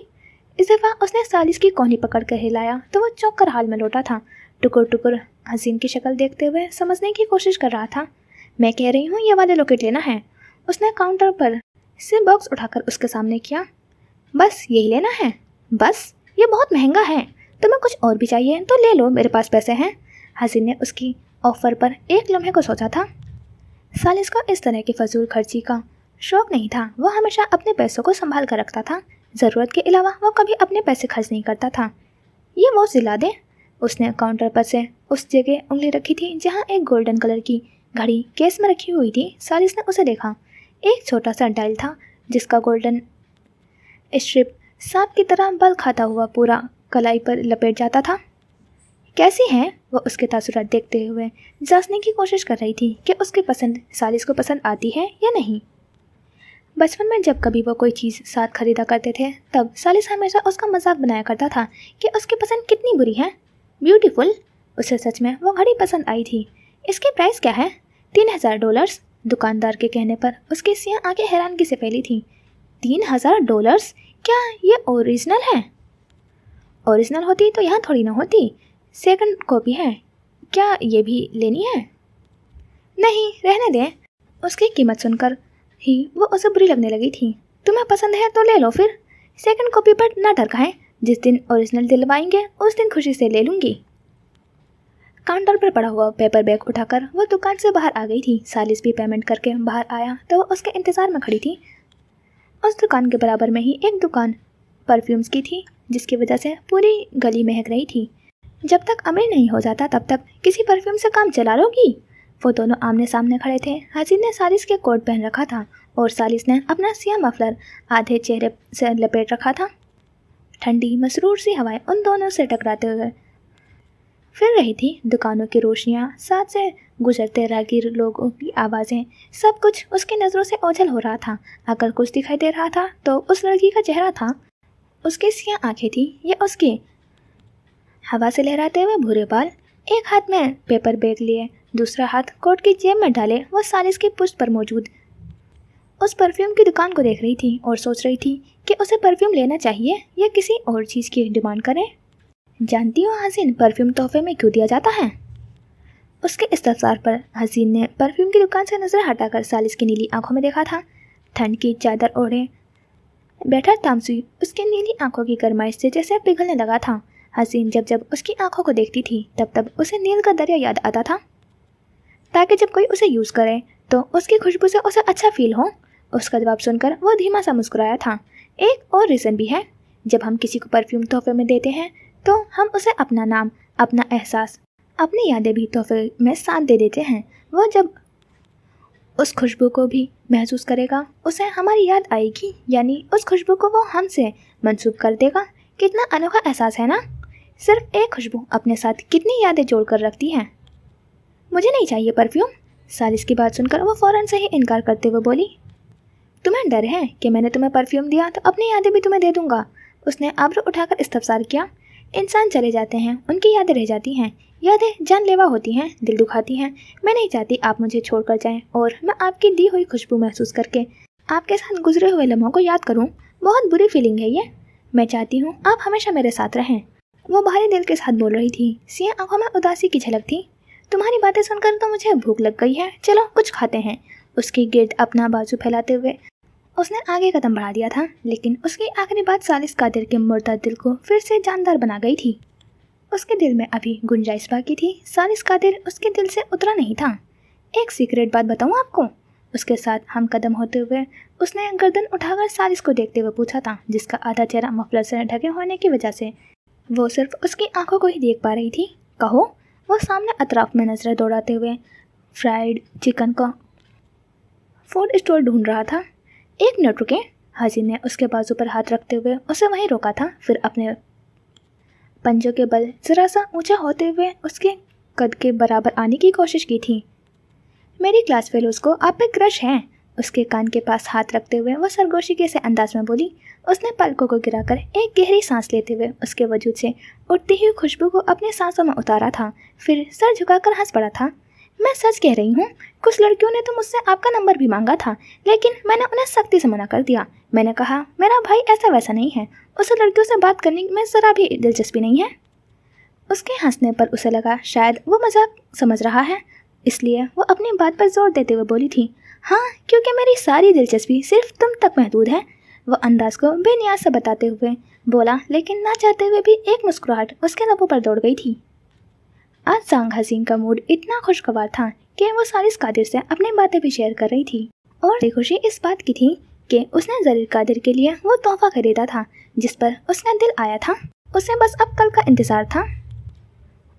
इस दफ़ा उसने सालिस की कोहनी पकड़ कर हिलाया तो वो चौंक कर हाल में लौटा था। टुकुर टुकुर हसीन की शक्ल देखते हुए समझने की कोशिश कर रहा था। मैं कह रही हूँ ये वाले लॉकेट लेना है। उसने काउंटर पर से बॉक्स उठाकर उसके सामने किया। बस यही लेना है? बस? ये बहुत महंगा है। तुम्हें कुछ और भी चाहिए तो ले लो, मेरे पास पैसे हैं। हसीन ने उसकी ऑफर पर एक लम्हे को सोचा था। सालिस को इस तरह की फजूल खर्ची का शौक नहीं था। वह हमेशा अपने पैसों को संभाल कर रखता था। ज़रूरत के अलावा वह कभी अपने पैसे खर्च नहीं करता था। ये वो दिला दे। उसने काउंटर पर से उस जगह उंगली रखी थी जहाँ एक गोल्डन कलर की घड़ी केस में रखी हुई थी। सालिस ने उसे देखा। एक छोटा सा डायल था जिसका गोल्डन स्ट्रिप सांप की तरह बल खाता हुआ पूरा कलाई पर लपेट जाता था। कैसी है? वह उसके तासुरात देखते हुए जांचने की कोशिश कर रही थी कि उसकी पसंद सालिस को पसंद आती है या नहीं। बचपन में जब कभी वो कोई चीज़ साथ खरीदा करते थे तब सालिस हमेशा उसका मजाक बनाया करता था कि उसकी पसंद कितनी बुरी है। ब्यूटीफुल। उसे सच में वो घड़ी पसंद आई थी। इसकी प्राइस क्या है? $3000। दुकानदार के कहने पर उसकी सियाह आंखें हैरानगी से फैली थी। $3000? क्या ये ओरिजिनल है? ओरिजिनल होती तो यहाँ थोड़ी ना होती। सेकंड कॉपी है। क्या ये भी लेनी है? नहीं, रहने दें। उसकी कीमत सुनकर ही वो उसे बुरी लगने लगी थी। तुम्हें पसंद है तो ले लो फिर। सेकंड कॉपी पर ना टरकाएं। जिस दिन ओरिजिनल दिलवाएंगे उस दिन खुशी से ले लूँगी। काउंटर पर पड़ा हुआ पेपर बैग उठाकर वो दुकान से बाहर आ गई थी। सालिस भी पेमेंट करके बाहर आया तो वो उसके इंतज़ार में खड़ी थी। उस दुकान के बराबर में ही एक दुकान परफ्यूम्स की थी जिसकी वजह से पूरी गली महक रही थी। जब तक अमीर नहीं हो जाता तब तक किसी परफ्यूम से काम चला लोगी? वो दोनों आमने सामने खड़े थे। हसीन ने सालिस के कोट पहन रखा था और सालिस ने अपना सियाह मफलर आधे चेहरे से लपेट रखा था। ठंडी मसरूर सी हवाएं उन दोनों से टकराते हुए फिर रही थी। दुकानों की रोशनियाँ, साथ से गुजरते राहगीर लोगों की आवाज़ें, सब कुछ उसकी नज़रों से ओझल हो रहा था। अगर कुछ दिखाई दे रहा था तो उस लड़की का चेहरा था। उसकी सियाह आंखें थी या उसके हवा से लहराते हुए भूरे बाल। एक हाथ में पेपर बैग लिए दूसरा हाथ कोट की जेब में डाले वो सालिस की पुश्त पर मौजूद उस परफ्यूम की दुकान को देख रही थी और सोच रही थी कि उसे परफ्यूम लेना चाहिए या किसी और चीज़ की डिमांड करें। जानती हो हसीन, परफ्यूम तोहफे में क्यों दिया जाता है? उसके इस्तफसार पर हसीन ने परफ्यूम की दुकान से नज़र हटाकर सालिस की नीली आंखों में देखा था। ठंड की चादर ओढ़े बैठा तामसुई उसकी नीली आंखों की गरमाइश से जैसे पिघलने लगा था। हसीन जब जब उसकी आंखों को देखती थी तब तब उसे नील का दरिया याद आता था, ताकि जब कोई उसे यूज़ करे तो उसकी खुशबू से उसे अच्छा फील हो। उसका जवाब सुनकर वो धीमा सा मुस्कुराया था। एक और रीज़न भी है, जब हम किसी को परफ्यूम तोहफे में देते हैं तो हम उसे अपना नाम, अपना एहसास, अपनी यादें भी तोहफे में साथ दे देते हैं। वो जब उस खुशबू को भी महसूस करेगा उसे हमारी याद आएगी, यानी उस खुशबू को वो हमसे मंसूब कर देगा। कितना अनोखा एहसास है ना? सिर्फ एक खुशबू अपने साथ कितनी यादें जोड़ कर रखती है। मुझे नहीं चाहिए परफ्यूम। सालिस की बात सुनकर वो फ़ौरन से ही इनकार करते हुए बोली। तुम्हें डर है कि मैंने तुम्हें परफ्यूम दिया तो अपनी यादें भी तुम्हें दे दूंगा। उसने आबरू उठाकर इस्तफसार किया। इंसान चले जाते हैं, उनकी यादें रह जाती हैं। यादें जानलेवा होती हैं, दिल दुखाती हैं। मैं नहीं चाहती आप मुझे छोड़कर जाएं और मैं आपकी दी हुई खुशबू महसूस करके आपके साथ गुजरे हुए लम्हों को याद करूं। बहुत बुरी फीलिंग है ये। मैं चाहती हूँ आप हमेशा मेरे साथ रहें। वो भारी दिल के साथ बोल रही थी। सियाह आंखों में उदासी की झलक थी। तुम्हारी बातें सुनकर तो मुझे भूख लग गई है, चलो कुछ खाते हैं। उसकी गिर्द अपना बाजू फैलाते हुए उसने आगे कदम बढ़ा दिया था, लेकिन उसकी आखिरी बात सालिस कादिर के मुर्दा दिल को फिर से जानदार बना गई थी। उसके दिल में अभी गुंजाइश बाकी थी। सालिस कादिर उसके दिल से उतरा नहीं था। एक सीक्रेट बात बताऊँ आपको? उसके साथ हम कदम होते हुए उसने गर्दन उठाकर सालिस को देखते हुए पूछा था, जिसका आधा चेहरा मफलर से ढके होने की वजह से वो सिर्फ उसकी आंखों को ही देख पा रही थी। कहो। वो सामने अतराफ में नजरें दौड़ाते हुए फ्राइड चिकन का फूड स्टॉल ढूंढ रहा था। एक मिनट रुके। हसीन ने उसके बाजू पर हाथ रखते हुए उसे वहीं रोका था, फिर अपने पंजों के बल जरा सा ऊंचा होते हुए उसके कद के बराबर आने की कोशिश की थी। मेरी क्लास फेलोज को आप पे क्रश है। उसके कान के पास हाथ रखते हुए वो सरगोशी के से अंदाज में बोली। उसने पलकों को गिराकर एक गहरी सांस लेते हुए उसके वजूद से उठती हुई खुशबू को अपनी सांसों में उतारा था, फिर सर झुकाकर हंस पड़ा था। मैं सच कह रही हूँ, कुछ लड़कियों ने तो मुझसे आपका नंबर भी मांगा था, लेकिन मैंने उन्हें सख्ती से मना कर दिया। मैंने कहा मेरा भाई ऐसा वैसा नहीं है, उसे लड़कियों से बात करने में ज़रा भी दिलचस्पी नहीं है। उसके हंसने पर उसे लगा शायद वो मजाक समझ रहा है, इसलिए वो अपनी बात पर जोर देते हुए बोली थी, हाँ क्योंकि मेरी सारी दिलचस्पी सिर्फ तुम तक महदूद है। वो अंदाज को बेनियाज से बताते हुए बोला, लेकिन ना चाहते हुए भी एक मुस्कुराहट उसके लबों पर दौड़ गई थी। आज सांग हसीन का मूड इतना खुशगवार था कि वो सारिस कादिर से अपनी बातें भी शेयर कर रही थी, और खुशी इस बात की थी कि उसने ज़रीर कादिर के लिए वो तोहफा खरीदा था जिस पर उसका दिल आया था। उसे बस अब कल का इंतज़ार था।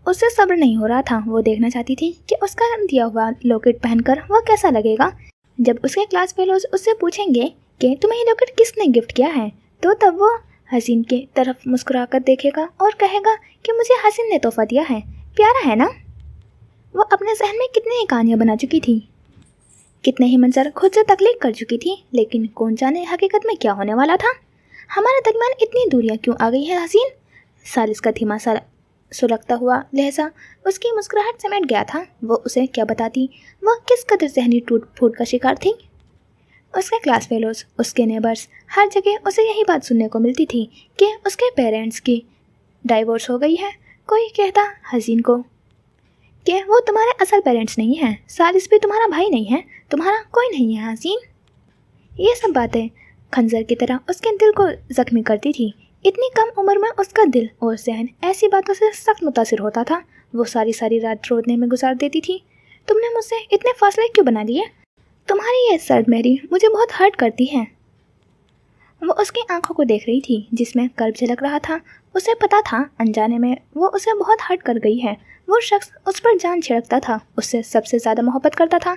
उसे सब्र नहीं हो रहा था। वो देखना चाहती थी कि उसका दिया हुआ लॉकेट पहनकर वो कैसा लगेगा। जब उसके क्लास फेलोज उससे पूछेंगे कि तुम्हें ये लॉकेट किसने गिफ्ट किया है, तो तब वो हसीन की तरफ मुस्कुरा कर देखेगा और कहेगा कि मुझे हसीन ने तोहफा दिया है, प्यारा है ना। वो अपने जहन में कितनी ही कहानियाँ बना चुकी थी, कितने ही मंजर खुद से तख्लीक कर चुकी थी, लेकिन कौन जाने हकीकत में क्या होने वाला था। हमारे दरमियान इतनी दूरियां क्यों आ गई है हसीन। सालिस का धीमा सा सुलगता हुआ लहजा उसकी मुस्कुराहट समेट गया था। वो उसे क्या बताती, वो किस कदर जहनी टूट फूट का शिकार थी। उसके क्लास फेलोज, उसके नेबर्स, हर जगह उसे यही बात सुनने को मिलती थी कि उसके पेरेंट्स की डाइवोर्स हो गई है। कोई कहता हसीन को कि वो तुम्हारे असल पेरेंट्स नहीं हैं, सालिस भी तुम्हारा भाई नहीं है, तुम्हारा कोई नहीं है हसीन। ये सब बातें खंजर की तरह उसके दिल को जख्मी करती थी। इतनी कम उम्र में उसका दिल और जहन ऐसी बातों से सख्त मुतासिर होता था। वो सारी सारी रात रोने में गुजार देती थी। तुमने मुझसे इतने फासले क्यों बना लिए? तुम्हारी ये सर्द मेहरी मुझे बहुत हर्ट करती है। वो उसकी आंखों को देख रही थी जिसमें कर्ब झलक रहा था। उसे पता था अनजाने में वो उसे बहुत हर्ट कर गई है। वो शख्स उस पर जान छिड़कता था, उससे सबसे ज़्यादा मोहब्बत करता था,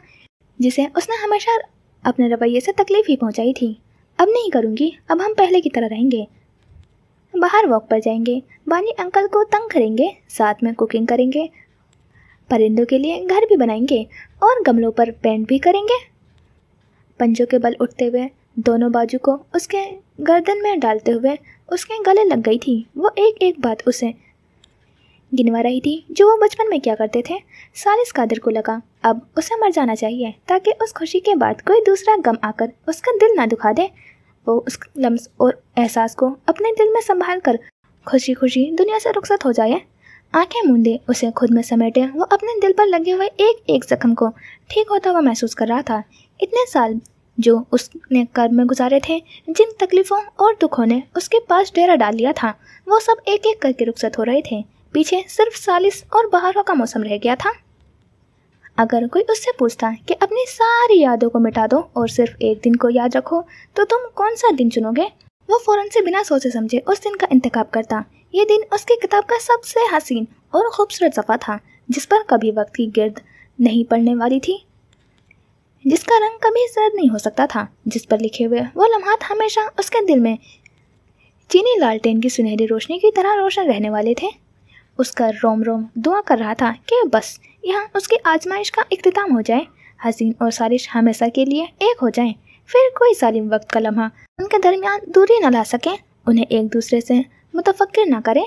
जिसे उसने हमेशा अपने रवैये से तकलीफ ही पहुंचाई थी। अब नहीं करूँगी, अब हम पहले की तरह रहेंगे। बाहर वॉक पर जाएंगे, बानी अंकल को तंग करेंगे, साथ में कुकिंग करेंगे, परिंदों के लिए घर भी बनाएंगे और गमलों पर पेंट भी करेंगे। पंजों के बल उठते हुए दोनों बाजू को उसके गर्दन में डालते हुए उसके गले लग गई थी। वो एक एक बात उसे गिनवा रही थी जो वो बचपन में क्या करते थे। सालिस कादिर को लगा अब उसे मर जाना चाहिए ताकि उस खुशी के बाद कोई दूसरा गम आकर उसका दिल ना दुखा दे। वो उस लम्स और एहसास को अपने दिल में संभाल कर खुशी खुशी दुनिया से रुखसत हो जाए। आंखें मूंदे उसे खुद में समेटे वो अपने दिल पर लगे हुए एक एक जख्म को ठीक होता हुआ महसूस कर रहा था। इतने साल जो उसने कर्म में गुजारे थे, जिन तकलीफ़ों और दुखों ने उसके पास डेरा डाल लिया था, वो सब एक एक करके रुखसत हो रहे थे। पीछे सिर्फ सालिस और बहारों का मौसम रह गया था। अगर कोई उससे पूछता कि अपनी सारी यादों को मिटा दो और सिर्फ एक दिन को याद रखो, तो तुम कौन सा दिन चुनोगे? वो फ़ौरन से बिना सोचे समझे उस दिन का इंतखाब करता। ये दिन उसकी किताब का सबसे हसीन और खूबसूरत सफ़ा था, जिस पर कभी वक्त की गिर्द नहीं पड़ने वाली थी, जिसका रंग कभी जर्द नहीं हो सकता था, जिस पर लिखे हुए वो लम्हात हमेशा उसके दिल में चीनी लालटेन की सुनहरी रोशनी की तरह रोशन रहने वाले थे। उसका रोम रोम दुआ कर रहा था कि बस यहाँ उसकी आजमाइश का इख्तिताम हो जाए, हसीन और सारिश हमेशा के लिए एक हो जाएं, फिर कोई जालिम वक्त का लम्हा उनके दरमियान दूरी न ला सके, उन्हें एक दूसरे से मुतफक्किर न करे,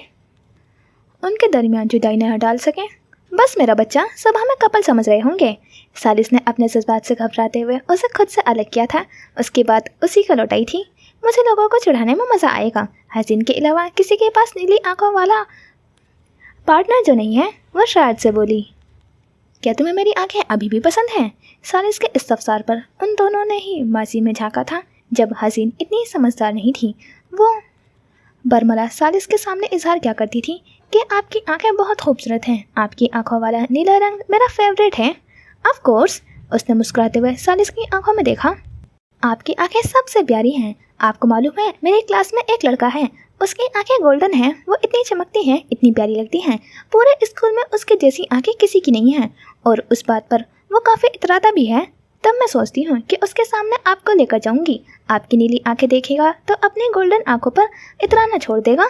उनके दरमियान जुदाई न डाल सके। बस मेरा बच्चा, सब हमें कपल समझ रहे होंगे। सालिस ने अपने जज्बात से घबराते हुए उसे खुद से अलग किया था। उसकी बात उसी को लौटाई थी। मुझे लोगों को चिढ़ाने में मज़ा आएगा। हसीन के अलावा किसी के पास नीली आंखों वाला पार्टनर जो नहीं है, वो शायद से बोली। क्या तुम्हें मेरी आंखें अभी भी पसंद हैं? सालिस के इस्तफसार पर उन दोनों ने ही माजी में झांका था जब हसीन इतनी समझदार नहीं थी। वो बरमला सालिस के सामने इजहार क्या करती थी कि आपकी आंखें बहुत खूबसूरत हैं, आपकी आंखों वाला नीला रंग मेरा फेवरेट है। ऑफ कोर्स, उसने मुस्कुराते हुए सालिस की आंखों में देखा। आपकी आंखें सबसे प्यारी हैं। आपको मालूम है मेरी क्लास में एक लड़का है, उसकी आंखें गोल्डन हैं, वो इतनी चमकती हैं, इतनी प्यारी लगती हैं, पूरे स्कूल में उसके जैसी आंखें किसी की नहीं हैं, और उस बात पर वो काफ़ी इतराता भी है। तब मैं सोचती हूँ कि उसके सामने आपको लेकर जाऊँगी, आपकी नीली आंखें देखेगा तो अपनी गोल्डन आंखों पर इतराना छोड़ देगा।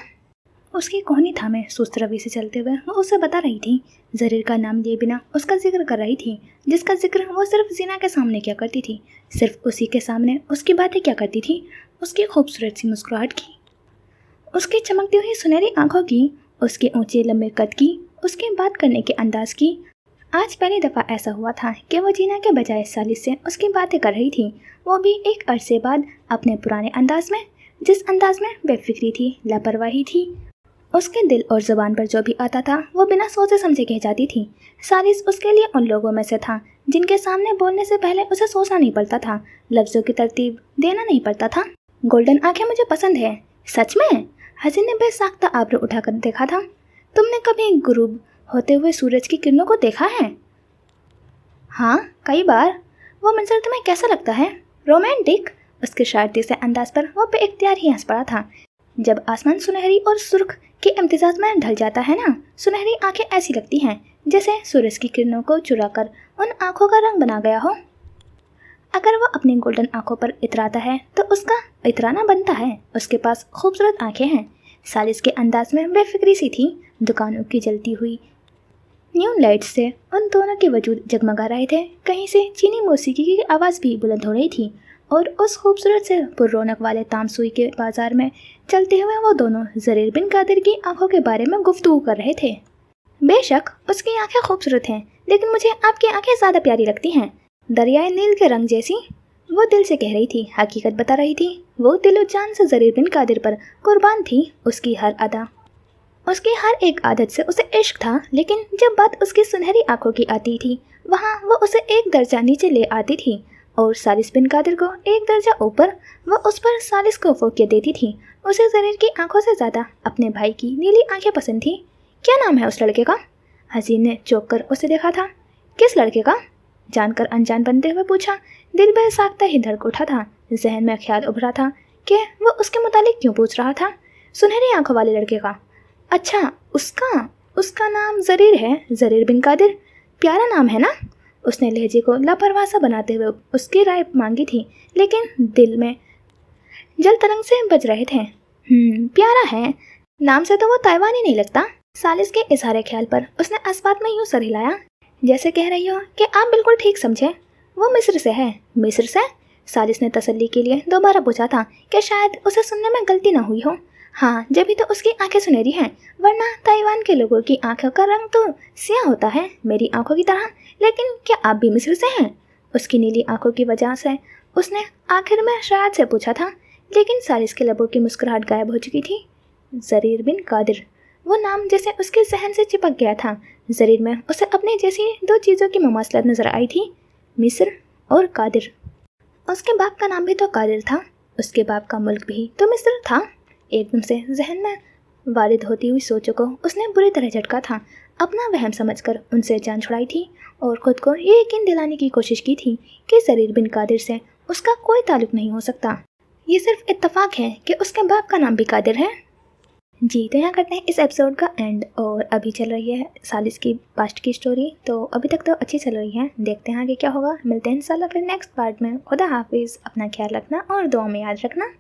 उसकी कोहनी थामे सुस्त रवि से चलते हुए वो उसे बता रही थी, ज़रीर का नाम लिए बिना उसका जिक्र कर रही थी, जिसका जिक्र वो सिर्फ जीना के सामने क्या करती थी, सिर्फ उसी के सामने उसकी बातें क्या करती थी, उसकी खूबसूरत सी मुस्कुराहट की, उसकी चमकती हुई सुनहरी आंखों की, उसके ऊंचे लंबे कद की, उसके बात करने के अंदाज की, आज पहली दफ़ा ऐसा हुआ था कि वो जीना के बजाय सालिस से उसकी बातें कर रही थी, वो भी एक अरसे बाद अपने पुराने अंदाज में, जिस अंदाज में बेफिक्री थी, लापरवाही थी। उसके दिल और ज़ुबान पर जो भी आता था वो बिना सोचे समझे कह जाती थी। सालिस उसके लिए उन लोगों में से था जिनके सामने बोलने से पहले उसे सोचना नहीं पड़ता था, लफ्ज़ों की तरतीब देना नहीं पड़ता था। गोल्डन आंखें मुझे पसंद है। सच में? हसीन ने बेसाख्ता आबरू उठाकर देखा था। तुमने कभी गुरूब होते हुए सूरज की किरणों को देखा है? हाँ, कई बार। वो मंजर तुम्हें कैसा लगता है? रोमांटिक? उसके शारती से अंदाज पर वो बेइख्तियार ही हंस पड़ा था। जब आसमान सुनहरी और सुर्ख के इम्तिजाज में ढल जाता है ना, सुनहरी आंखें ऐसी लगती हैं जैसे सूरज की किरणों को चुराकर उन आंखों का रंग बना गया हो। अगर वो अपनी गोल्डन आंखों पर इतराता है तो उसका इतराना बनता है। उसके पास खूबसूरत आंखें हैं। सालिस के अंदाज में बेफिक्री सी थी। दुकानों की जलती हुई न्यून लाइट्स से उन दोनों के वजूद जगमगा रहे थे। कहीं से चीनी मौसीकी की आवाज़ भी बुलंद हो रही थी और उस खूबसूरत से पुररौनक वाले तामसुई के बाजार में चलते हुए वो दोनों ज़रीर बिन कादिर की आंखों के बारे में गुफ्तगू कर रहे थे। बेशक उसकी आंखें खूबसूरत हैं, लेकिन मुझे आपकी आंखें ज़्यादा प्यारी लगती हैं, दरियाए नील के रंग जैसी। वो दिल से कह रही थी, हकीकत बता रही थी। वो दिलो जान से ज़रीर बिन कादिर पर कुर्बान थी। उसकी हर अदा, उसकी हर एक आदत से उसे इश्क था, लेकिन जब बात उसकी सुनहरी आंखों की आती थी वहाँ वो उसे एक दर्जा नीचे ले आती थी और सालिस बिन कादिर को एक दर्जा ऊपर। वो उस पर सालिस को फोकियत देती थी। उसे ज़रीर की आंखों से ज़्यादा अपने भाई की नीली आंखें पसंद थी। क्या नाम है उस लड़के का? हसीन ने चौंक कर उसे देखा था। किस लड़के का? जानकर अनजान बनते हुए पूछा। दिल बेसाख्ता ही धड़क उठा था। जहन में ख्याल उभरा था कि वो उसके मुतालिक क्यों पूछ रहा था। सुनहरी आंखों वाले लड़के का? अच्छा, उसका नाम ज़रीर है, ज़रीर बिन कादिर। प्यारा नाम है ना? उसने लहजे को लापरवाह सा बनाते हुए उसकी राय मांगी थी, लेकिन दिल में जल तरंग से बज रहे थे। प्यारा है। नाम से तो वो ताइवानी नहीं लगता। सालिस के इजहार ख्याल पर उसने अस्बात में यूँ सर हिलाया जैसे कह रही हो कि आप बिल्कुल ठीक समझे। वो मिस्र से है। मिस्र से? सालिस ने तसल्ली के लिए दोबारा पूछा था कि शायद उसे सुनने में गलती ना हुई हो। हाँ, जब भी तो उसकी आंखें सुनहरी हैं, वरना ताइवान के लोगों की आंखों का रंग तो सियाह होता है, मेरी आंखों की तरह। लेकिन क्या आप भी मिस्र से हैं? उसकी नीली आंखों की वजह से उसने आखिर में शायद से पूछा था, लेकिन सालिस के लबों की मुस्कुराहट गायब हो चुकी थी। ज़रीर बिन कादिर, वो नाम जैसे उसके जहन से चिपक गया था। ज़रीर में उसे अपने जैसी दो चीज़ों की मुमासलत नजर आई थी, मिस्र और कादिर। उसके बाप का नाम भी तो कादिर था, उसके बाप का मुल्क भी तो मिस्र था। एकदम से जहन में वारिद होती हुई सोचों को उसने बुरी तरह झटका था। अपना वहम समझकर उनसे जान छुड़ाई थी और ख़ुद को ये यकीन दिलाने की कोशिश की थी कि ज़रीर बिन कादिर से उसका कोई ताल्लुक़ नहीं हो सकता। ये सिर्फ इत्तफाक है कि उसके बाप का नाम भी कादिर है। जी, तो यहाँ करते हैं इस एपिसोड का एंड। और अभी चल रही है सालिस की पास्ट की स्टोरी, तो अभी तक तो अच्छी चल रही है। देखते हैं आगे क्या होगा। मिलते हैं इंशाल्लाह फिर नेक्स्ट पार्ट में। खुदा हाफिज़। अपना ख्याल रखना और दुआ में याद रखना।